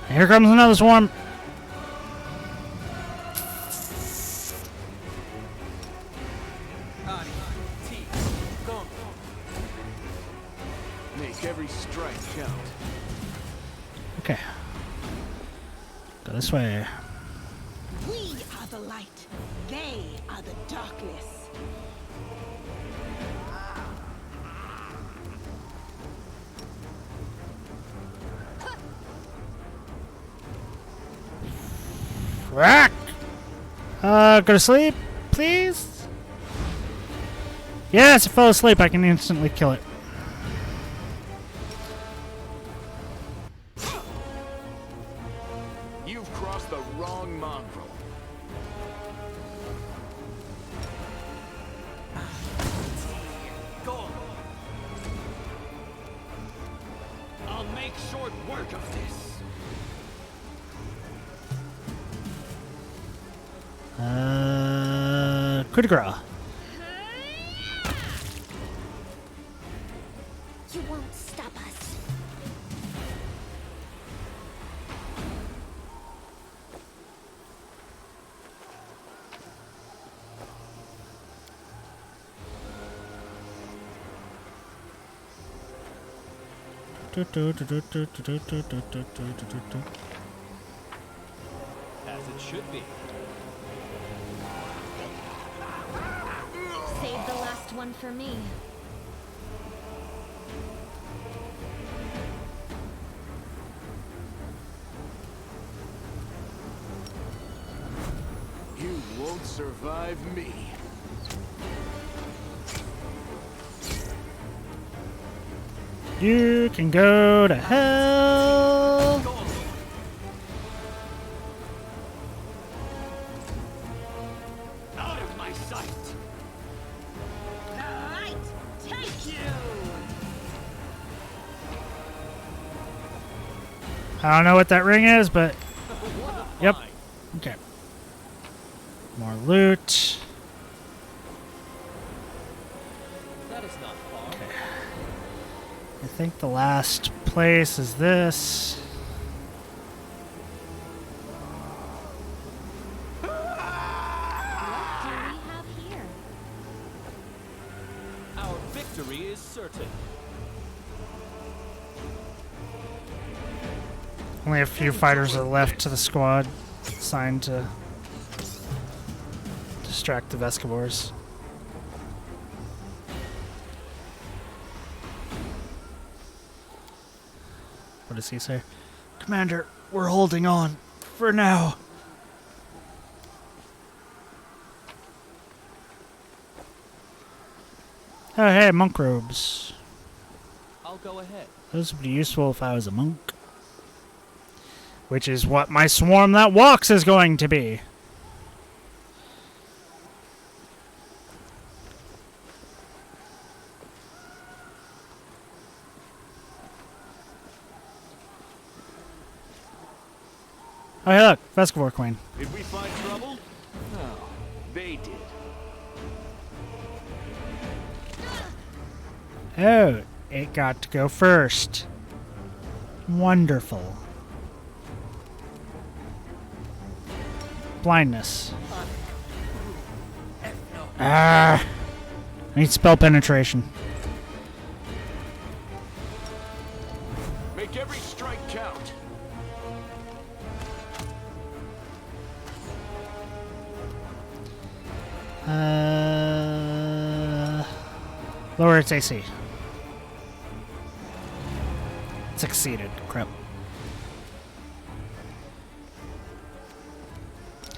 Here comes another swarm. Make every strike count. Okay. Go this way. We are the light. They are the darkness. Rack! Go to sleep, please? Yes, it fell asleep. I can instantly kill it. You've crossed the wrong mongrel. Go. I'll make short work of this. Coup de grace. You won't stop us. As it should be. Save the last one for me. You won't survive me. You can go to hell. Out of my sight. The light take you. I don't know what that ring is, but yep. Okay. More loot. That is not far. Okay. I think the last place is this. What do we have here? victory is certain. Only a few fighters are left to the squad assigned to distract the Vescavors. What does he say? Commander, we're holding on. For now. Oh, hey, monk robes. I'll go ahead. Those would be useful if I was a monk. Which is what my swarm that walks is going to be. Oh, hey, look. Vescavor Queen. Did we find trouble? No, they did. Oh, it got to go first. Wonderful. Blindness. Ah. I need spell penetration. Make every strike count. Lower its AC. Succeeded. Crap.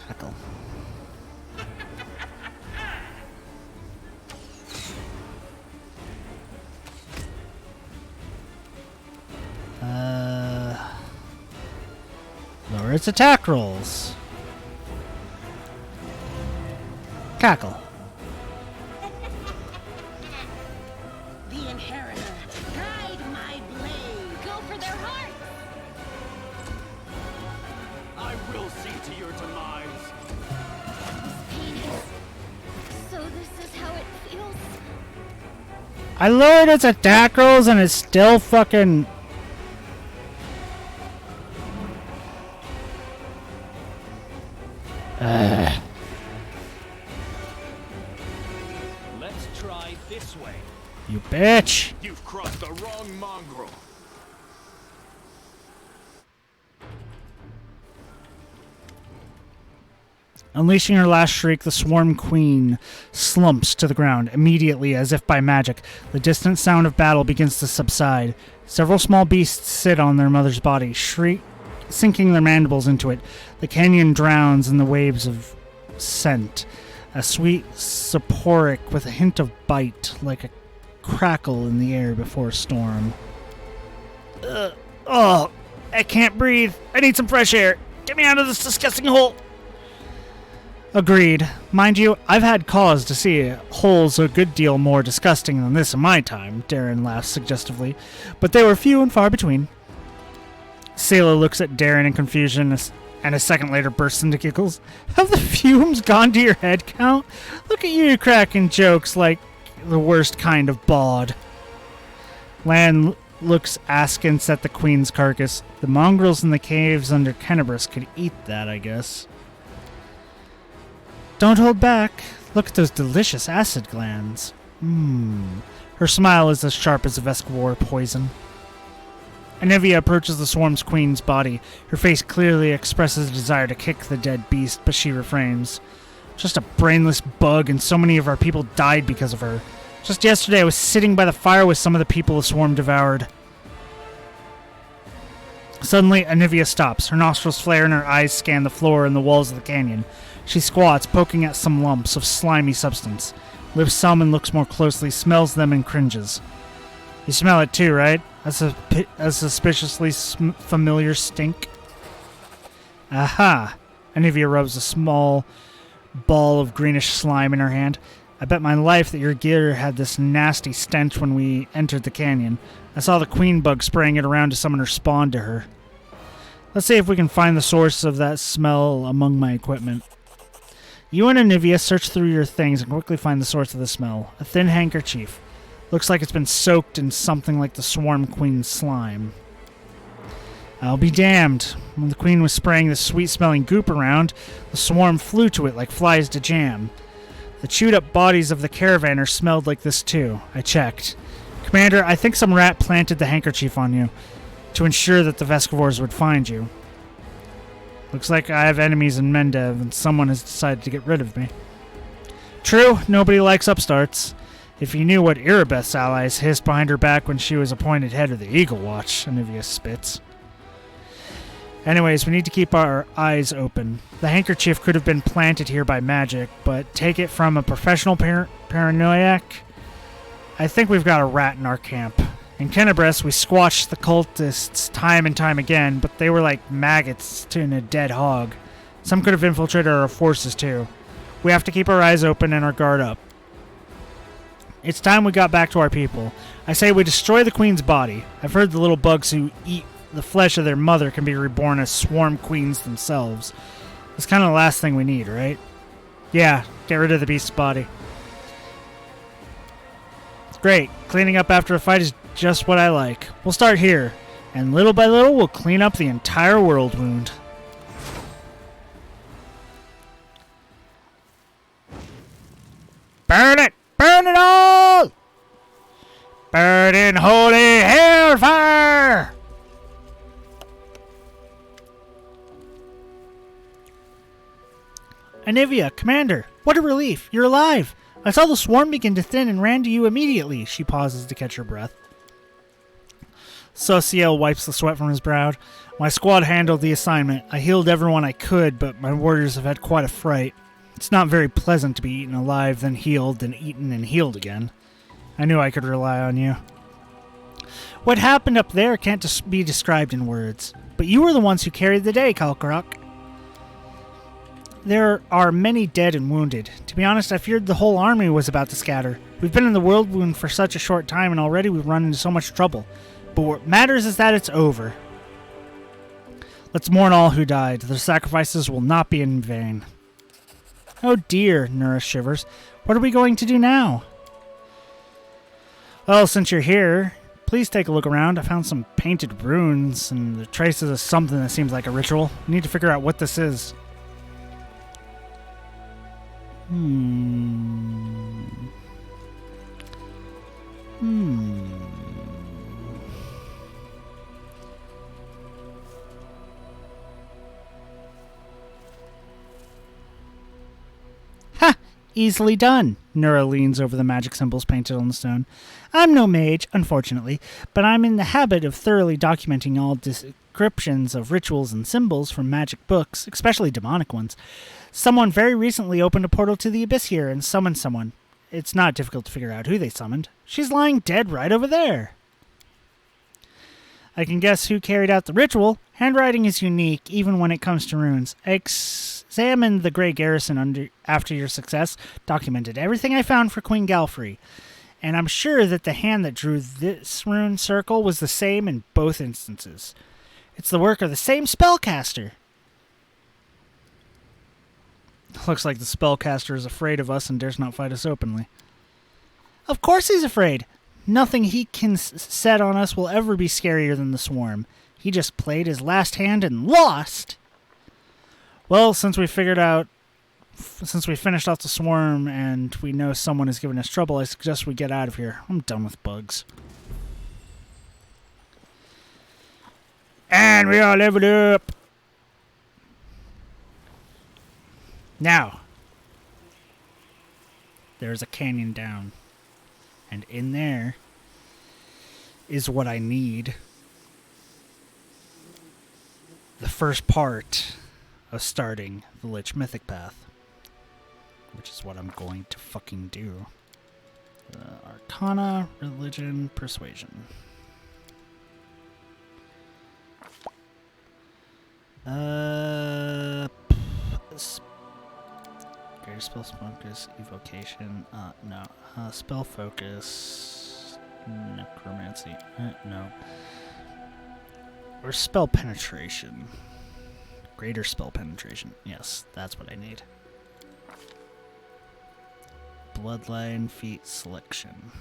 Hackle. Lower its attack rolls. Cackle. The Inheritor, guide my blade. Go for their heart! I will see to your demise. Penis. So this is how it feels? I lowered its attack rolls and it's still fucking... Let's try this way. You bitch! You've crossed the wrong mongrel. Unleashing her last shriek, the Swarm Queen slumps to the ground. Immediately, as if by magic, the distant sound of battle begins to subside. Several small beasts sit on their mother's body, sinking their mandibles into it. The canyon drowns in the waves of scent. A sweet soporific with a hint of bite, like a crackle in the air before a storm. Oh, I can't breathe. I need some fresh air. Get me out of this disgusting hole. Agreed. Mind you, I've had cause to see holes a good deal more disgusting than this in my time, Darren laughs suggestively, but they were few and far between. Sayla looks at Darren in confusion and a second later bursts into giggles. Have the fumes gone to your head count? Look at you cracking jokes like the worst kind of bawd. Lan looks askance at the queen's carcass. The mongrels in the caves under Kennebrus could eat that, I guess. Don't hold back. Look at those delicious acid glands. Her smile is as sharp as a Vescavor poison. Anivia approaches the Swarm's queen's body. Her face clearly expresses a desire to kick the dead beast, but she refrains. Just a brainless bug, and so many of our people died because of her. Just yesterday I was sitting by the fire with some of the people the Swarm devoured. Suddenly, Anivia stops. Her nostrils flare and her eyes scan the floor and the walls of the canyon. She squats, poking at some lumps of slimy substance. Lifts some and looks more closely, smells them and cringes. You smell it too, right? A suspiciously familiar stink. Aha! Anivia rubs a small ball of greenish slime in her hand. I bet my life that your gear had this nasty stench when we entered the canyon. I saw the queen bug spraying it around to summon her spawn to her. Let's see if we can find the source of that smell among my equipment. You and Anivia search through your things and quickly find the source of the smell. A thin handkerchief. Looks like it's been soaked in something like the Swarm Queen's slime. I'll be damned. When the queen was spraying this sweet-smelling goop around, the swarm flew to it like flies to jam. The chewed-up bodies of the caravanners smelled like this too. I checked. Commander, I think some rat planted the handkerchief on you to ensure that the Vescivores would find you. Looks like I have enemies in Mendev, and someone has decided to get rid of me. True, nobody likes upstarts. If you knew what Erebeth's allies hissed behind her back when she was appointed head of the Eagle Watch, Anivia spits. Anyways, we need to keep our eyes open. The handkerchief could have been planted here by magic, but take it from a professional paranoiac? I think we've got a rat in our camp. In Kenebres, we squashed the cultists time and time again, but they were like maggots in a dead hog. Some could have infiltrated our forces too. We have to keep our eyes open and our guard up. It's time we got back to our people. I say we destroy the queen's body. I've heard the little bugs who eat the flesh of their mother can be reborn as swarm queens themselves. It's kind of the last thing we need, right? Yeah, get rid of the beast's body. Great. Cleaning up after a fight is just what I like. We'll start here, and little by little we'll clean up the entire world wound. Burn it! Burn it all! Burn in holy hellfire! Anivia, Commander, what a relief. You're alive. I saw the swarm begin to thin and ran to you immediately. She pauses to catch her breath. Sociel wipes the sweat from his brow. My squad handled the assignment. I healed everyone I could, but my warriors have had quite a fright. It's not very pleasant to be eaten alive, then healed, then eaten and healed again. I knew I could rely on you. What happened up there can't be described in words, but you were the ones who carried the day, Kalkarok. There are many dead and wounded. To be honest, I feared the whole army was about to scatter. We've been in the world wound for such a short time, and already we've run into so much trouble. But what matters is that it's over. Let's mourn all who died. Their sacrifices will not be in vain. Oh dear, Nura shivers. What are we going to do now? Well, since you're here, please take a look around. I found some painted runes and the traces of something that seems like a ritual. We need to figure out what this is. Ha! Easily done. Nura leans over the magic symbols painted on the stone. I'm no mage, unfortunately, but I'm in the habit of thoroughly documenting all descriptions of rituals and symbols from magic books, especially demonic ones. Someone very recently opened a portal to the abyss here and summoned someone. It's not difficult to figure out who they summoned. She's lying dead right over there. I can guess who carried out the ritual. Handwriting is unique, even when it comes to runes. I examined the Grey Garrison after your success, documented everything I found for Queen Galfrey, and I'm sure that the hand that drew this rune circle was the same in both instances. It's the work of the same spellcaster. Looks like the spellcaster is afraid of us and dares not fight us openly. Of course he's afraid. Nothing he can set on us will ever be scarier than the swarm. He just played his last hand and lost. Well, since we finished off the swarm and we know someone has given us trouble, I suggest we get out of here. I'm done with bugs. And we all leveled up. Now, there's a canyon down, and in there is what I need. The first part of starting the Lich Mythic Path, which is what I'm going to fucking do. Arcana, Religion, Persuasion. Greater spell focus, evocation, no. Spell focus, necromancy, no. Or spell penetration. Greater spell penetration, yes, that's what I need. Bloodline, feat, selection.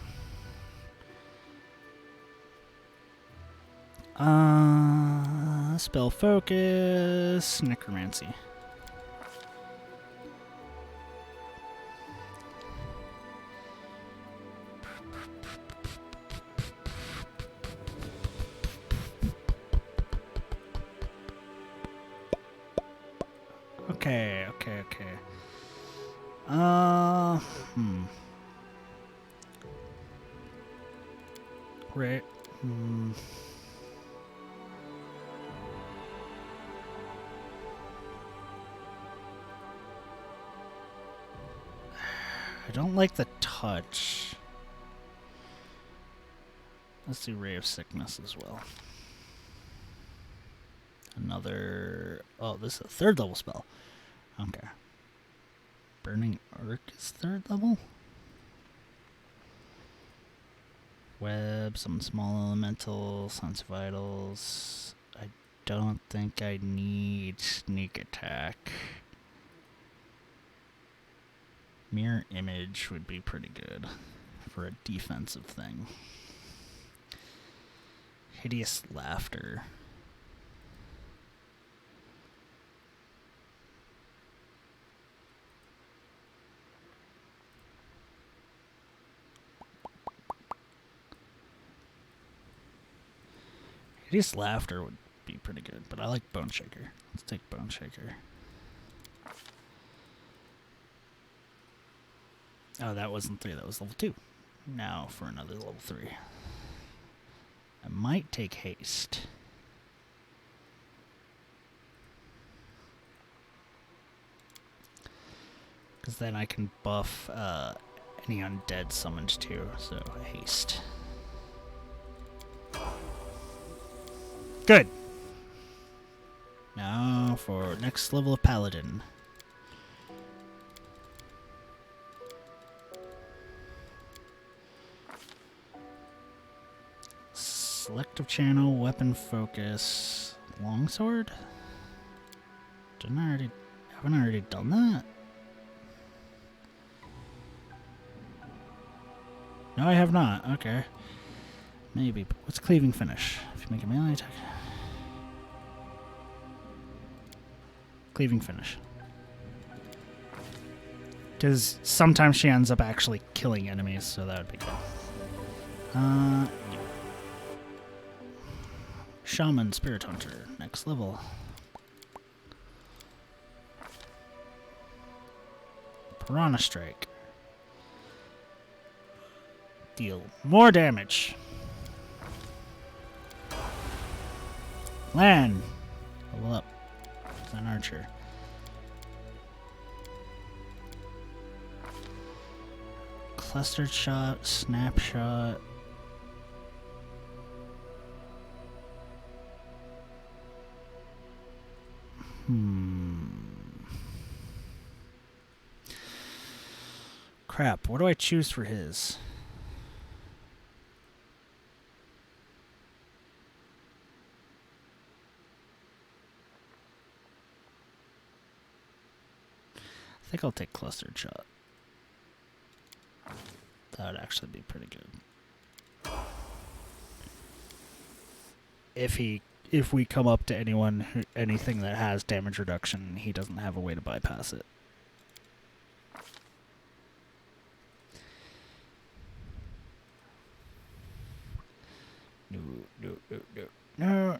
Spell focus, necromancy. Okay. Right. I don't like the touch. Let's do Ray of Sickness as well. Another... Oh, this is a 3rd level spell. Okay. Burning Arc is 3rd level? Web, some small elemental, Sense Vitals. I don't think I need Sneak Attack. Mirror Image would be pretty good for a defensive thing. Hideous Laughter. Hideous Laughter would be pretty good, but I like Bone Shaker. Let's take Bone Shaker. Oh, that wasn't 3, that was level 2. Now for another level 3. I might take Haste. Because then I can buff any undead summoned too, so Haste. Good! Now for next level of Paladin. Selective channel, weapon focus, longsword? Haven't I already done that? No, I have not. Okay. Maybe. But what's cleaving finish? If you make a melee attack. Cleaving finish. Because sometimes she ends up actually killing enemies, so that would be good. Shaman Spirit Hunter, next level. Piranha Strike. Deal more damage. Land. Level up. It's an archer. Clustered shot, snapshot. Crap, what do I choose for his? I think I'll take Clustered Shot. That would actually be pretty good. If we come up to anything that has damage reduction, he doesn't have a way to bypass it. No.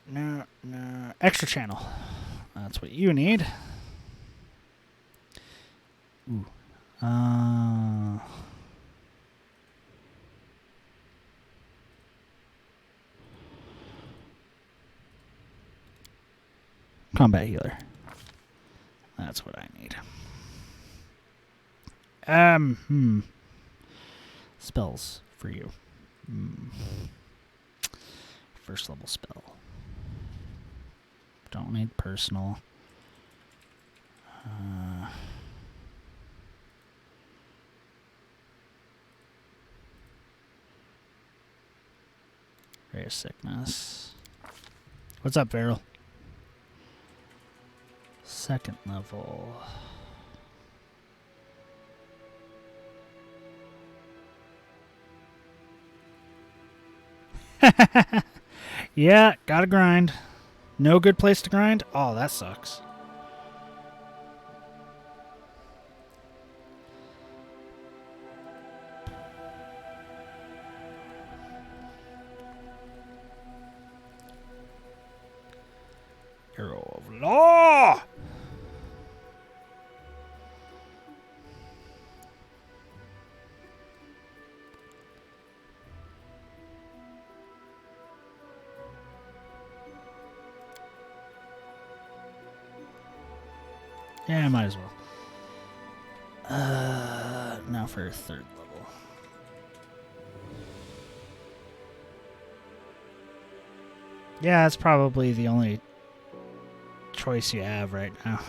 Extra channel. That's what you need. Ooh. Combat healer. That's what I need. Spells for you. First level spell. Don't need personal. Ray of Sickness. What's up, Varel? Second level. Yeah, gotta grind. No good place to grind? Oh, that sucks. Yeah, I might as well. Now for a third level. Yeah, it's probably the only choice you have right now.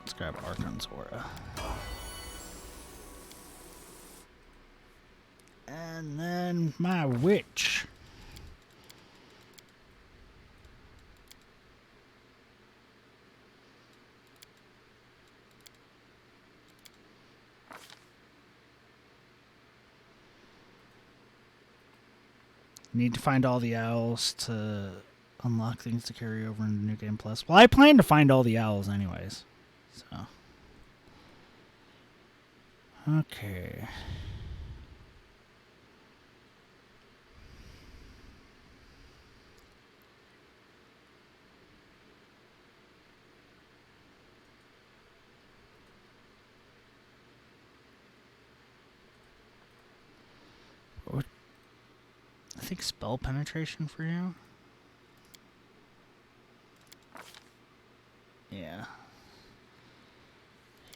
Let's grab Archon's Aura. And then my witch. Need to find all the owls to unlock things to carry over into New Game Plus. Well, I plan to find all the owls anyways. So. Okay. I think spell penetration for you. Yeah.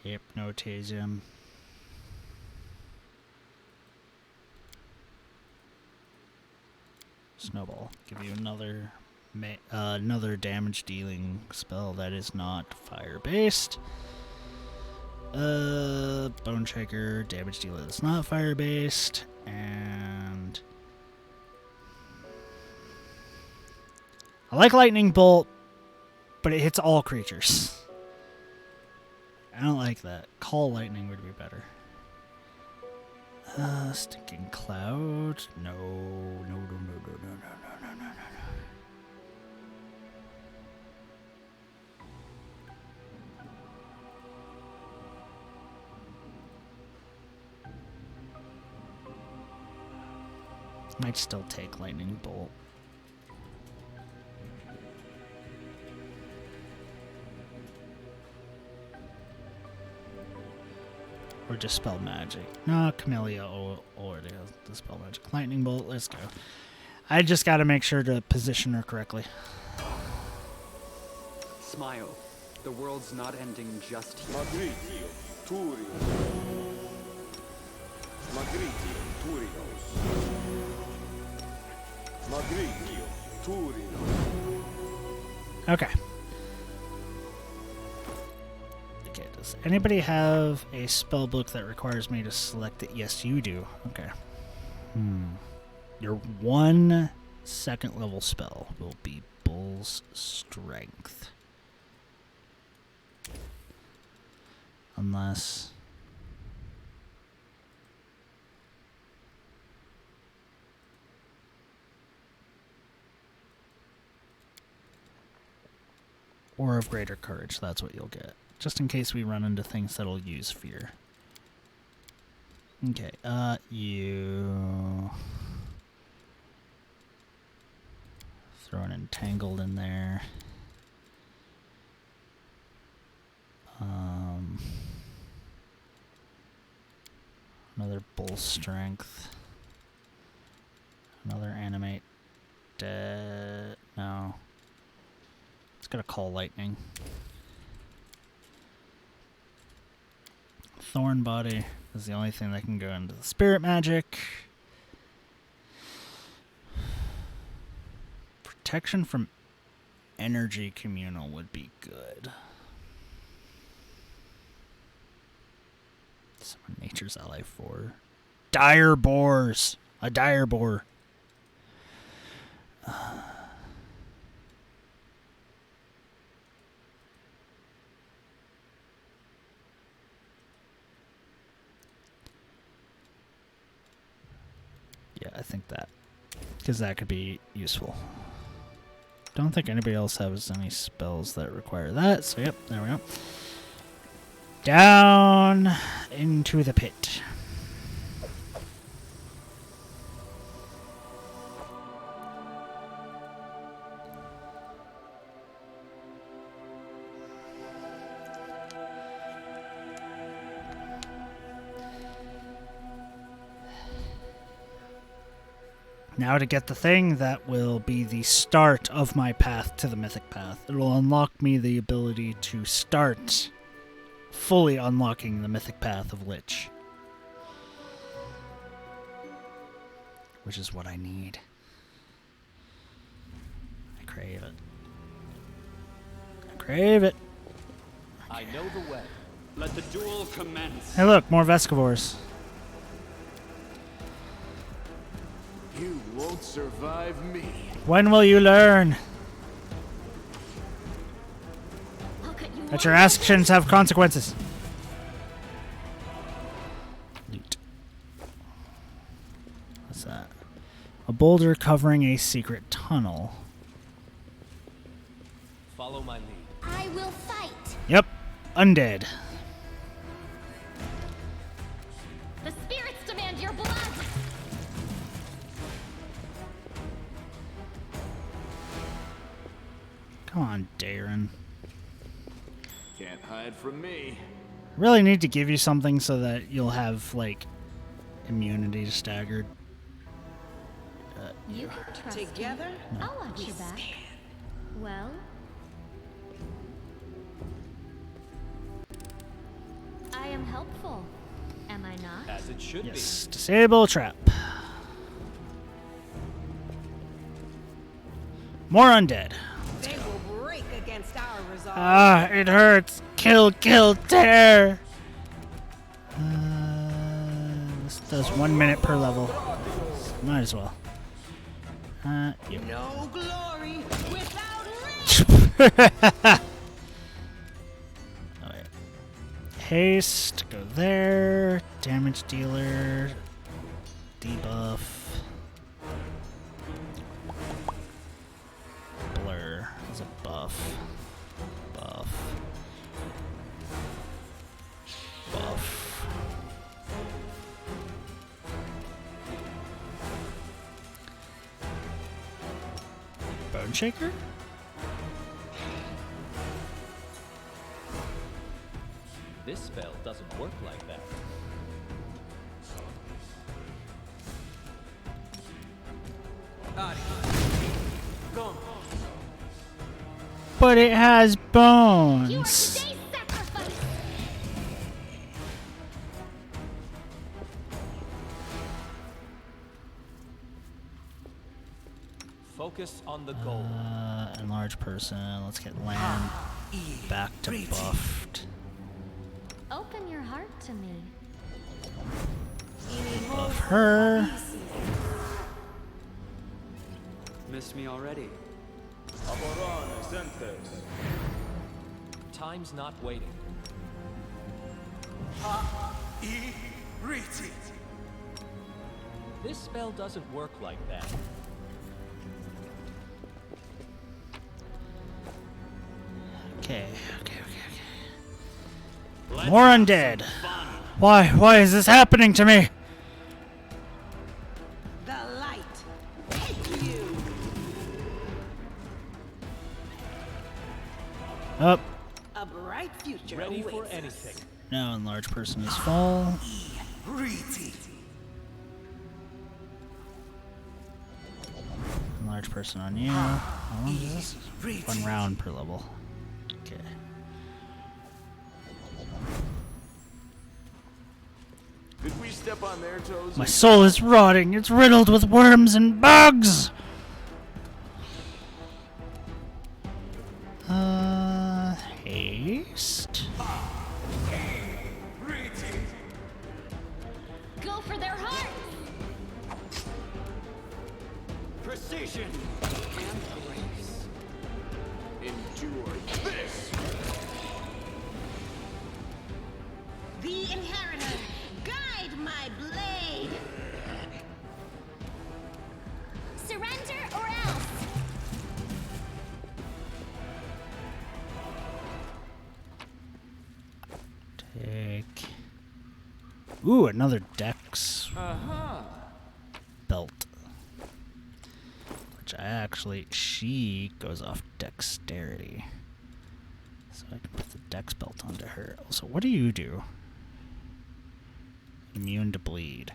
Hypnotism. Snowball. Give you another another damage dealing spell that is not fire based. Bone Shaker, damage dealer that's not fire based, and I like Lightning Bolt, but it hits all creatures. I don't like that. Call Lightning would be better. Stinking Cloud. No. Might still take Lightning Bolt. Or just spell magic. No, Camellia or the spell magic. Lightning Bolt, let's go. I just gotta make sure to position her correctly. Smile. The world's not ending just here. Magritio, Turios. Magritio, Turios. Magritio, Turios. Okay. Does anybody have a spell book that requires me to select it? Yes, you do. Okay. Your 1 second level spell will be Bull's Strength. Unless... Or of Greater Courage, that's what you'll get. Just in case we run into things that'll use fear. Okay, you... Throw an Entangled in there. Another Bull Strength. Another Animate. No. It's gonna Call Lightning. Thorn Body is the only thing that can go into the Spirit Magic. Protection from Energy Communal would be good. Summon Nature's Ally 4. Dire Boars! A Dire Boar. Yeah, I think that. Because that could be useful. Don't think anybody else has any spells that require that, so yep, there we go. Down into the pit. Now to get the thing that will be the start of my path to the Mythic Path. It will unlock me the ability to start fully unlocking the Mythic Path of Lich. Which is what I need. I crave it. I crave it. I know the way. Let the duel commence. Hey look, more Vescivores. You won't survive me. When will you learn that your actions have consequences? Loot. What's that? A boulder covering a secret tunnel. Follow my lead. I will fight. Yep, undead. The spirits demand your blood. Come on, Darren. Can't hide from me. Really need to give you something so that you'll have, like, immunity to staggered. You can trust Together, me. I'll watch your back. Well, I am helpful, am I not? As it should Yes, disable trap. More undead. they will break against our resolve. Ah, it hurts. Kill, kill, tear. This does 1 minute per level. Might as well. Yep. No glory without Alright. Haste, go there. Damage dealer. Debuff. Blur is a buff. Buff. Buff. Bone Shaker? This spell doesn't work like that. But it has bones. Focus on the goal. Enlarge person. Let's get land back to buffed. Open your heart to me. Buff her. Missed me already. Time's not waiting. This spell doesn't work like that. Okay. More undead. Why is this happening to me? the light. Take you. Up. A bright future Ready for awaits us. anything. Now enlarge person is full. Enlarge person on you. How long is this? 1 round per level. Okay. Did we step on their toes? My soul is rotting. It's riddled with worms and bugs. Haste. Go for their heart. Precision and grace. Endure this. The Inheritor, guide my blade. Surrender or else. Take. Ooh, another Dex belt. Which she goes off dexterity. So I can put the Dex belt onto her. Also, what do you do? Immune to bleed.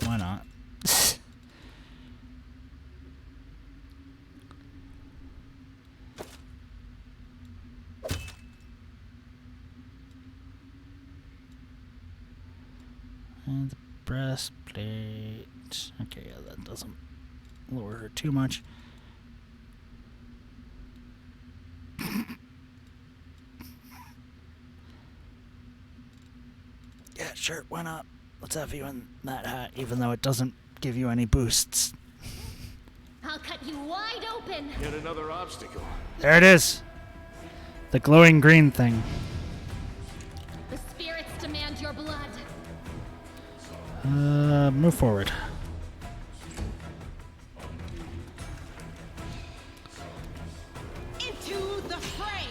Why not? And the breastplate. Okay, yeah, that doesn't lower her too much. Yeah, sure, why not? Let's have you in that hat, even though it doesn't give you any boosts. I'll cut you wide open. Yet another obstacle. There it is. The glowing green thing. The spirits demand your blood. Move forward. Into the fray.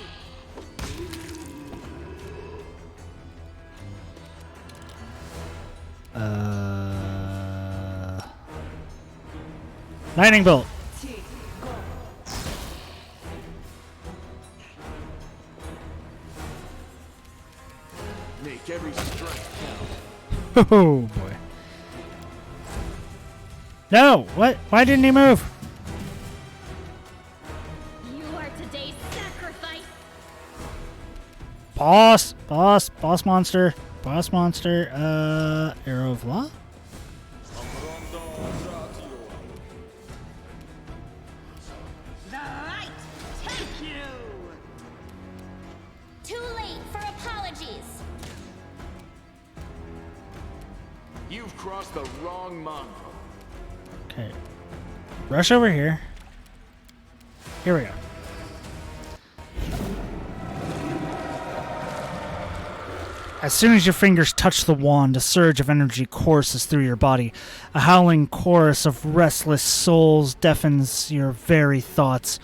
Lightning bolt. Make every strike count. Oh boy. No! What? Why didn't he move? You are today's sacrifice. Boss monster. Boss monster. Arrow of Law? The light take you. Too late for apologies. You've crossed the wrong mongrel. Okay. Rush over here. Here we go. As soon as your fingers touch the wand, a surge of energy courses through your body. A howling chorus of restless souls deafens your very thoughts.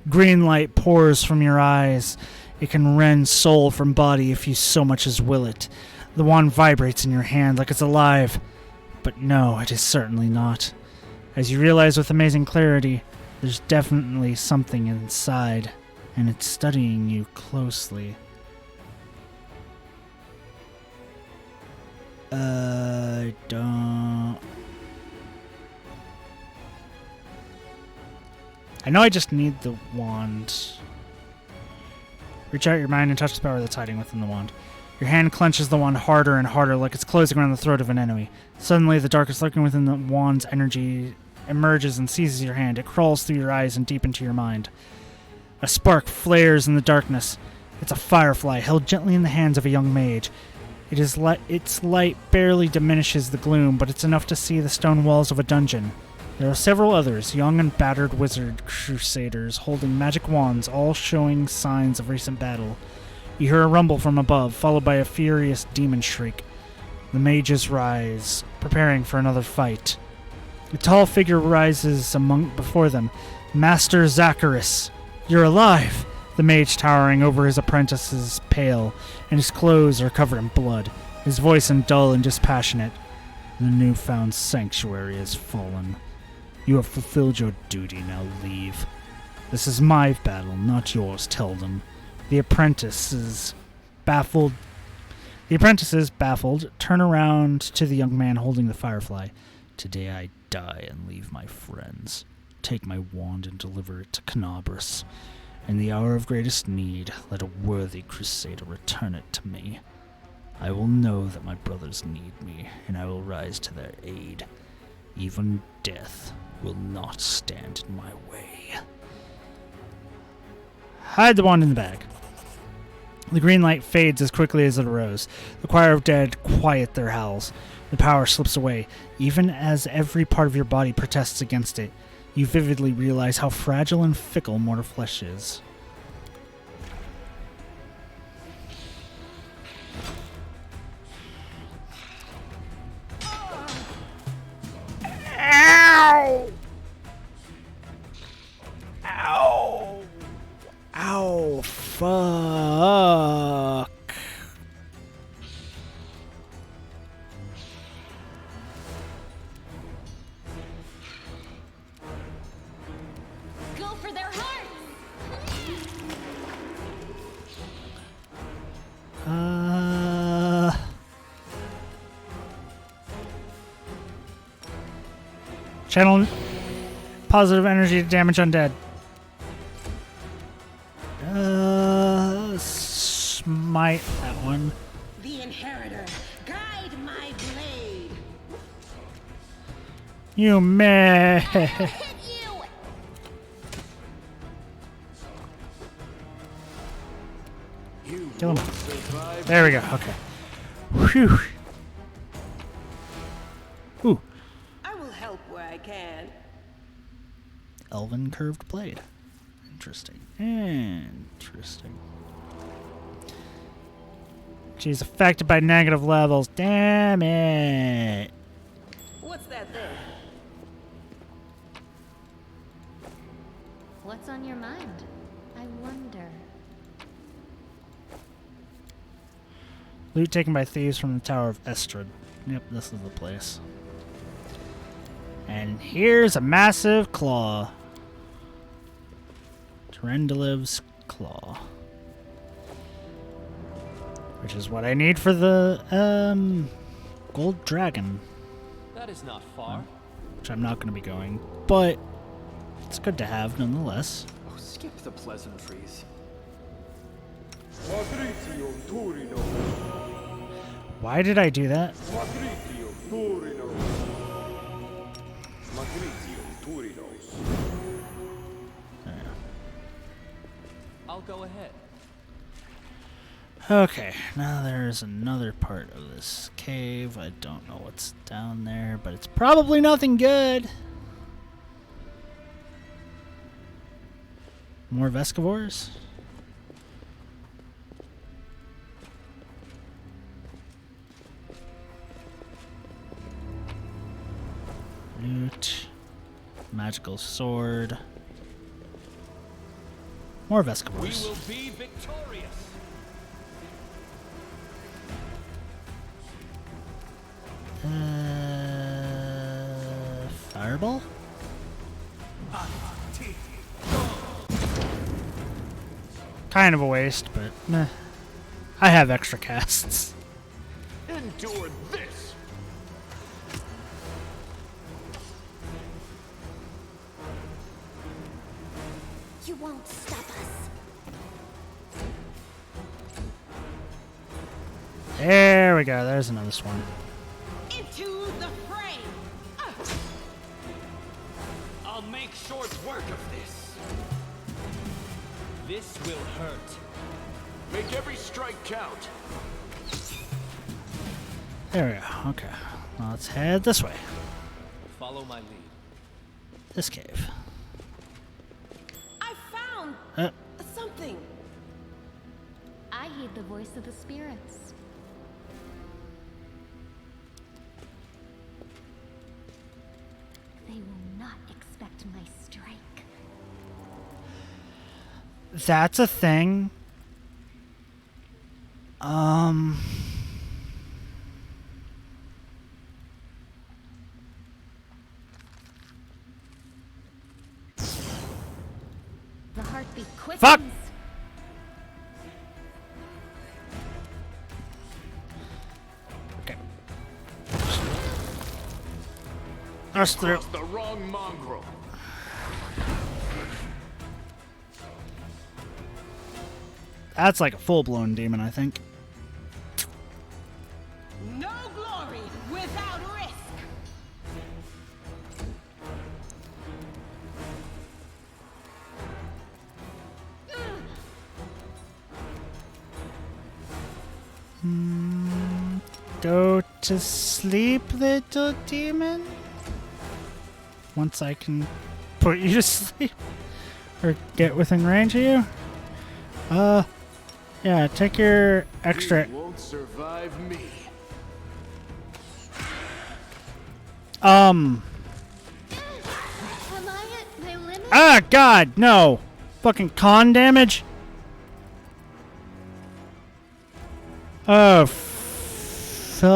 Green light pours from your eyes. It can rend soul from body if you so much as will it. The wand vibrates in your hand like it's alive. But no, it is certainly not. As you realize with amazing clarity, there's definitely something inside, and it's studying you closely. I don't... I know I just need the wand. Reach out your mind and touch the power that's hiding within the wand. Your hand clenches the wand harder and harder, like it's closing around the throat of an enemy. Suddenly, the darkest lurking within the wand's energy emerges and seizes your hand. It crawls through your eyes and deep into your mind. A spark flares in the darkness. It's a firefly held gently in the hands of a young mage. Its light barely diminishes the gloom, but it's enough to see the stone walls of a dungeon. There are several others, young and battered wizard crusaders, holding magic wands, all showing signs of recent battle. You hear a rumble from above, followed by a furious demon shriek. The mages rise, preparing for another fight. A tall figure rises before them. Master Zacharis, you're alive! The mage towering over his apprentice is pale, and his clothes are covered in blood. His voice is dull and dispassionate. The newfound sanctuary has fallen. You have fulfilled your duty, now leave. This is my battle, not yours, tell them. The apprentices, baffled, turn around to the young man holding the firefly. Today I die and leave my friends. Take my wand and deliver it to Canabras. In the hour of greatest need, let a worthy crusader return it to me. I will know that my brothers need me, and I will rise to their aid. Even death will not stand in my way. Hide the wand in the bag. The green light fades as quickly as it arose. The choir of dead quiet their howls. The power slips away, even as every part of your body protests against it. You vividly realize how fragile and fickle mortal flesh is. Ow! Ow! Ow! Fuck! Go for their hearts! Channel positive energy to damage undead. Smite that one. The Inheritor, guide my blade. You may. Kill him. There we go. Okay. Whew. Ooh. I will help where I can. Elven curved blade. Interesting. Interesting. She's affected by negative levels. Damn it. What's that thing? What's on your mind? I wonder. Loot taken by thieves from the Tower of Estrad. Yep, this is the place. And here's a massive claw. Terendiliv's claw. Which is what I need for the gold dragon. That is not far. Which I'm not going to be going, but it's good to have nonetheless. Oh, skip the pleasantries. Why did I do that? I'll go ahead. Okay, now there's another part of this cave. I don't know what's down there, but it's probably nothing good. More Vescivores? Loot. Magical sword. More Vescivores. We will be victorious. Fireball? Kind of a waste, but meh. I have extra casts. Endure this. You won't stop us. There we go. There's another swarm. Into the fray. I'll make short work of this. This will hurt. Make every strike count. There we go. Okay. Now let's head this way. Follow my lead. This cave. I found something. I heed the voice of the spirits. They will not expect my strike. That's a thing. The heartbeat quickens. Fuck! Okay. Us through. Crossed the wrong mongrel. That's like a full-blown demon, I think. No glory without risk. Go to sleep, little demon. Once I can put you to sleep. Or get within range of you. Yeah, take your extra. You won't survive me. Am I at my limit? Ah, God, no. Fucking con damage. Oh, fuck.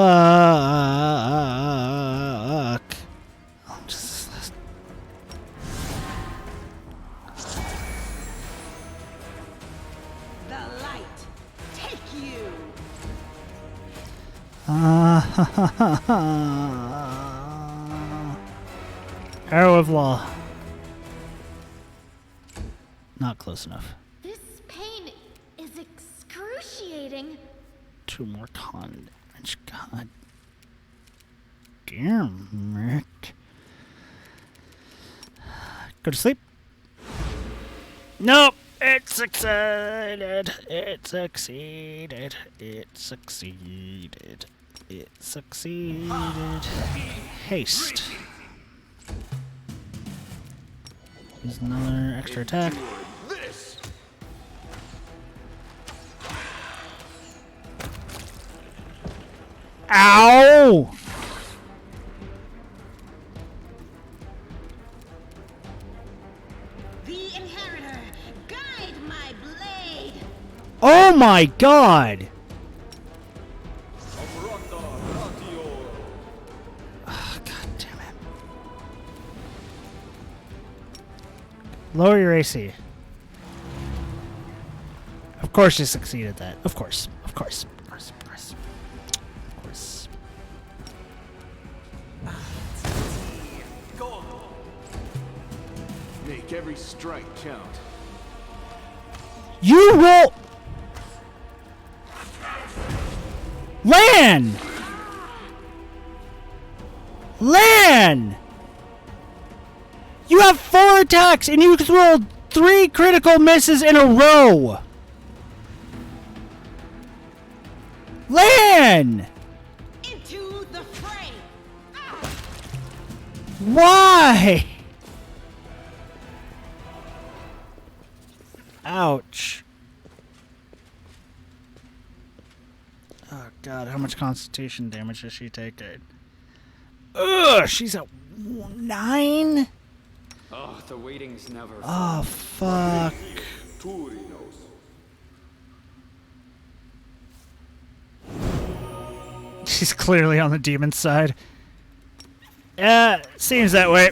Oh, just. The light, take you. Arrow of Law. Not close enough. This pain is excruciating. 2 more con damage. God damn it. Go to sleep. Nope. It succeeded. It succeeded. It succeeded. It succeeded. Haste. Use another extra attack. This. Ow! The Inheritor, guide my blade. Oh my god! Oh, god damn it. Lower your AC. Of course you succeeded that. Of course. Of course. Of course. Of course. Of course. Make every strike count. You will... Lan! Lan! You have 4 attacks and you rolled 3 critical misses in a row! Lan! Into the fray. Why? Ouch. Oh god, how much constitution damage does she take? Ugh, she's at 9? Oh, the waiting's never Oh, fuck. She's clearly on the demon side. Seems that way.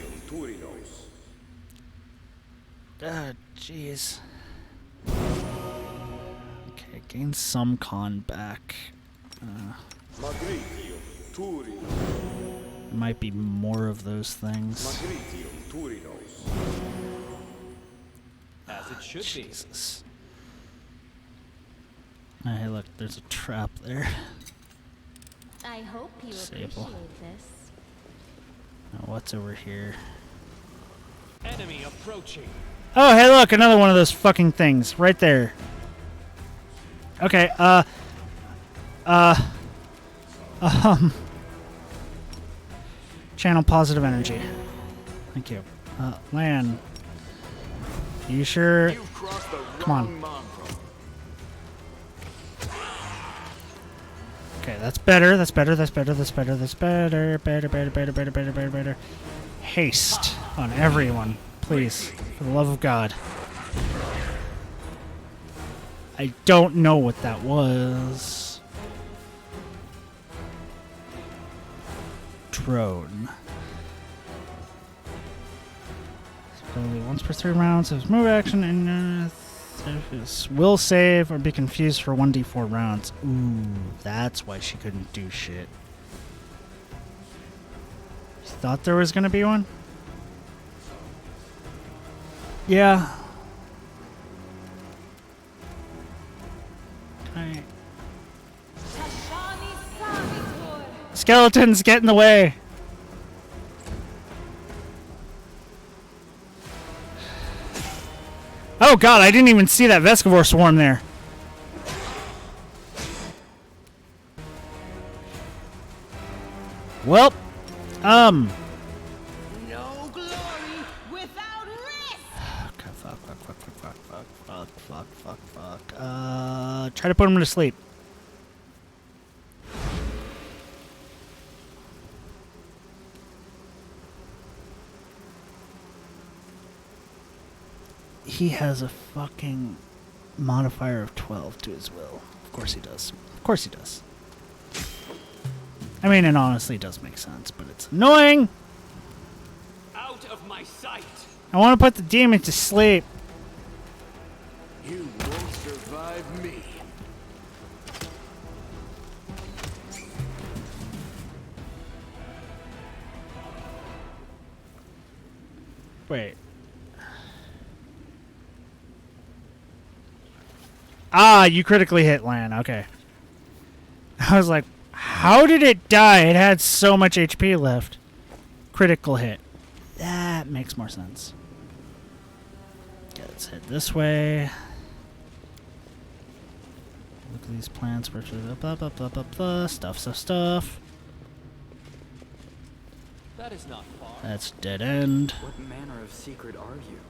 Jeez. Okay, gain some con back. Might be more of those things. As it should Jesus. Oh, hey, look, there's a trap there. I hope you Sable. appreciate this. Now, what's over here? Enemy approaching. Oh, hey, look, another one of those fucking things right there. Okay, channel positive energy. Thank you. Lan. You sure? You've crossed the Come on. wrong mongrel. Okay, that's better. That's better. That's better. That's better. That's better. Better. Better. Better. Better. Better. Better. Better. Haste on everyone, please, for the love of God. I don't know what that was. Drone. Only once per 3 rounds of his move action and will save or be confused for 1d4 rounds. Ooh, that's why she couldn't do shit. Thought there was gonna be one? Yeah. Okay. Skeletons, get in the way! Oh god, I didn't even see that Vescivore swarm there. Well, No glory without risk. Okay, fuck. Try to put him to sleep. He has a fucking modifier of 12 to his will. Of course he does. Of course he does. I mean, it honestly does make sense, but it's annoying! Out of my sight. I want to put the demon to sleep. You won't survive me. Wait. Ah, you critically hit Lan. Okay. I was like, how did it die? It had so much HP left. Critical hit. That makes more sense. Okay, let's head this way. Look at these plants. Blah, blah, blah, blah, blah, blah. Stuff. That is not far. That's dead end. What manner of secret are you?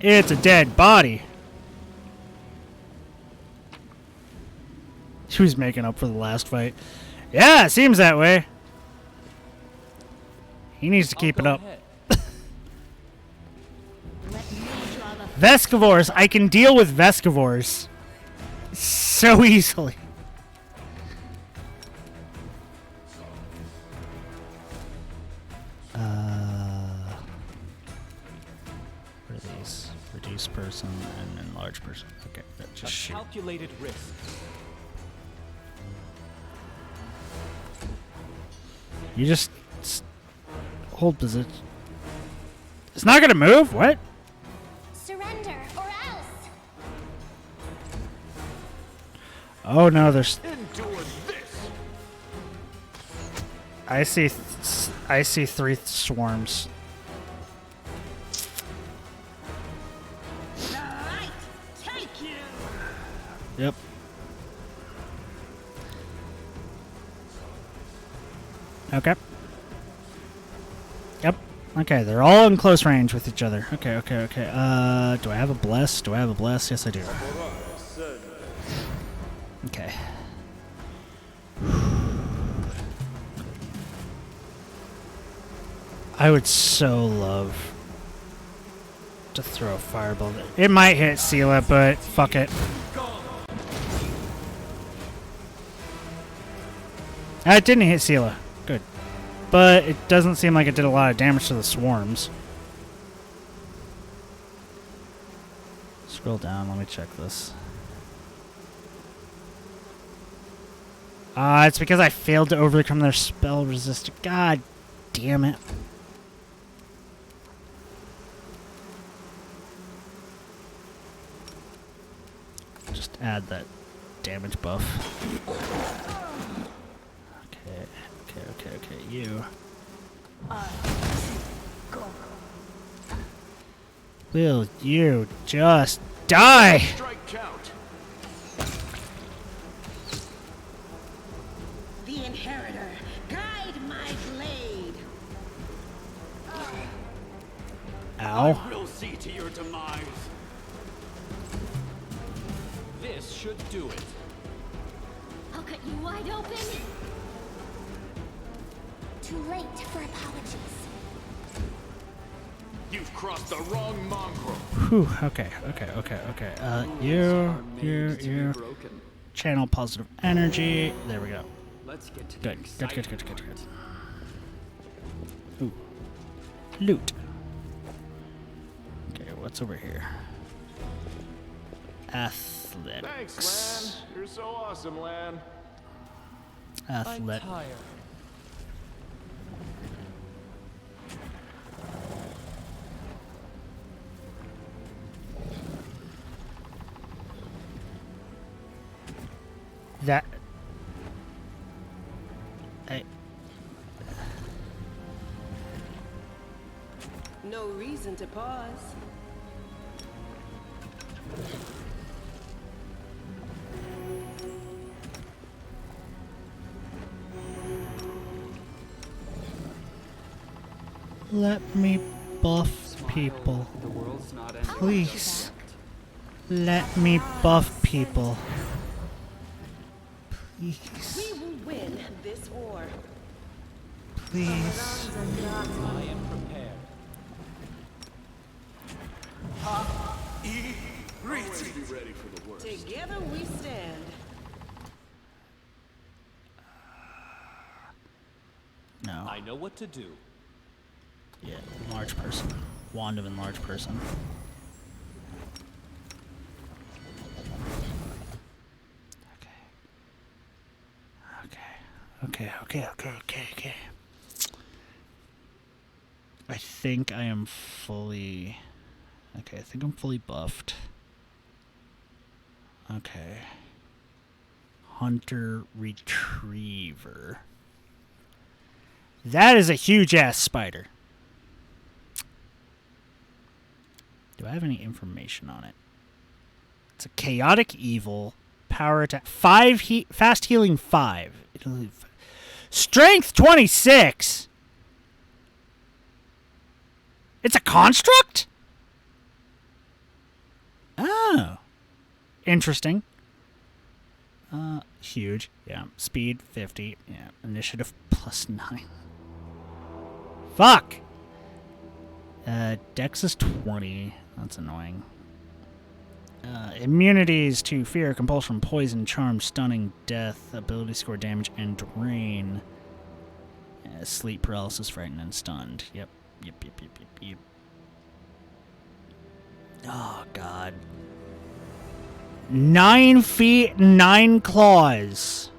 It's a dead body. She was making up for the last fight. Yeah, it seems that way. He needs to keep it up. Vescivores. I can deal with Vescivores so easily. What are these? Reduce person and enlarge person. Okay, just shoot. Calculated risk. You just hold position. It's not gonna move? What? Surrender or else. Oh no, there's. Endure this. I see 3 swarms. The light take you. Yep. Okay. Yep. Okay, they're all in close range with each other. Okay. Do I have a bless? Yes, I do. Okay. I would so love to throw a fireball. It might hit Sela, but fuck it. It didn't hit Sela. Good. But it doesn't seem like it did a lot of damage to the swarms. Scroll down, let me check this. It's because I failed to overcome their spell resist. God damn it. Just add that damage buff. Okay, you. Will you just die? Strike count. The Inheritor, guide my blade. Ow. I will see to your demise. This should do it. I'll cut you wide open. Too late for apologies. You've crossed the wrong mongrel. Whew, okay. You. Channel positive energy. There we go. Let's get to Good. the Good. exciting part. Ooh. Loot. Okay, what's over here? Athletics. Thanks, Lan. You're so awesome, Lan. I'm tired. That. No reason to pause. Let me buff people. The world's not ending. Please. Let me buff people. Please. We will win this war. Please. I am prepared. Be ready for the worst. Together we stand. No. I know what to do. Yeah, enlarge person. Wand of enlarge person. Okay. I think I am fully... Okay, I think I'm fully buffed. Okay. Hunter Retriever. That is a huge-ass spider. Do I have any information on it? It's a chaotic evil. Power attack. 5 fast healing 5. Strength 26. It's a construct? Oh. Interesting. Huge. Yeah. Speed 50. Yeah. Initiative +9. Fuck. Dex is 20. That's annoying. Immunities to fear, compulsion, poison, charm, stunning, death, ability score, damage, and drain. Sleep, paralysis, frightened, and stunned. Yep. Yep. Oh, God. 9 feet, 9 claws.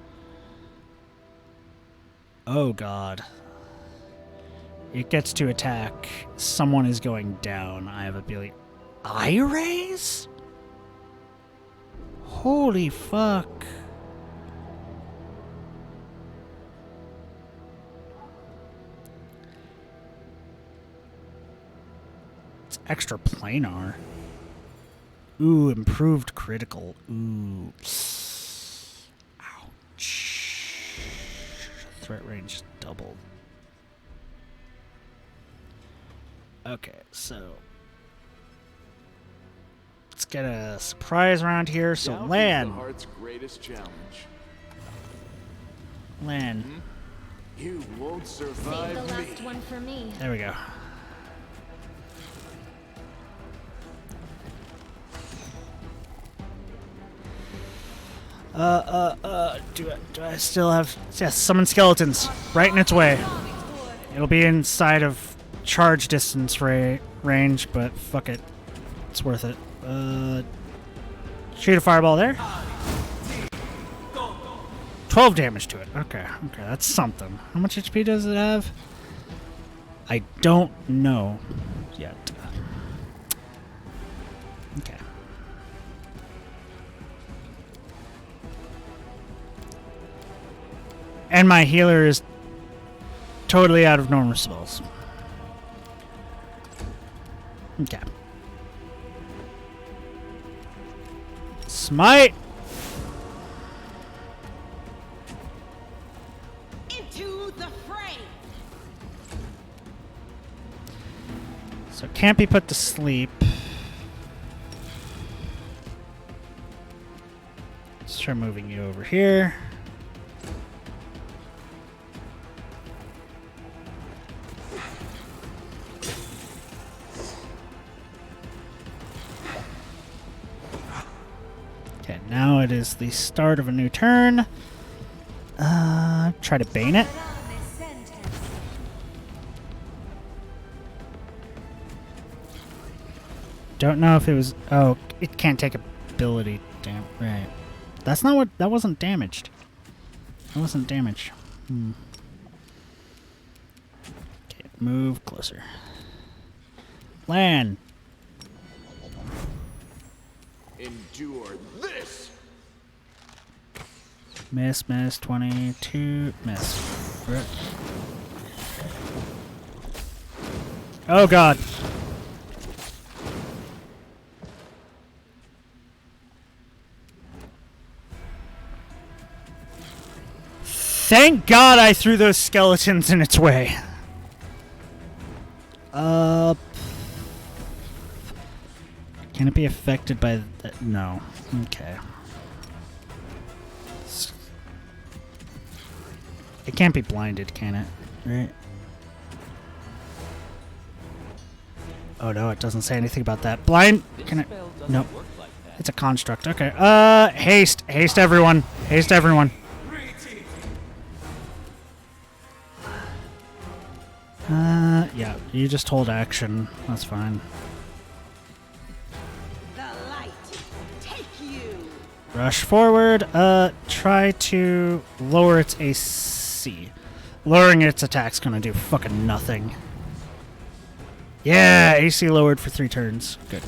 Oh, God. It gets to attack. Someone is going down. I have ability. Eye rays? Holy fuck. It's extra planar. Ooh, improved critical. Ooh. Ouch. Threat range doubled. Okay, so let's get a surprise around here. So Doubt is Lan. the heart's greatest challenge. Lan. You won't Save survive the me. last one for me. There we go. Do I still have... Yes, summon skeletons. Right in its way. It'll be inside of charge distance range, but fuck it. It's worth it. Shoot a fireball there. 12 damage to it. Okay, that's something. How much HP does it have? I don't know yet. Okay. And my healer is totally out of normal spells. Okay. Smite! Into the fray! So it can't be put to sleep. Let's try moving you over here. Okay, now it is the start of a new turn. Try to bane it. Don't know if it was... Oh, it can't take ability. Damn, right. That's not what... That wasn't damaged. That wasn't damage. Okay, move closer. Lan. Endure this. Miss, 22, miss. Oh, God. Thank God I threw those skeletons in its way. Can it be affected by that? No. Okay. It can't be blinded, can it? Right? Oh no, it doesn't say anything about that. Blind? Can it? Nope. It's a construct. Okay. Haste. Haste everyone. Haste everyone. Yeah, you just hold action. That's fine. The light, take you! Rush forward. Try to lower its AC. Lowering its attack's gonna do fucking nothing. Yeah, AC lowered for 3 turns. Good.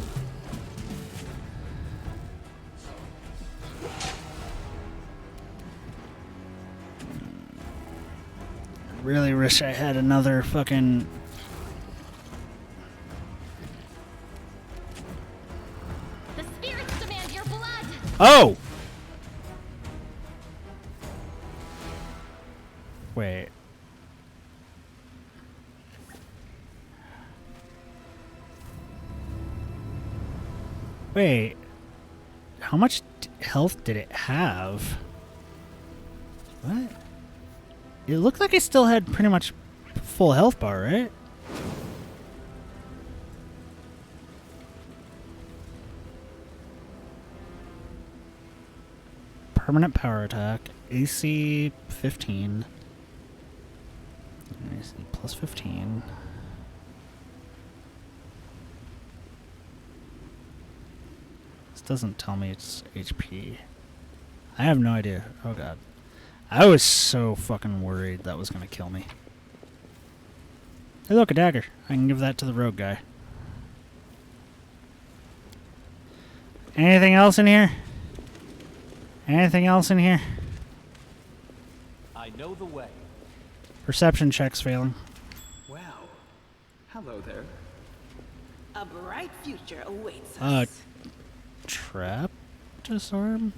really wish I had another fucking... The spirits demand your blood. Oh! Wait. Wait. How much health did it have? What? It looked like it still had pretty much full health bar, right? Permanent power attack. AC 15. AC plus 15. This doesn't tell me it's HP. I have no idea. Oh god. I was so fucking worried that was gonna kill me. Hey look, a dagger. I can give that to the rogue guy. Anything else in here? Anything else in here? I know the way. Perception checks failing. Wow. Hello there. A bright future awaits us. Trap? Disarm?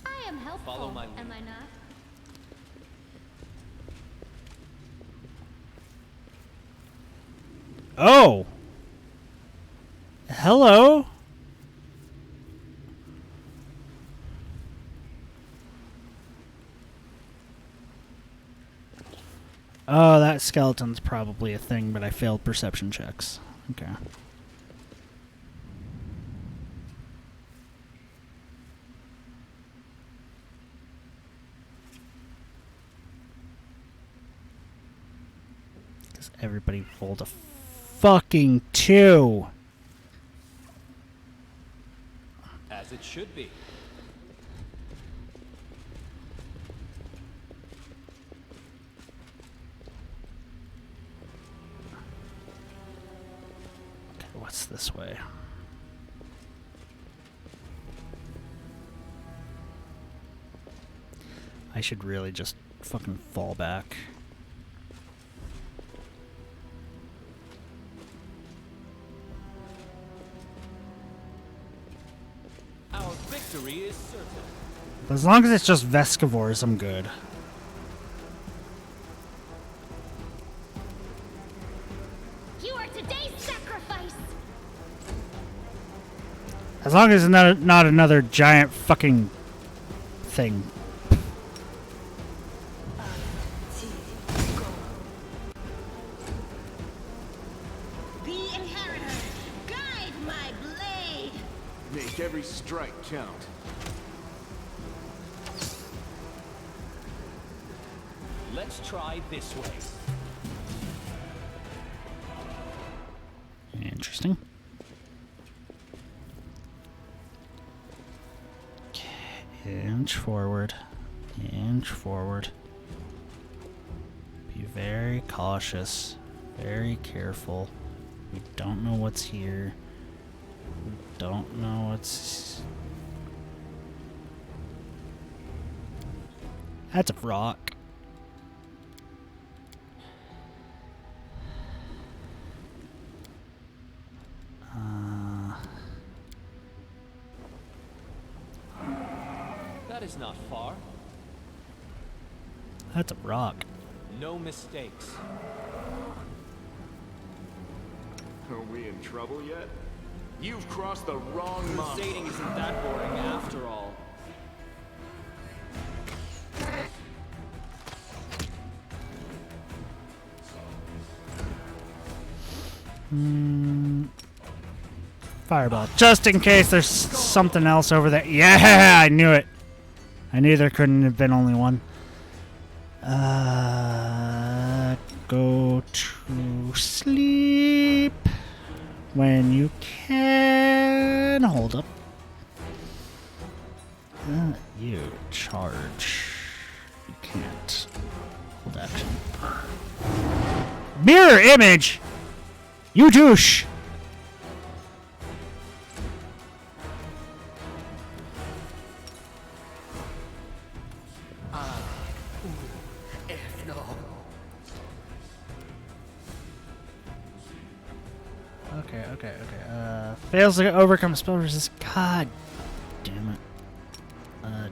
I am helpful, Follow my am I not? Oh! Hello? Oh, that skeleton's probably a thing, but I failed perception checks. Okay. Because everybody rolled a fucking 2. As it should be. What's this way? I should really just fucking fall back. Our victory is certain. As long as it's just Vescivores, I'm good. You are today's sacrifice. As long as it's not another giant fucking thing. The Inheritor, guide my blade. Make every strike count. Let's try this way. Interesting. Inch forward. Inch forward. Be very cautious. Very careful. We don't know what's here. We don't know what's... That's a rock. That is not far. That's a rock. No mistakes. Are we in trouble yet? You've crossed the wrong Crusading mongrel. isn't that boring after all. Fireball. Just in case there's something else over there. Yeah, I knew it. I knew there couldn't have been only one. Go to sleep when you can. Hold up. You charge. You can't. Hold action. Mirror image! You douche! Okay. Fails to overcome spell resist. God damn it.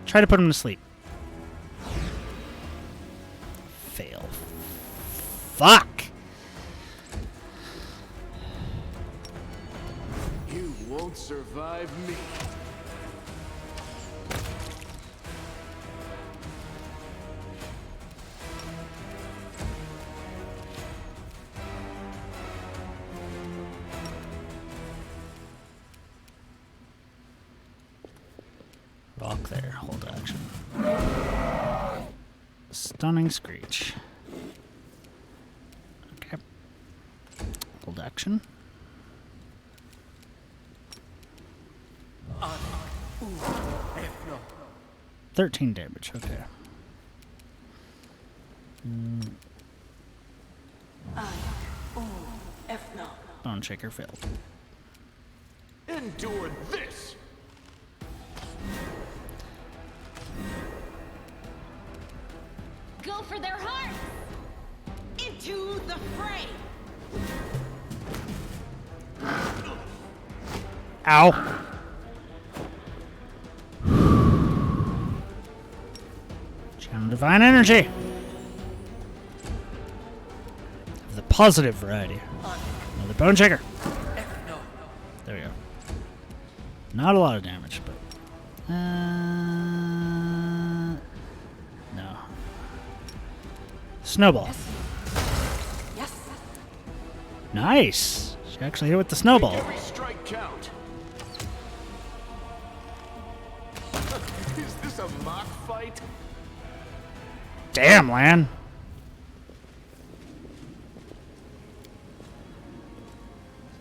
Try to put him to sleep. Fail. Fuck! You won't survive me. Rock there. Hold action. Stunning Screech. Okay. Hold action. 13 damage. Okay. Bone Shaker failed. Endure this. Go for their hearts! Into the fray! Ow! Channel Divine Energy! Of the positive variety. Another Bone Shaker! There we go. Not a lot of damage, but... no. Snowball. Yes. Nice! She actually hit with the snowball. Make every strike count. Is this a mock fight? Damn, Lan!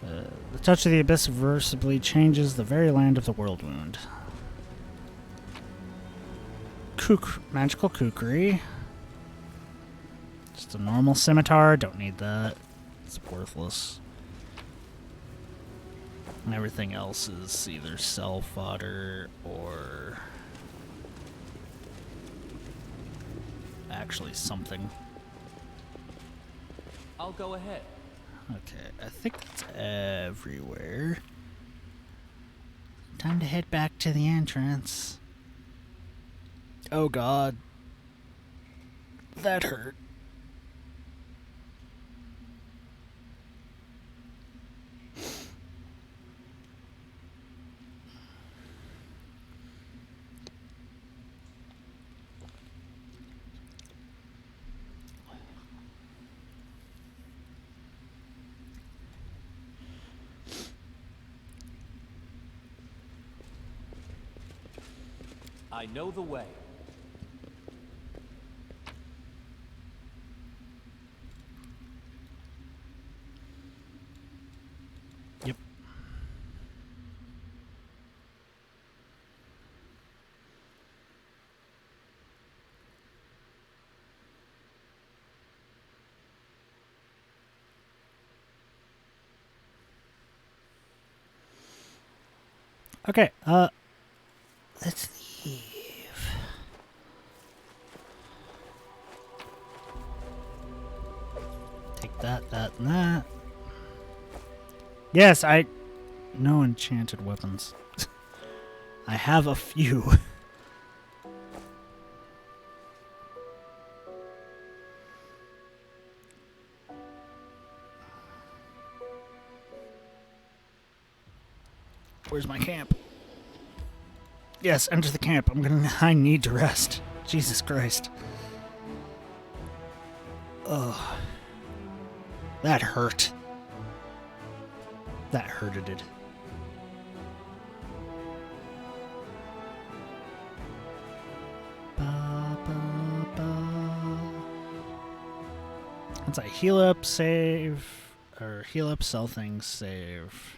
The touch of the abyss reversibly changes the very land of the world wound. Magical kukri. Just a normal scimitar. Don't need that. It's worthless. And everything else is either cell fodder or actually something. I'll go ahead. Okay, I think that's everywhere. Time to head back to the entrance. Oh god. That hurt. I know the way. Yep. Okay, let's leave. Take that, that, and that. Yes, no enchanted weapons. I have a few. Where's my camp? Yes, enter the camp. I need to rest. Jesus Christ. Ugh. That hurt. That hurted it. Once I heal up, save, or heal up, sell things, save.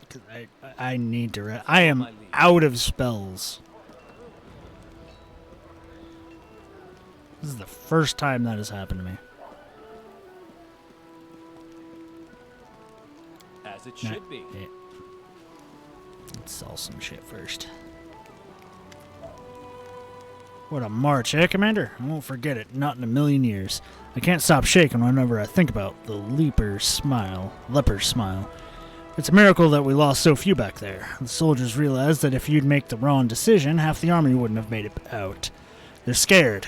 Because I need to rest. I am out of spells. This is the first time that has happened to me. As it should be. Yeah. Let's sell some shit first. What a march, eh, Commander? I won't forget it, not in a million years. I can't stop shaking whenever I think about the leper's smile. It's a miracle that we lost so few back there. The soldiers realized that if you'd make the wrong decision, half the army wouldn't have made it out. They're scared.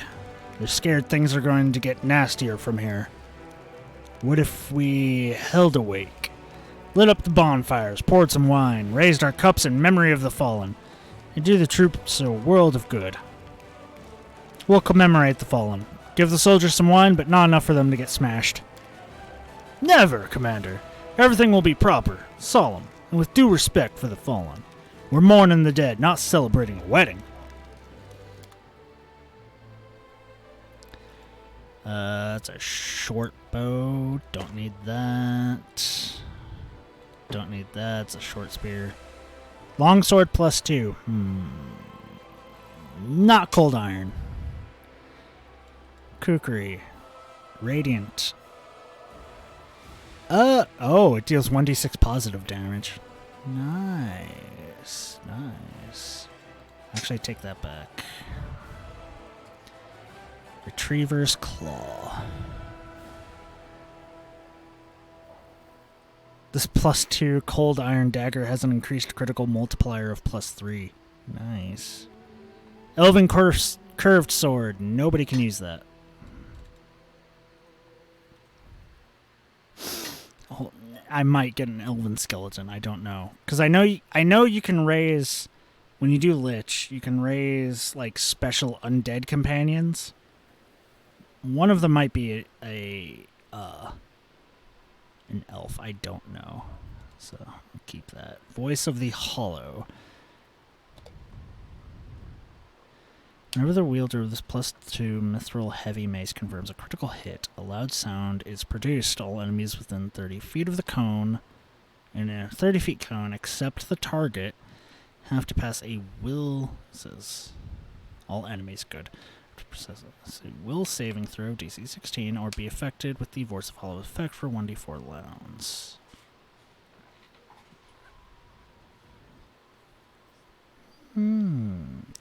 They're scared things are going to get nastier from here. What if we held a wake? Lit up the bonfires, poured some wine, raised our cups in memory of the fallen. It'd do the troops a world of good. We'll commemorate the fallen. Give the soldiers some wine, but not enough for them to get smashed. Never, Commander. Everything will be proper, solemn, and with due respect for the fallen. We're mourning the dead, not celebrating a wedding. That's a short bow. Don't need that. Don't need that. It's a short spear. Longsword +2. Not cold iron. Kukri. Radiant. Oh, it deals 1d6 positive damage. Nice. Nice. Actually, take that back. Retriever's Claw. This +2 cold iron dagger has an increased critical multiplier of +3. Nice. Elven curved sword. Nobody can use that. Oh, I might get an elven skeleton. I don't know, because I know you can raise, when you do Lich, you can raise like special undead companions. One of them might be an elf. I don't know. So I'll keep that. Voice of the Hollow. Whenever the wielder of this +2 mithril heavy mace confirms a critical hit, a loud sound is produced. All enemies within 30 feet of the cone, in a 30 feet cone, except the target, have to pass a will, says all enemies, good. A will saving throw, DC 16, or be affected with the Voice of Hollow effect for 1d4 rounds.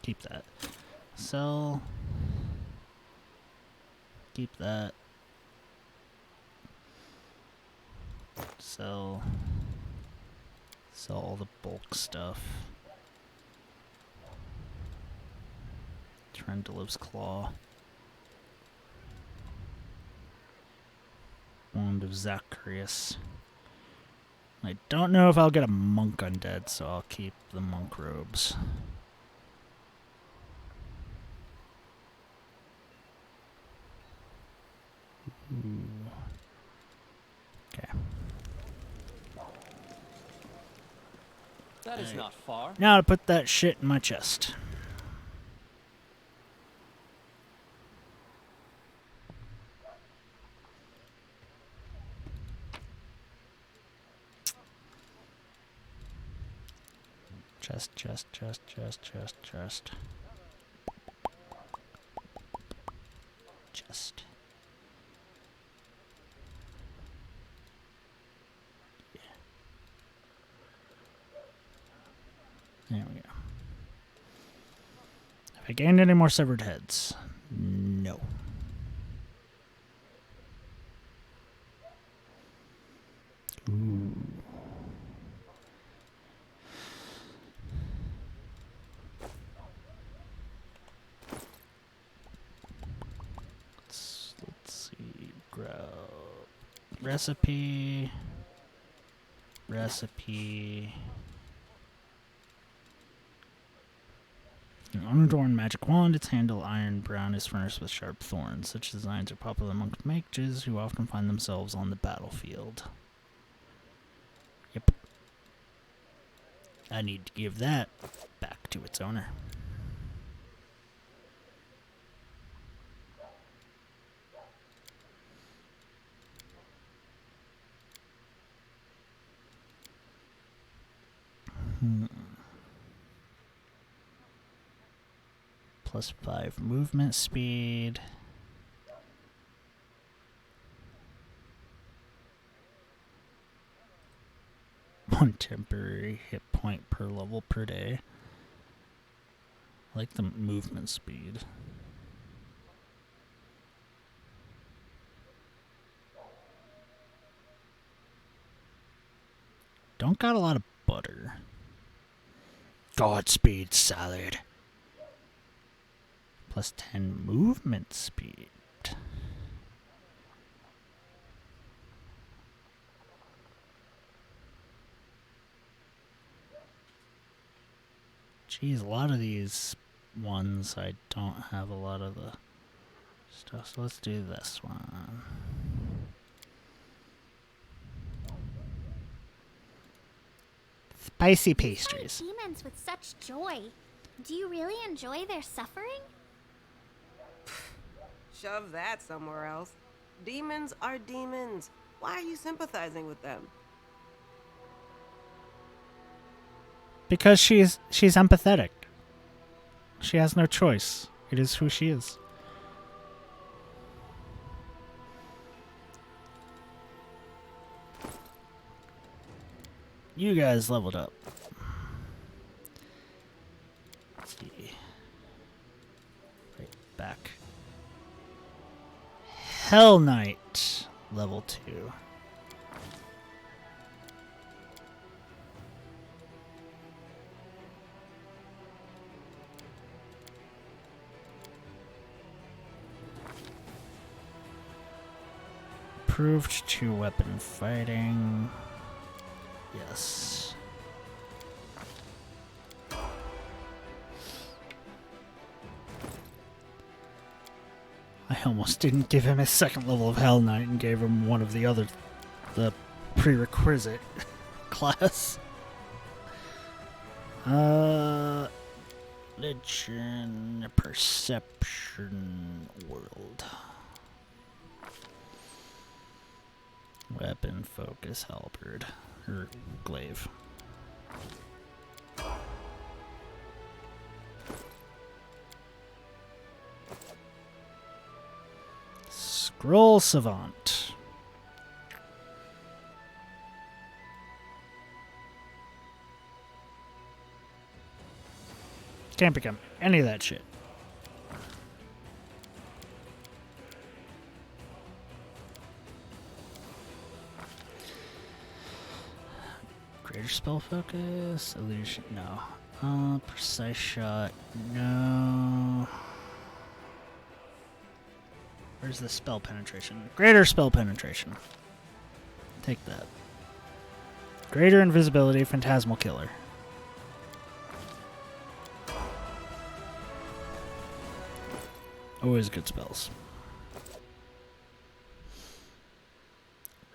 Keep that. Sell. Keep that. Sell. Sell all the bulk stuff. Trendiliv's Claw. Wand of Zacharias. I don't know if I'll get a monk undead, so I'll keep the monk robes. Okay. That is not far. Now to put that shit in my chest. Chest. Yeah. There we go. Have I gained any more severed heads? No. Ooh. Let's see. Grow. Recipe. An unadorned magic wand, its handle iron brown is furnished with sharp thorns. Such designs are popular among mages who often find themselves on the battlefield. Yep. I need to give that back to its owner. +5 movement speed. One temporary hit point per level per day. like the movement speed. Don't got a lot of butter. Godspeed salad. Plus 10 movement speed. Geez, a lot of these ones I don't have a lot of the stuff, so let's do this one. Spicy pastries. You fight demons with such joy. Do you really enjoy their suffering? Shove that somewhere else. Demons are demons. Why are you sympathizing with them? Because she's empathetic. She has no choice. It is who she is. You guys leveled up. Let's see. Right back. Hell Knight, level 2. Improved 2-weapon fighting. Yes. I almost didn't give him his second level of Hell Knight and gave him one of the prerequisite class. Legend, Perception, World. Weapon, Focus, Halberd, or Glaive. Scroll Savant. Can't become any of that shit. Greater spell focus, illusion, no. Precise shot, no. Where's the spell penetration? Greater spell penetration. Take that. Greater invisibility, phantasmal killer. Always good spells.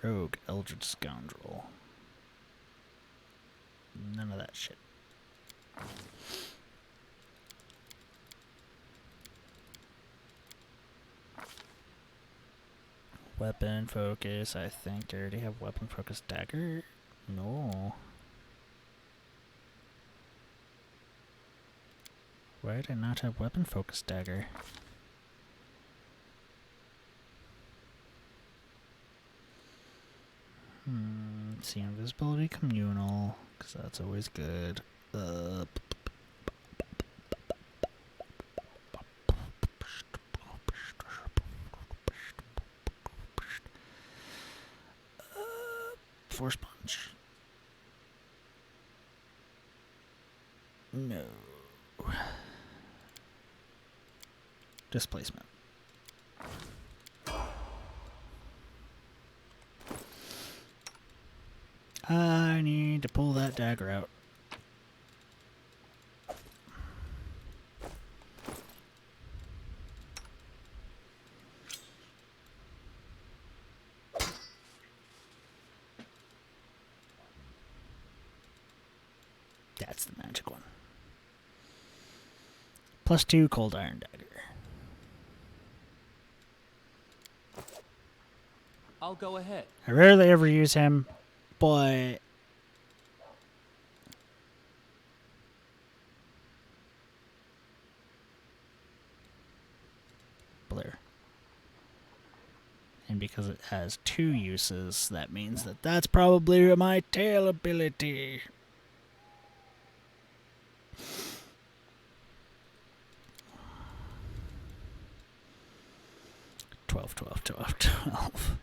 Rogue, Eldritch Scoundrel. None of that shit. Weapon focus, I think I already have weapon focus dagger. No. Why did I not have weapon focus dagger? See, invisibility communal, because that's always good. Force punch. No. Displacement. I need to pull that dagger out. That's the magic one. +2 cold iron dagger. I'll go ahead. I rarely ever use him, but Blair. And because it has 2 uses, that means that that's probably my tail ability. 12.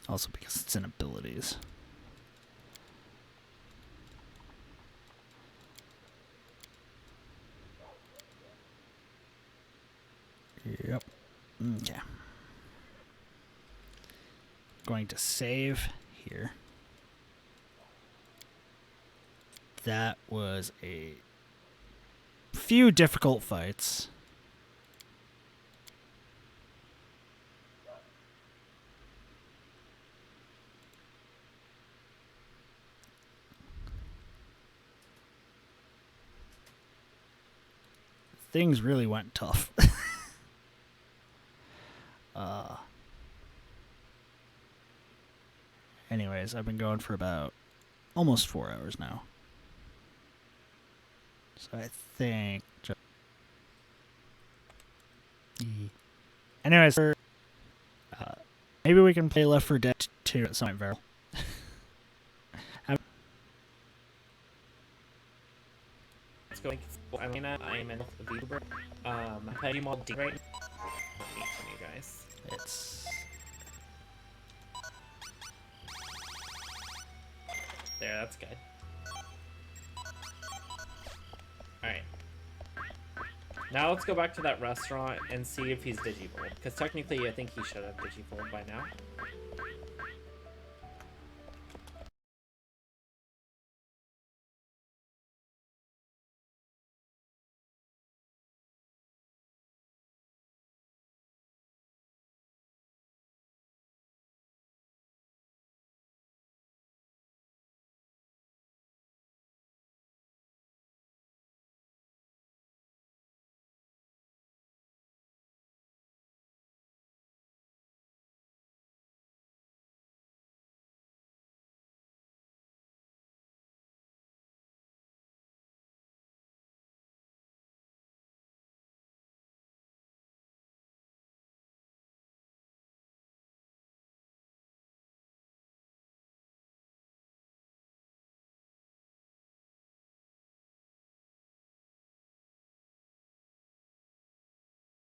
Also because it's in abilities. Yep. Okay. Going to save here. That was a few difficult fights. Things really went tough. Anyways, I've been going for about almost 4 hours now. So I think... Anyways, maybe we can play Left 4 Dead 2 at some point, Varel. Let's go. I'm in the VTuber. I'm playing more D right now. From you guys. It's... There, that's good. Alright. Now let's go back to that restaurant and see if he's Digivoled. Because technically I think he should have Digivoled by now.